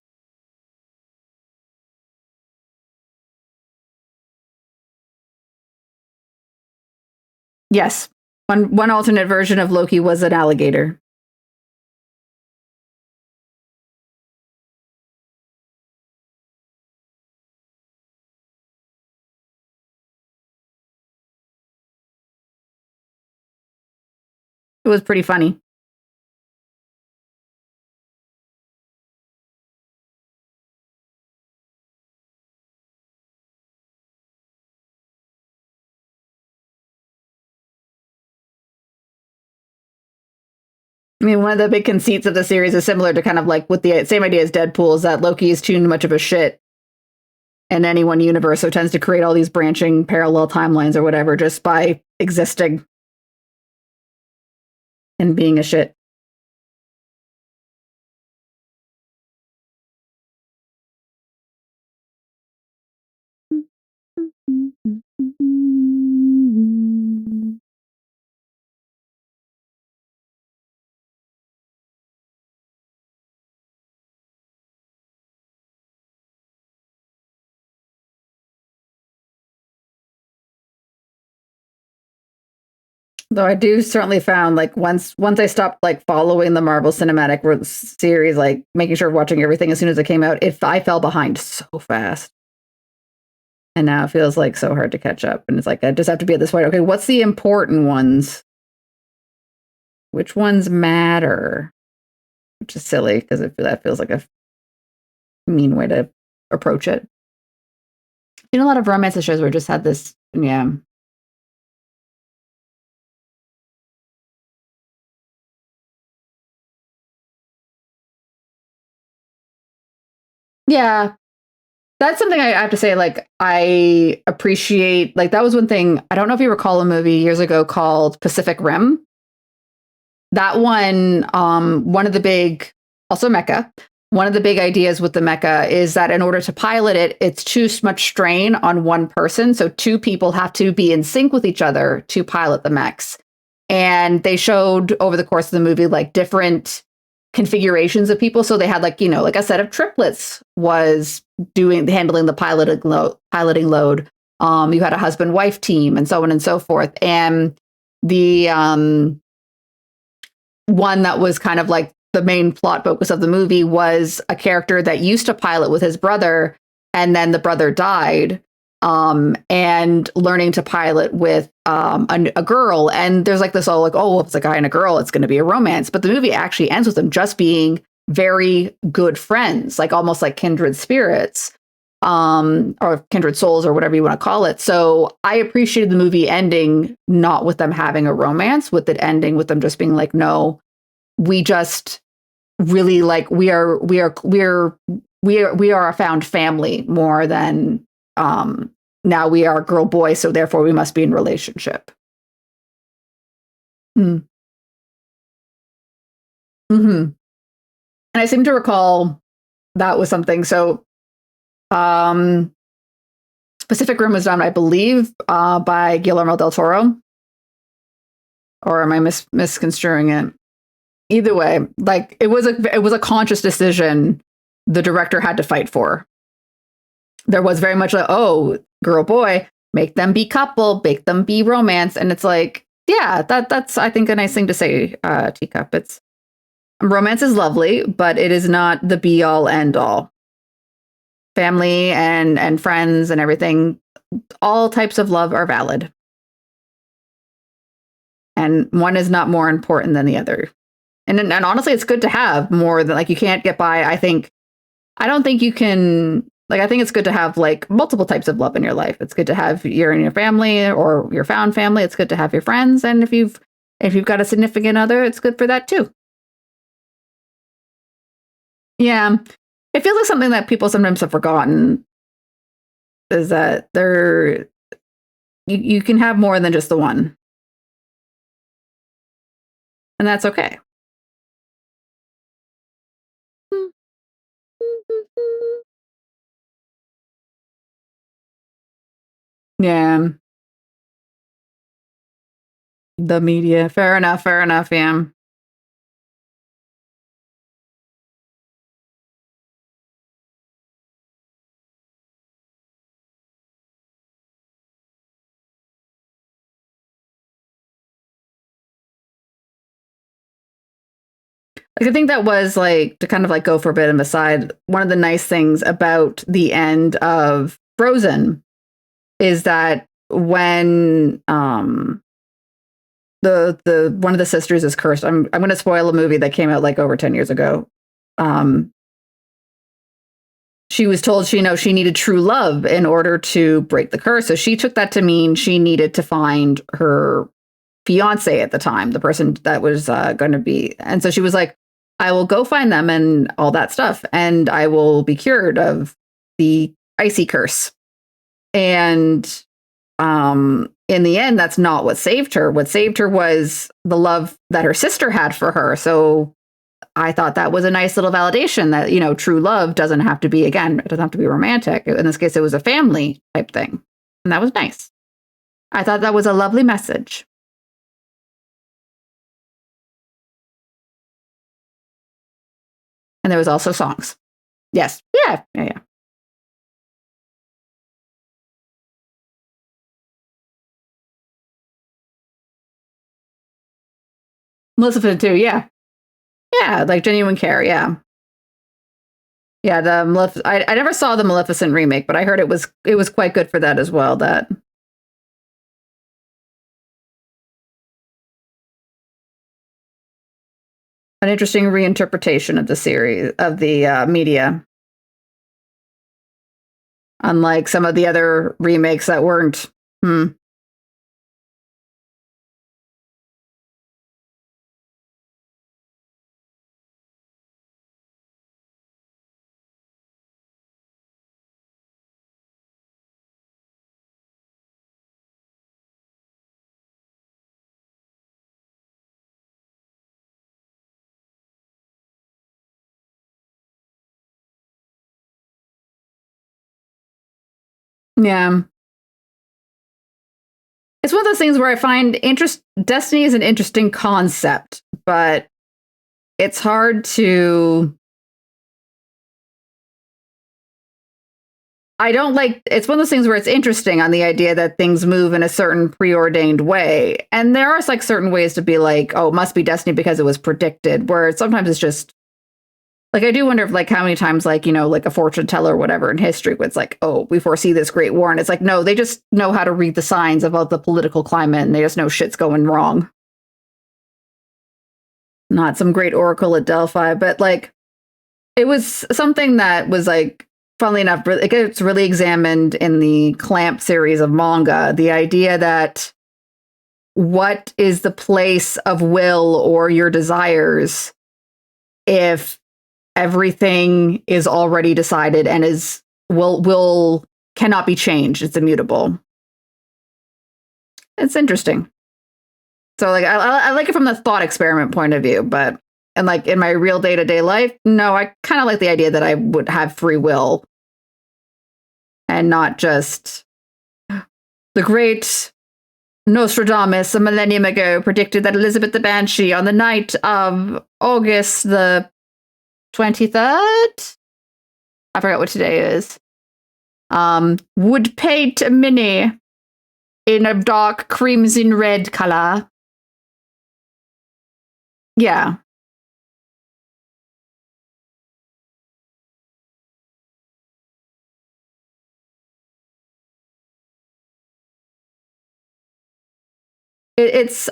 yes. One alternate version of Loki was an alligator. It was pretty funny. I mean, one of the big conceits of the series is similar to kind of like with the same idea as Deadpool, is that Loki is too much of a shit in any one universe, so tends to create all these branching parallel timelines or whatever just by existing and being a shit. Though I do certainly found like once I stopped like following the Marvel Cinematic series, like making sure watching everything as soon as it came out, I fell behind so fast. And now it feels like so hard to catch up. And it's like I just have to be at this point. Okay, what's the important ones? Which ones matter? Which is silly because that feels like a mean way to approach it. You know, a lot of romance shows where just had this, yeah. Yeah. That's something I have to say, like, I appreciate, like, that was one thing. I don't know if you recall a movie years ago called Pacific Rim. That one of the big, also Mecha, one of the big ideas with the Mecha is that in order to pilot it, it's too much strain on one person. So two people have to be in sync with each other to pilot the mechs. And they showed over the course of the movie, like different configurations of people. So they had like, like a set of triplets was handling the piloting load. You had a husband-wife team and so on and so forth. And the one that was kind of like the main plot focus of the movie was a character that used to pilot with his brother, and then the brother died, and learning to pilot with a girl. And there's like this all like, oh, well, if it's a guy and a girl, it's going to be a romance. But the movie actually ends with them just being very good friends, like almost like kindred spirits, or kindred souls, or whatever you want to call it. So I appreciated the movie ending not with them having a romance, with it ending with them just being like, no, we just really like we are a found family more than now we are girl boy, so therefore we must be in relationship. Mm. Mm-hmm. And I seem to recall that was something. So Pacific Rim was done, I believe, by Guillermo del Toro. Or am I misconstruing it? Either way, like it was a conscious decision the director had to fight for. There was very much like, oh, girl boy, make them be couple, make them be romance, and it's like, yeah, that's I think a nice thing to say. Teacup, it's romance is lovely, but it is not the be all end all. Family and friends and everything, all types of love are valid, and one is not more important than the other. And honestly, it's good to have more than, like, you can't get by. I don't think you can, like, I think it's good to have like multiple types of love in your life. It's good to have your family or your found family. It's good to have your friends. And if you've got a significant other, it's good for that too. Yeah. It feels like something that people sometimes have forgotten is that you can have more than just the one. And that's okay. Yeah. The media. Fair enough. Fair enough. Yeah. I think that was like, to kind of like go for a bit of an aside, one of the nice things about the end of Frozen is that when the one of the sisters is cursed. I'm going to spoil a movie that came out like over 10 years ago. She was told she needed true love in order to break the curse. So she took that to mean she needed to find her fiance at the time, the person that was going to be. And so she was like, I will go find them and all that stuff, and I will be cured of the icy curse. And in the end, that's not what saved her. What saved her was the love that her sister had for her. So I thought that was a nice little validation that, true love doesn't have to be, again, it doesn't have to be romantic. In this case, it was a family type thing. And that was nice. I thought that was a lovely message. And there was also songs. Yes. Yeah. Maleficent too, yeah. Yeah, like genuine care, yeah. Yeah, I never saw the Maleficent remake, but I heard it was quite good for that as well. That an interesting reinterpretation of the series of the media, unlike some of the other remakes that weren't. Yeah. It's one of those things where I find Destiny is an interesting concept, but it's hard to. It's one of those things where it's interesting on the idea that things move in a certain preordained way. And there are like certain ways to be like, oh, it must be destiny because it was predicted, where sometimes it's just like, I do wonder if like how many times like, like a fortune teller or whatever in history, it's like, oh, we foresee this great war. And it's like, no, they just know how to read the signs about the political climate and they just know shit's going wrong. Not some great oracle at Delphi, but like it was something that was like, funnily enough, it gets really examined in the Clamp series of manga. The idea that what is the place of will or your desires if everything is already decided and will cannot be changed. It's immutable. It's interesting. So like I like it from the thought experiment point of view, but and like in my real day-to-day life, no, I kind of like the idea that I would have free will and not just the great Nostradamus a millennium ago predicted that Elizabeth the Banshee on the night of August the 23rd? I forgot what today is. Would paint a Minnie in a dark crimson red color. Yeah.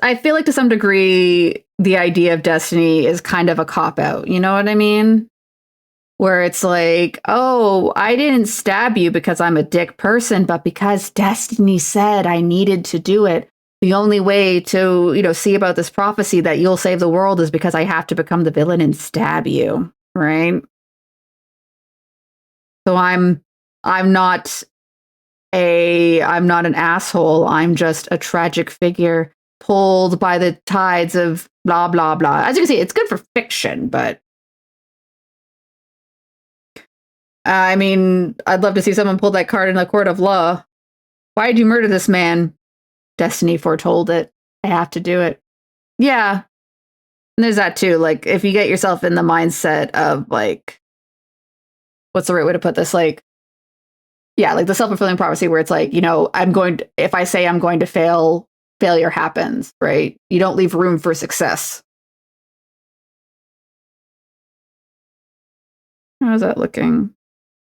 I feel like to some degree, the idea of destiny is kind of a cop out. You know what I mean? Where it's like, oh, I didn't stab you because I'm a dick person, but because destiny said I needed to do it. The only way to, see about this prophecy that you'll save the world is because I have to become the villain and stab you, right? So I'm not an asshole. I'm just a tragic figure pulled by the tides of blah blah blah. As you can see, it's good for fiction, but I mean, I'd love to see someone pull that card in a court of law. Why did you murder this man? Destiny foretold it. I have to do it. Yeah. And there's that too. Like, if you get yourself in the mindset of like, what's the right way to put this? Like, yeah, like the self-fulfilling prophecy where it's like, if I say I'm going to fail, failure happens, right? You don't leave room for success. How's that looking?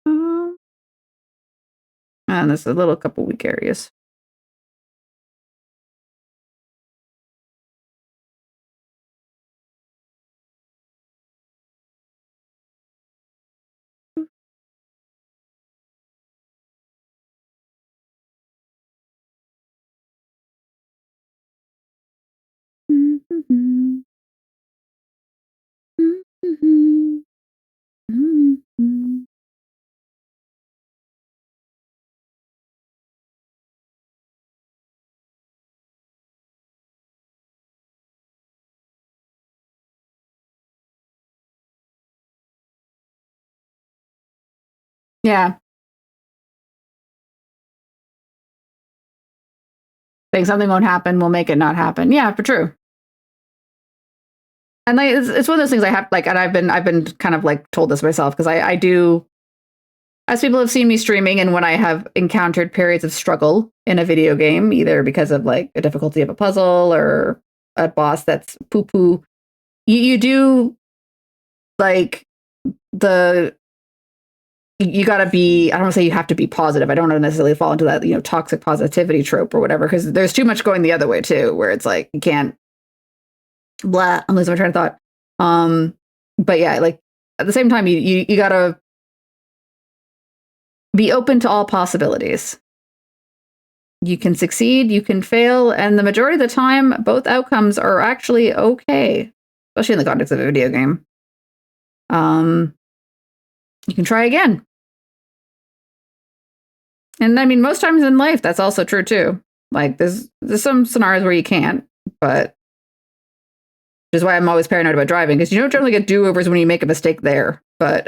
And there's a little couple weak areas. Yeah. Saying something won't happen will make it not happen. Yeah, for true. And like, it's one of those things I have like, and I've been kind of like told this myself because I do, as people have seen me streaming, and when I have encountered periods of struggle in a video game, either because of like a difficulty of a puzzle or a boss that's poo poo, you do like the you got to be, I don't want to say you have to be positive. I don't want to necessarily fall into that, toxic positivity trope or whatever, because there's too much going the other way too, where it's like you can't blah, I'm losing my train of thought. But yeah, like at the same time, you got to be open to all possibilities. You can succeed, you can fail, and the majority of the time, both outcomes are actually okay, especially in the context of a video game. You can try again. And I mean, most times in life, that's also true too. Like there's some scenarios where you can't, but which is why I'm always paranoid about driving, because you don't generally get do-overs when you make a mistake there. But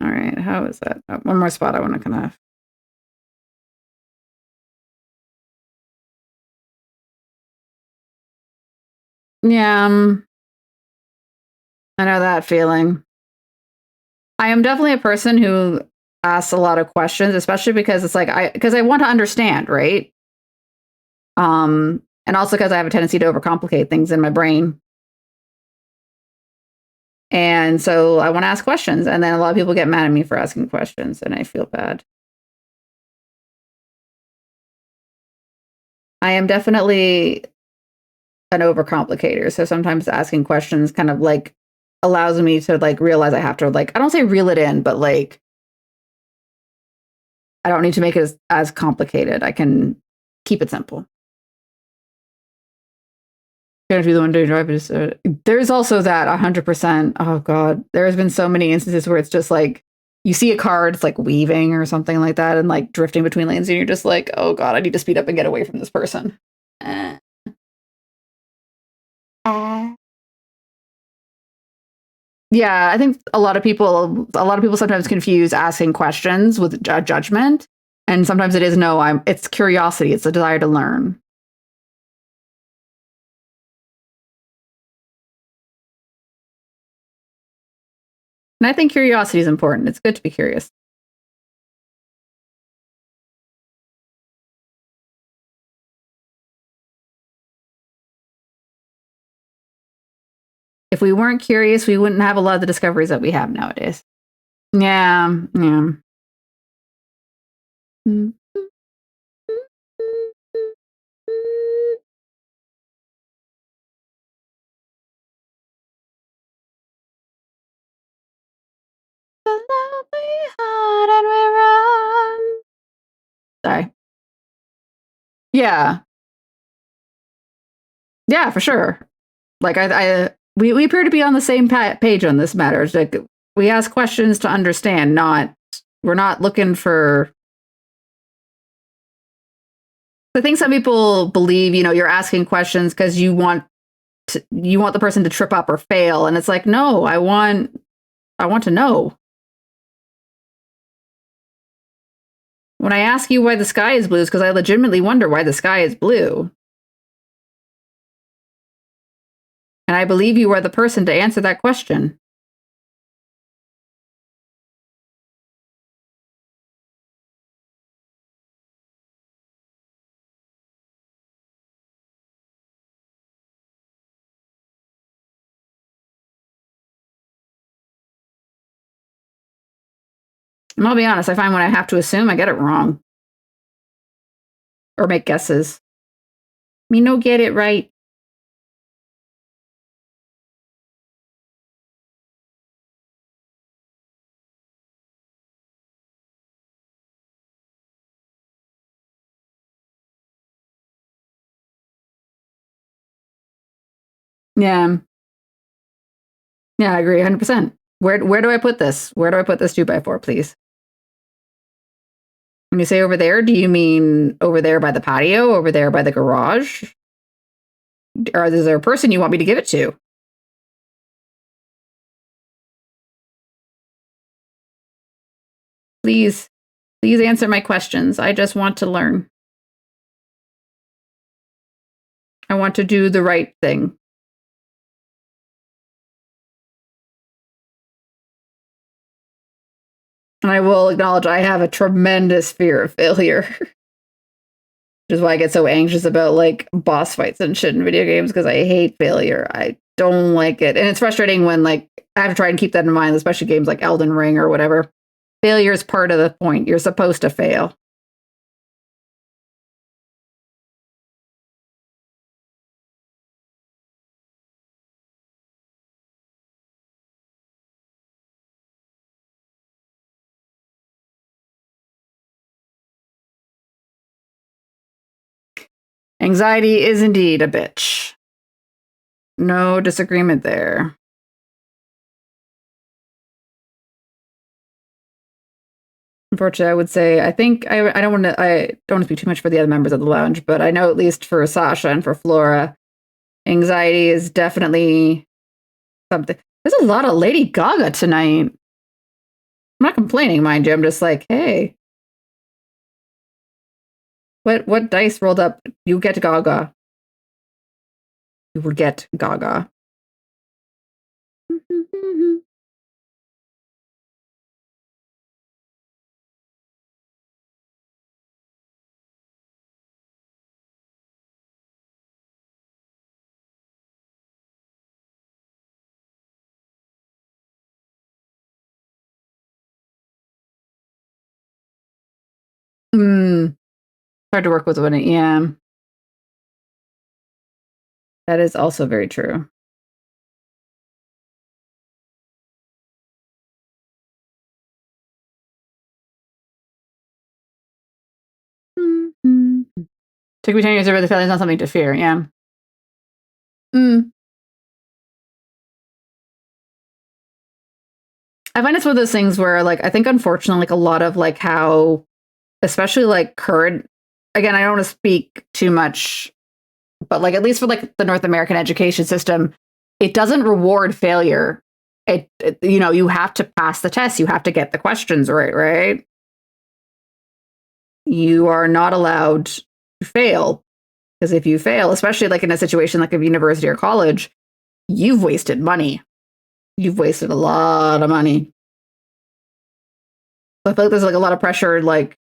all right, how is that? Oh, one more spot I want to kind of. Yeah, I know that feeling. I am definitely a person who asks a lot of questions, especially because it's like because I want to understand, right? And also because I have a tendency to overcomplicate things in my brain. And so I want to ask questions, and then a lot of people get mad at me for asking questions, and I feel bad. I am definitely an overcomplicator, so sometimes asking questions kind of like allows me to like realize I have to like, I don't say reel it in, but like I don't need to make it as complicated. I can keep it simple. Gonna be the one doing driving. There's also that 100%. Oh god, there's been so many instances where it's just like you see a car, it's like weaving or something like that, and like drifting between lanes, and you're just like, oh god, I need to speed up and get away from this person. Yeah, I think a lot of people sometimes confuse asking questions with judgment, and sometimes it is no. It's curiosity. It's a desire to learn. And I think curiosity is important. It's good to be curious. If we weren't curious, we wouldn't have a lot of the discoveries that we have nowadays. Yeah, yeah. Mm. The lonely heart and we run. Sorry. Yeah, yeah, for sure. Like we appear to be on the same page on this matter. It's like we ask questions to understand, not we're not looking for. I think some people believe, you're asking questions because you want the person to trip up or fail, and it's like, no, I want to know. When I ask you why the sky is blue, it's because I legitimately wonder why the sky is blue. And I believe you are the person to answer that question. And I'll be honest, I find when I have to assume, I get it wrong. Or make guesses. Me no get it right. Yeah. Yeah, I agree 100%. Where do I put this? Where do I put this 2x4, please? When you say over there, do you mean over there by the patio, over there by the garage? Or is there a person you want me to give it to? Please answer my questions. I just want to learn. I want to do the right thing. And I will acknowledge I have a tremendous fear of failure. Which is why I get so anxious about like boss fights and shit in video games, because I hate failure. I don't like it. And it's frustrating when like I have to try and keep that in mind, especially games like Elden Ring or whatever. Failure is part of the point. You're supposed to fail. Anxiety is indeed a bitch. No disagreement there. Unfortunately, I would say I think I don't want to speak too much for the other members of the lounge, but I know at least for Sasha and for Flora, anxiety is definitely something. There's a lot of Lady Gaga tonight. I'm not complaining, mind you. I'm just like, hey, what dice rolled up? You get Gaga. You would get Gaga. Hard to work with when it, yeah. That is also very true. Took me 10 years to really feel it's not something to fear, yeah. I find it's one of those things where, like, I think unfortunately, like a lot of like how, especially like current, again, I don't want to speak too much, but like at least for like the North American education system, it doesn't reward failure. You know, you have to pass the test, you have to get the questions right, right? You are not allowed to fail, because if you fail, especially like in a situation like a university or college, you've wasted money. You've wasted a lot of money. I feel like there's like a lot of pressure, like,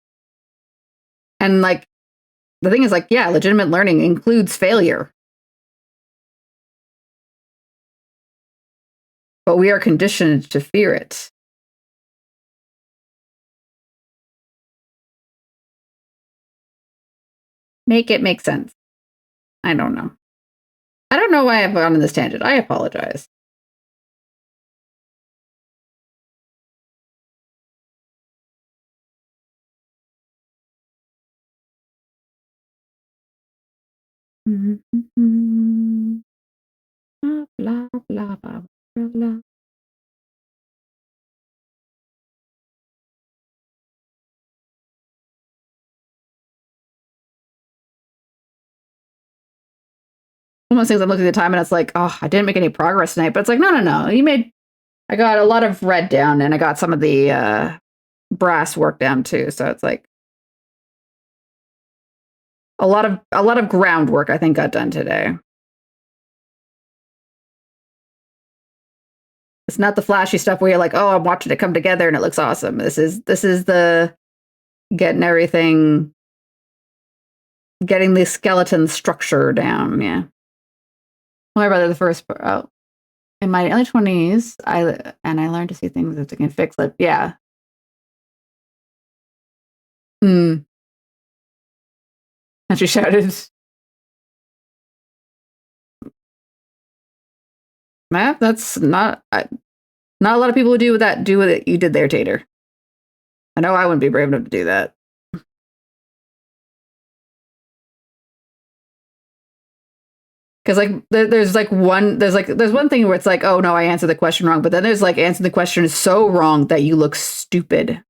and like the thing is like, yeah, legitimate learning includes failure. But we are conditioned to fear it. Make it make sense. I don't know. I don't know why I've gone on this tangent. I apologize. Blah, blah, blah, blah, blah. Almost things I'm looking at the time and it's like, oh, I didn't make any progress tonight. But it's like, no. I got a lot of red down and I got some of the brass work down too. So it's like a lot of groundwork I think got done today. It's not the flashy stuff where you're like, oh, I'm watching it come together and it looks awesome. This is the getting everything, getting the skeleton structure down. Yeah. My brother, the first, in my early 20s, I learned to see things that they can fix it. Yeah. And she shouted, Matt, that's not a lot of people would do what you did there, Tater. I know I wouldn't be brave enough to do that. Because like there's one thing where it's like, oh no, I answered the question wrong, but then there's like answer the question so wrong that you look stupid.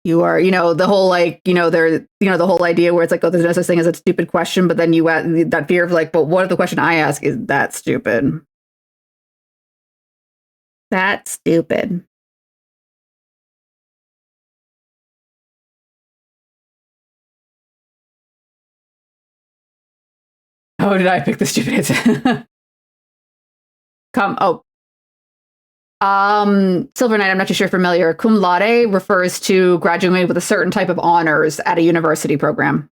You are, the whole like, the whole idea where it's like, oh, there's no such thing as a stupid question, but then you add that fear of like, but what if the question I ask is that stupid? That's stupid. Oh, did I pick the stupid answer? Silver Knight, I'm not too sure familiar. Cum laude refers to graduating with a certain type of honors at a university program.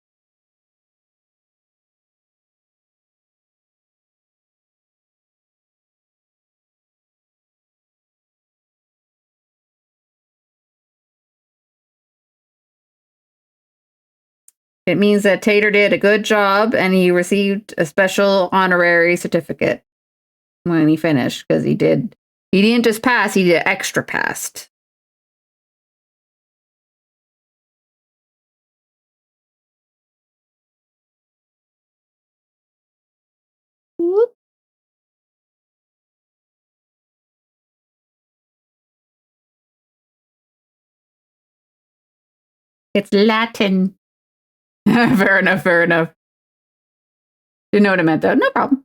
It means that Tater did a good job and he received a special honorary certificate when he finished, because he didn't just pass, he did extra passed. Whoop. It's Latin. Fair enough. Didn't know what it meant though. No problem.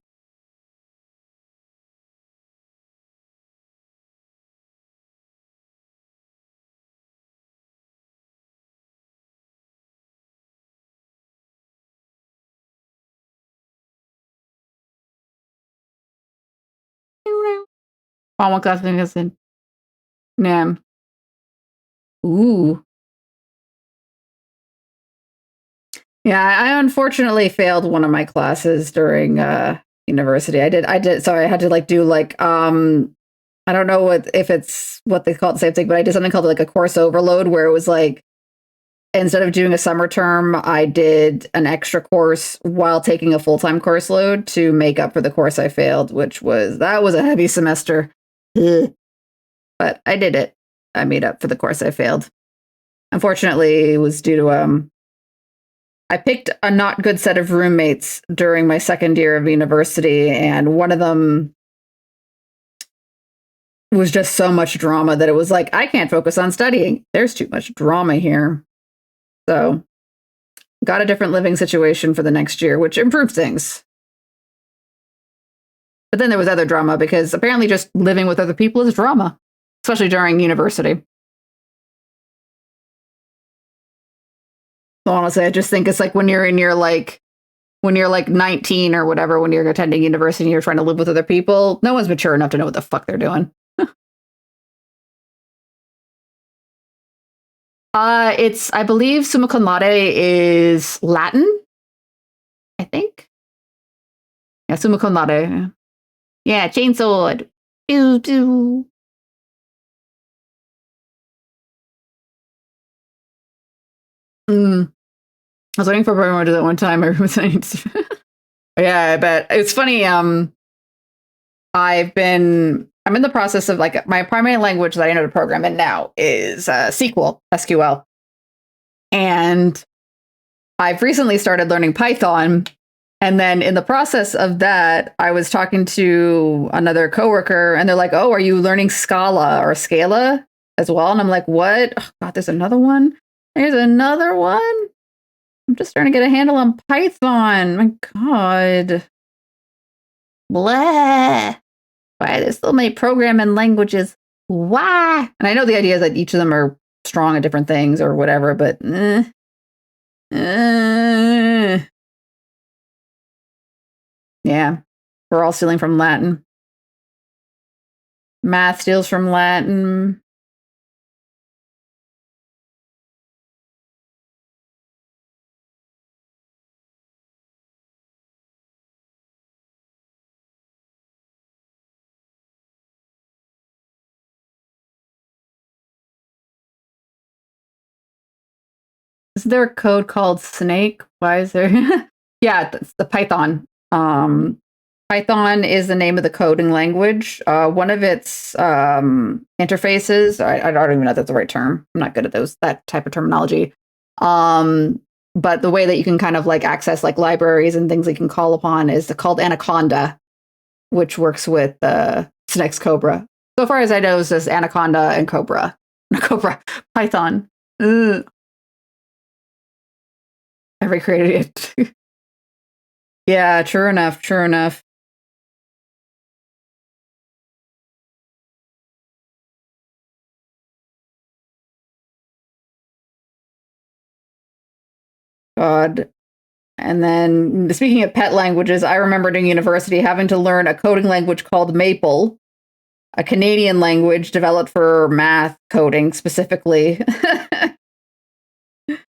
One class in Nam. Ooh. Yeah, I unfortunately failed one of my classes during university. I did. So I had to like do like I don't know if it's what they call it the same thing, but I did something called like a course overload, where it was like, instead of doing a summer term, I did an extra course while taking a full-time course load to make up for the course I failed, that was a heavy semester. Ugh. But I did it. I made up for the course I failed. Unfortunately, it was due to I picked a not good set of roommates during my second year of university, and one of them was just so much drama that it was like, I can't focus on studying. There's too much drama here. So, got a different living situation for the next year, which improved things. But then there was other drama, because apparently just living with other people is drama, especially during university. So honestly, I just think it's like when you're 19 or whatever, when you're attending university and you're trying to live with other people, no one's mature enough to know what the fuck they're doing. I believe summa cum laude is Latin, I think. Yeah, summa cum laude. Yeah, chainsword. Pew, pew. I was waiting for everyone to do that one time. Yeah, I bet. It's funny. I'm in the process of like, my primary language that I know to program in now is SQL. And I've recently started learning Python. And then in the process of that, I was talking to another coworker, and they're like, oh, are you learning Scala or Scala as well? And I'm like, what? Oh, God, there's another one. There's another one. I'm just trying to get a handle on Python. My God. Blah. Why there's so many programming languages? Why? And I know the idea is that each of them are strong at different things or whatever, but yeah, we're all stealing from Latin. Math steals from Latin. Is there a code called Snake? Why is there? Yeah, that's the Python. Python is the name of the coding language. One of its interfaces, I don't even know if that's the right term. I'm not good at that type of terminology. but the way that you can kind of like access like libraries and things that you can call upon is called Anaconda, which works with Snakes Cobra. So far as I know, it's just Anaconda and Cobra. Cobra, Python. Ugh. I recreated it. Yeah, true enough, true enough. God. And then speaking of pet languages, I remembered in university having to learn a coding language called Maple, a Canadian language developed for math coding specifically.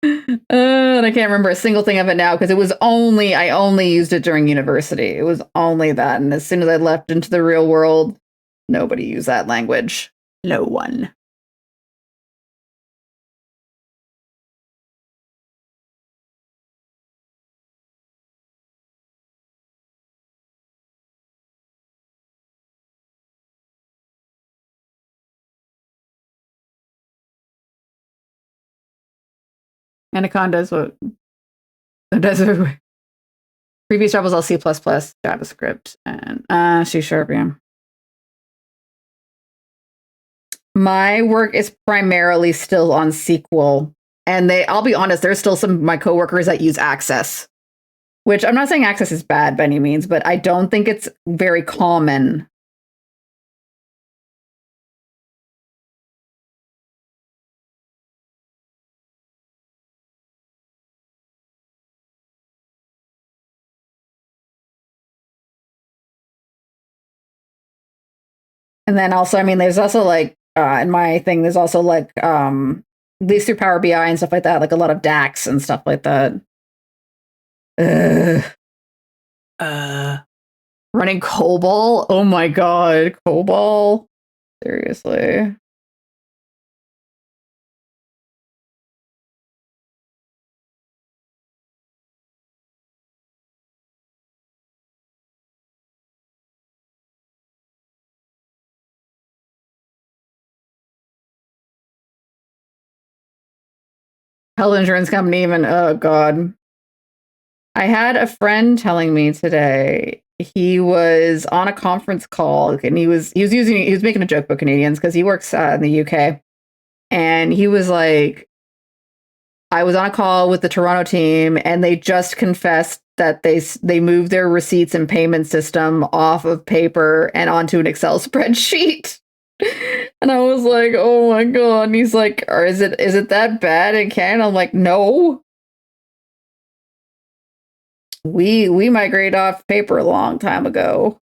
And I can't remember a single thing of it now because I only used it during university. It was only that. And as soon as I left into the real world, nobody used that language. No one. Anaconda is what it does everywhere. Previous job was all C++, JavaScript, and C#, yeah. My work is primarily still on SQL. And I'll be honest, there's still some of my coworkers that use Access, which I'm not saying Access is bad by any means, but I don't think it's very common. And then also, I mean, there's also like in my thing, there's also like at least through Power BI and stuff like that, like a lot of DAX and stuff like that. Running COBOL? Oh my god, COBOL? Seriously. Health insurance company even, oh god. I had a friend telling me today he was on a conference call and he was making a joke about Canadians because he works in the UK, and he was like, I was on a call with the Toronto team and they just confessed that they moved their receipts and payment system off of paper and onto an Excel spreadsheet. And I was like, oh my god. And he's like, is it that bad in Canada? I'm like, no. We migrated off paper a long time ago.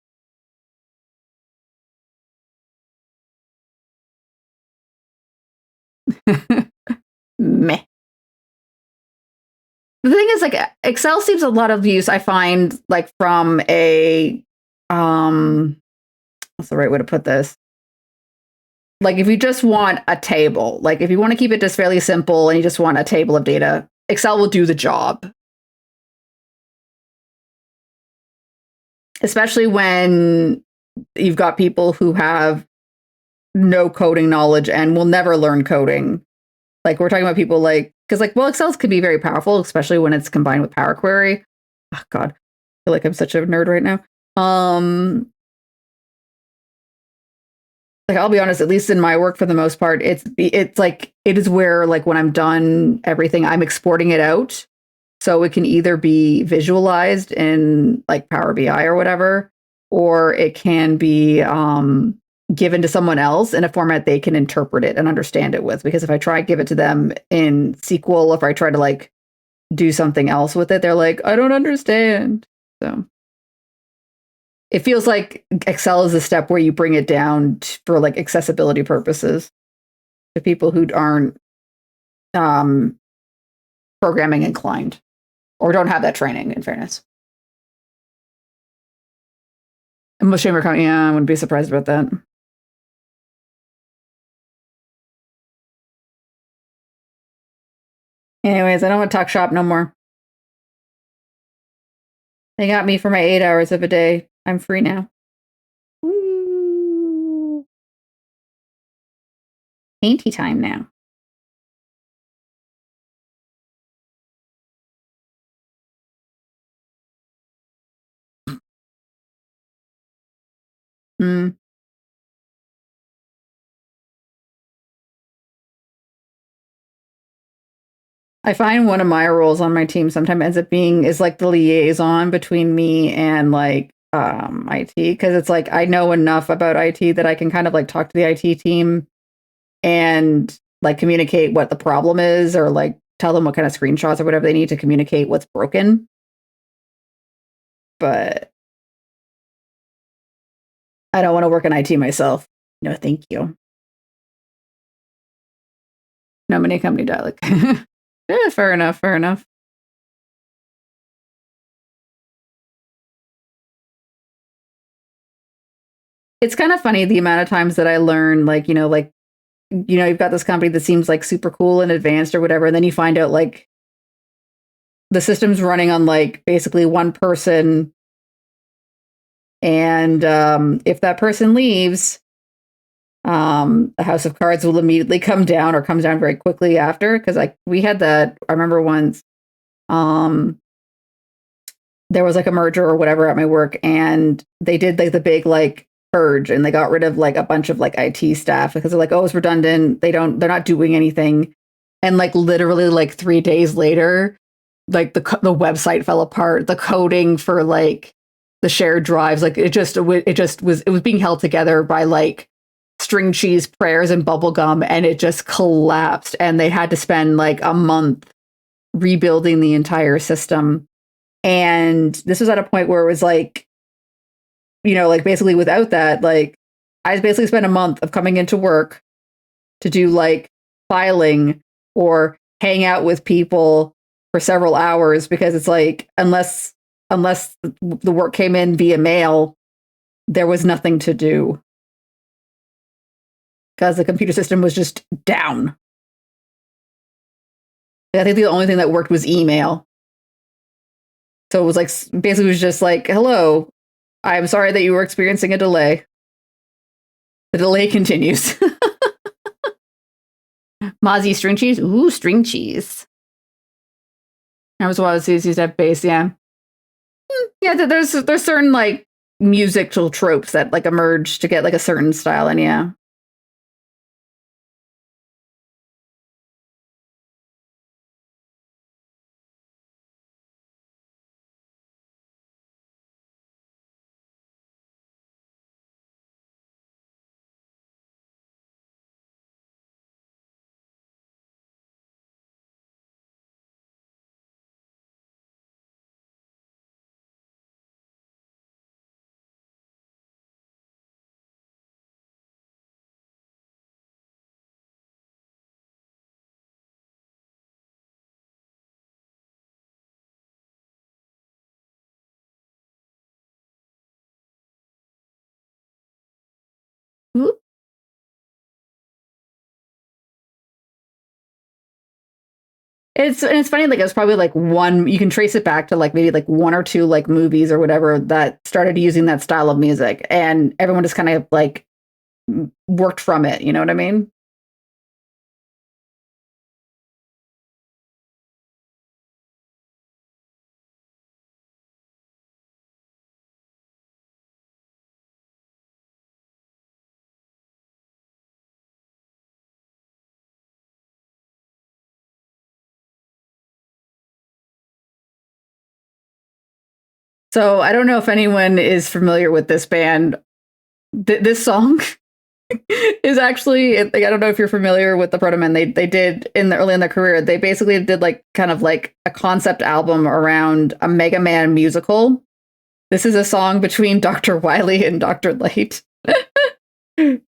Meh. The thing is, like, Excel seems a lot of use I find like from a what's the right way to put this? Like if you just want a table, like if you want to keep it just fairly simple and you just want a table of data, Excel will do the job. Especially when you've got people who have no coding knowledge and will never learn coding. Like we're talking about people like, because like, well, Excel could be very powerful, especially when it's combined with Power Query. Oh god, I feel like I'm such a nerd right now. Like I'll be honest, at least in my work for the most part, it's like it is where like when I'm done everything, I'm exporting it out. So it can either be visualized in like Power BI or whatever, or it can be given to someone else in a format they can interpret it and understand it with. Because if I try to give it to them in SQL, if I try to like do something else with it, they're like, I don't understand. So it feels like Excel is a step where you bring it down for like accessibility purposes to people who aren't programming inclined or don't have that training, in fairness. And most chamber coming, yeah, I wouldn't be surprised about that. Anyways, I don't want to talk shop no more. They got me for my 8 hours of a day. I'm free now. Woo. Painty time now. I find one of my roles on my team sometimes ends up being is like the liaison between me and like IT, because it's like I know enough about IT that I can kind of like talk to the IT team and like communicate what the problem is, or like tell them what kind of screenshots or whatever they need to communicate what's broken. But I don't want to work in IT myself. No, thank you. No, many company dialect. Yeah, fair enough. Fair enough. It's kind of funny the amount of times that I learn, like, you've got this company that seems like super cool and advanced or whatever, and then you find out like the system's running on like basically one person, and if that person leaves, the house of cards will immediately come down, or comes down very quickly after. Because like we had that, I remember once, um, there was like a merger or whatever at my work, and they did like the big like purge, and they got rid of like a bunch of like IT staff because they're like, oh, it's redundant. They're not doing anything, and like literally like 3 days later, like the website fell apart. The coding for like the shared drives, like it was being held together by like string cheese prayers and bubble gum, and it just collapsed, and they had to spend like a month rebuilding the entire system. And this was at a point where it was like, like basically without that, like I basically spent a month of coming into work to do like filing or hang out with people for several hours, because it's like unless the work came in via mail, there was nothing to do because the computer system was just down. I think the only thing that worked was email. So it was like basically it was just like, hello, I'm sorry that you were experiencing a delay. The delay continues. Mozzie string cheese? Ooh, string cheese. That was what I was used to have base, yeah. Yeah, there's certain like musical tropes that like emerge to get like a certain style, and yeah. Ooh. It's funny, like it was probably like one, you can trace it back to like maybe like one or two like movies or whatever that started using that style of music, and everyone just kind of like worked from it, you know what I mean? So I don't know if anyone is familiar with this band. This song is actually, like, I don't know if you're familiar with the Protomen. They did in the early in their career, they basically did like kind of like a concept album around a Mega Man musical. This is a song between Dr. Wily and Dr. Light.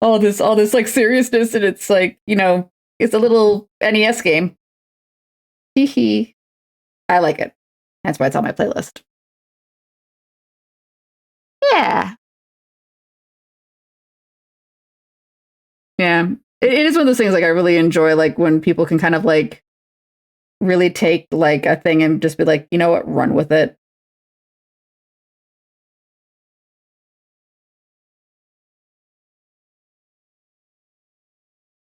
All this like seriousness, and it's like, it's a little NES game. Hee hee. I like it. That's why it's on my playlist. Yeah. Yeah. It is one of those things like I really enjoy, like when people can kind of like really take like a thing and just be like, you know what, run with it.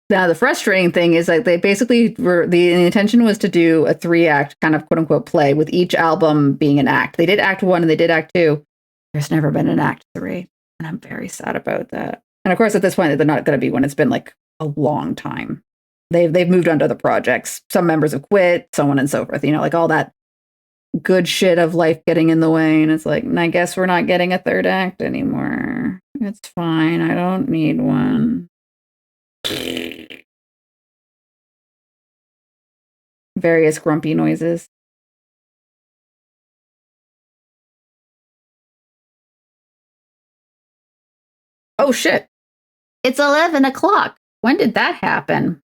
Now the frustrating thing is like they basically were, the intention was to do a 3-act kind of quote unquote play, with each album being an act. They did act 1 and they did act 2. There's never been an act 3, and I'm very sad about that. And of course, at this point, they're not going to be when it's been like a long time. they've moved on to other projects. Some members have quit, so on and so forth. Like all that good shit of life getting in the way, and it's like, I guess we're not getting a third act anymore. It's fine. I don't need one. Various grumpy noises. Oh shit. It's 11 o'clock. When did that happen?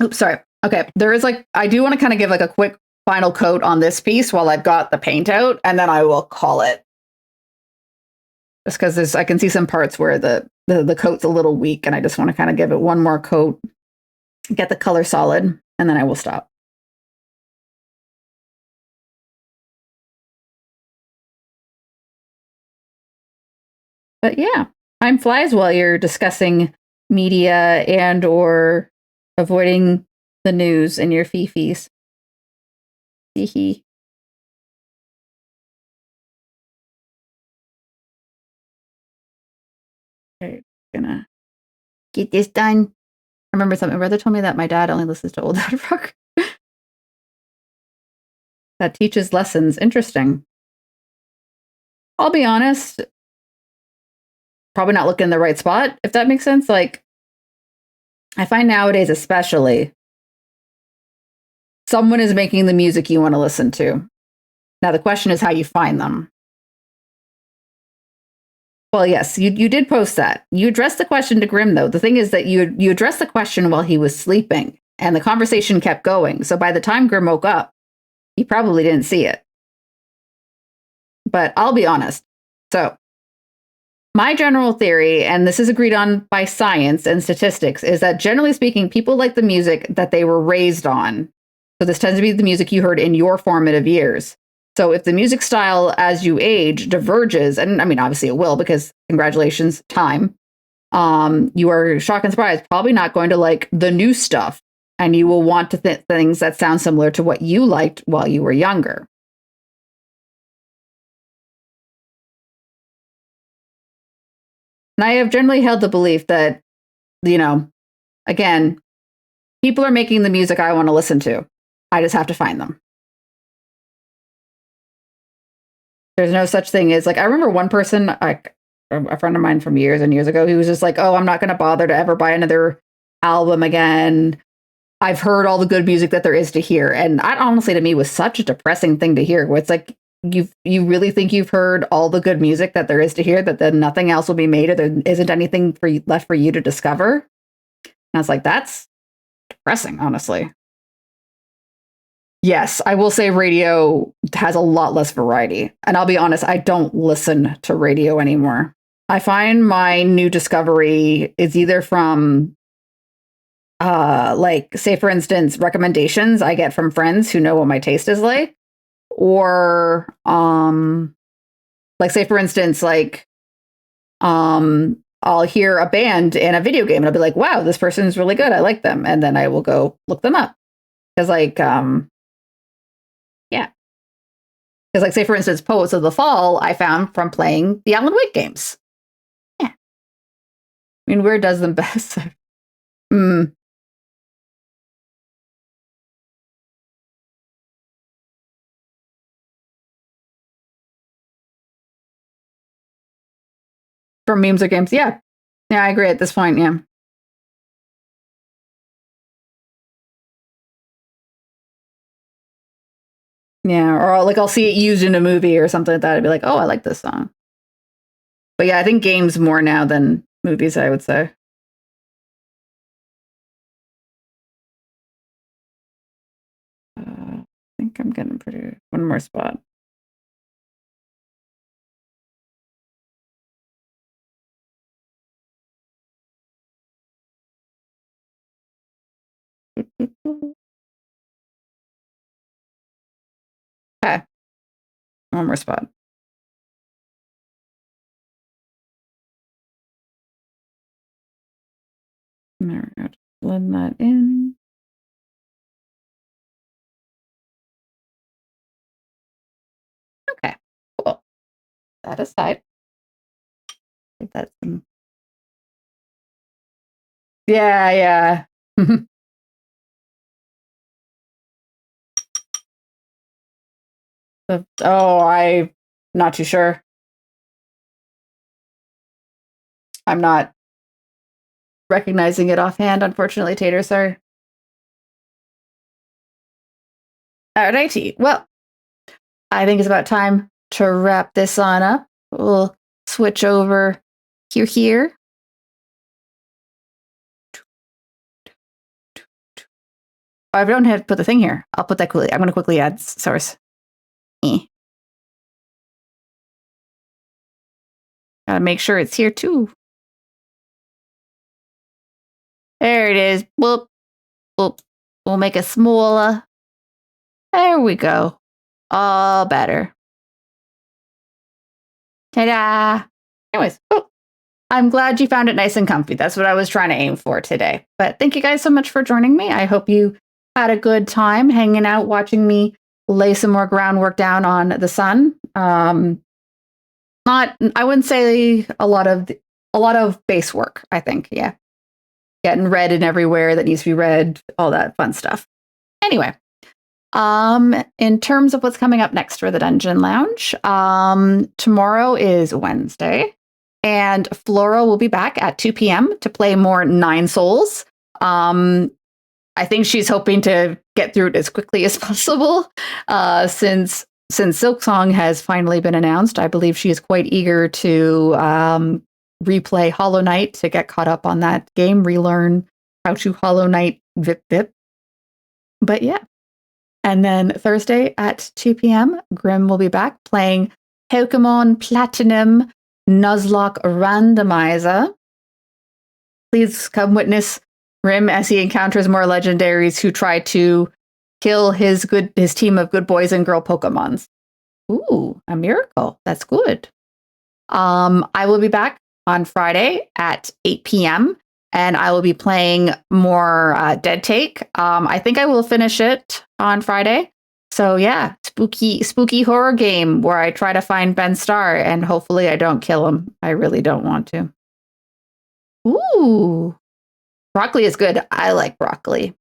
Oops, sorry. Okay, there is I do want to kind of give a quick final coat on this piece while I've got the paint out, and then I will call it. Just because I can see some parts where the coat's a little weak, and I just want to kind of give it one more coat, get the color solid, and then I will stop. But yeah, time flies while you're discussing media and or avoiding the news in your fifis. Hee. Okay, gonna get this done. I remember something. My brother told me that my dad only listens to old dad rock. That teaches lessons. Interesting. I'll be honest. Probably not looking in the right spot, if that makes sense. I find nowadays, especially, someone is making the music you want to listen to. Now, the question is how you find them. Well, yes, you did post that. You addressed the question to Grimm, though. The thing is that you addressed the question while he was sleeping, and the conversation kept going. So by the time Grimm woke up, he probably didn't see it. But I'll be honest. So my general theory, and this is agreed on by science and statistics, is that generally speaking, people like the music that they were raised on. So this tends to be the music you heard in your formative years. So if the music style as you age diverges, and I mean, obviously it will, because congratulations, time, you are shocked and surprised, probably not going to like the new stuff. And you will want to things that sound similar to what you liked while you were younger. And I have generally held the belief that, again, people are making the music I want to listen to. I just have to find them. There's no such thing as I remember one person, a friend of mine from years and years ago, he was just like, oh, I'm not going to bother to ever buy another album again. I've heard all the good music that there is to hear. And that honestly to me was such a depressing thing to hear, where it's like, you really think you've heard all the good music that there is to hear, that then nothing else will be made, or there isn't anything left for you to discover? And I was like, that's depressing, honestly. Yes, I will say radio has a lot less variety. And I'll be honest, I don't listen to radio anymore. I find my new discovery is either from say for instance, recommendations I get from friends who know what my taste is like, or say for instance, I'll hear a band in a video game and I'll be like, wow, this person's really good, I like them, and then I will go look them up. Because say for instance, Poets of the Fall I found from playing the Alan Wake games. Yeah, I mean, where does them best? From memes or games, yeah, I agree at this point. Yeah, or I'll see it used in a movie or something like that. I'd be like, oh, I like this song. But yeah, I think games more now than movies, I would say. I think I'm getting pretty one more spot. Okay, one more spot. There we go. Blend that in. Okay, cool. That aside, I think that's some Yeah. I'm not too sure. I'm not recognizing it offhand, unfortunately, Tater, sorry. Alrighty. Well, I think it's about time to wrap this on up. We'll switch over here. I don't have to put the thing here. I'll put that quickly. I'm going to quickly add source. Gotta make sure it's here too. There it is. Boop. Boop. We'll make it smaller. There we go. All better. Ta-da! Anyways, I'm glad you found it nice and comfy. That's what I was trying to aim for today. But thank you guys so much for joining me. I hope you had a good time hanging out, watching me lay some more groundwork down on the sun. I wouldn't say a lot of base work, I think. Yeah. Getting read in everywhere that needs to be read, all that fun stuff. Anyway, in terms of what's coming up next for the Dungeon Lounge, tomorrow is Wednesday, and Flora will be back at 2 p.m. to play more Nine Souls. I think she's hoping to get through it as quickly as possible, since Silksong has finally been announced. I believe she is quite eager to replay Hollow Knight to get caught up on that game, relearn how to Hollow Knight vip vip. But yeah. And then Thursday at 2 p.m., Grim will be back playing Pokemon Platinum Nuzlocke Randomizer. Please come witness Grim as he encounters more legendaries who try to kill his team of good boys and girl Pokemons. Ooh, a miracle. That's good. I will be back on Friday at 8 p.m. and I will be playing more Dead Take. I think I will finish it on Friday. So yeah, spooky horror game where I try to find Ben Starr and hopefully I don't kill him. I really don't want to. Ooh, broccoli is good. I like broccoli.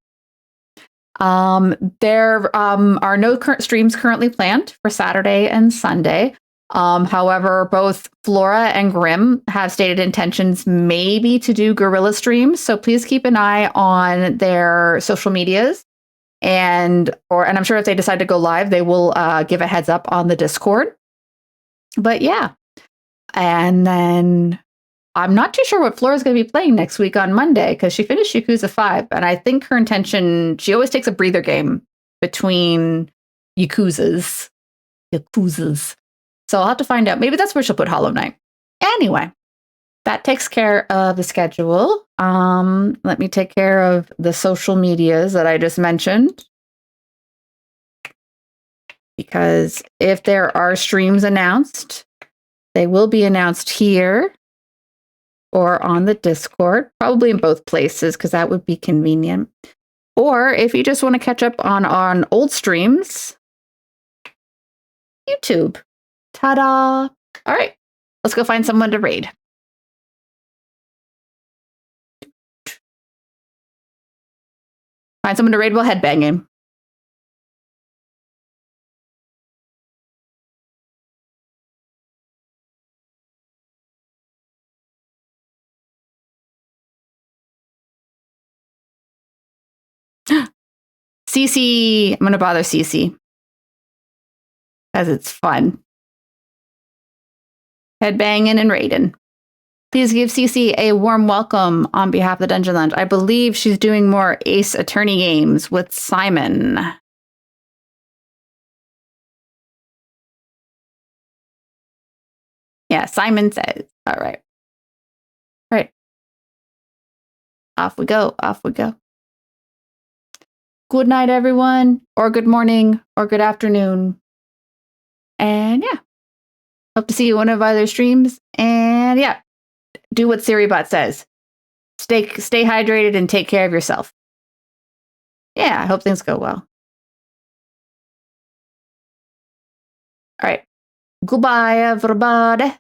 There are no current streams currently planned for Saturday and Sunday. However, both Flora and Grim have stated intentions maybe to do guerrilla streams. So please keep an eye on their social medias. And I'm sure if they decide to go live, they will give a heads up on the Discord. But yeah. And then I'm not too sure what Flora's going to be playing next week on Monday because she finished Yakuza 5. And I think her intention, she always takes a breather game between Yakuzas. So I'll have to find out. Maybe that's where she'll put Hollow Knight. Anyway, that takes care of the schedule. Let me take care of the social medias that I just mentioned. Because if there are streams announced, they will be announced here or on the Discord, probably in both places because that would be convenient. Or if you just want to catch up on old streams, YouTube. Ta-da! All right, let's go find someone to raid. Find someone to raid while headbanging. Cece, I'm going to bother Cece because it's fun. Headbanging and raiding. Please give Cece a warm welcome on behalf of the Dungeon Lounge. I believe she's doing more Ace Attorney games with Simon. Yeah, Simon says. All right. All right. Off we go. Off we go. Good night, everyone, or good morning, or good afternoon. And yeah, hope to see you in one of our other streams. And yeah, do what SiriBot says. Stay hydrated and take care of yourself. Yeah, I hope things go well. All right. Goodbye, everybody.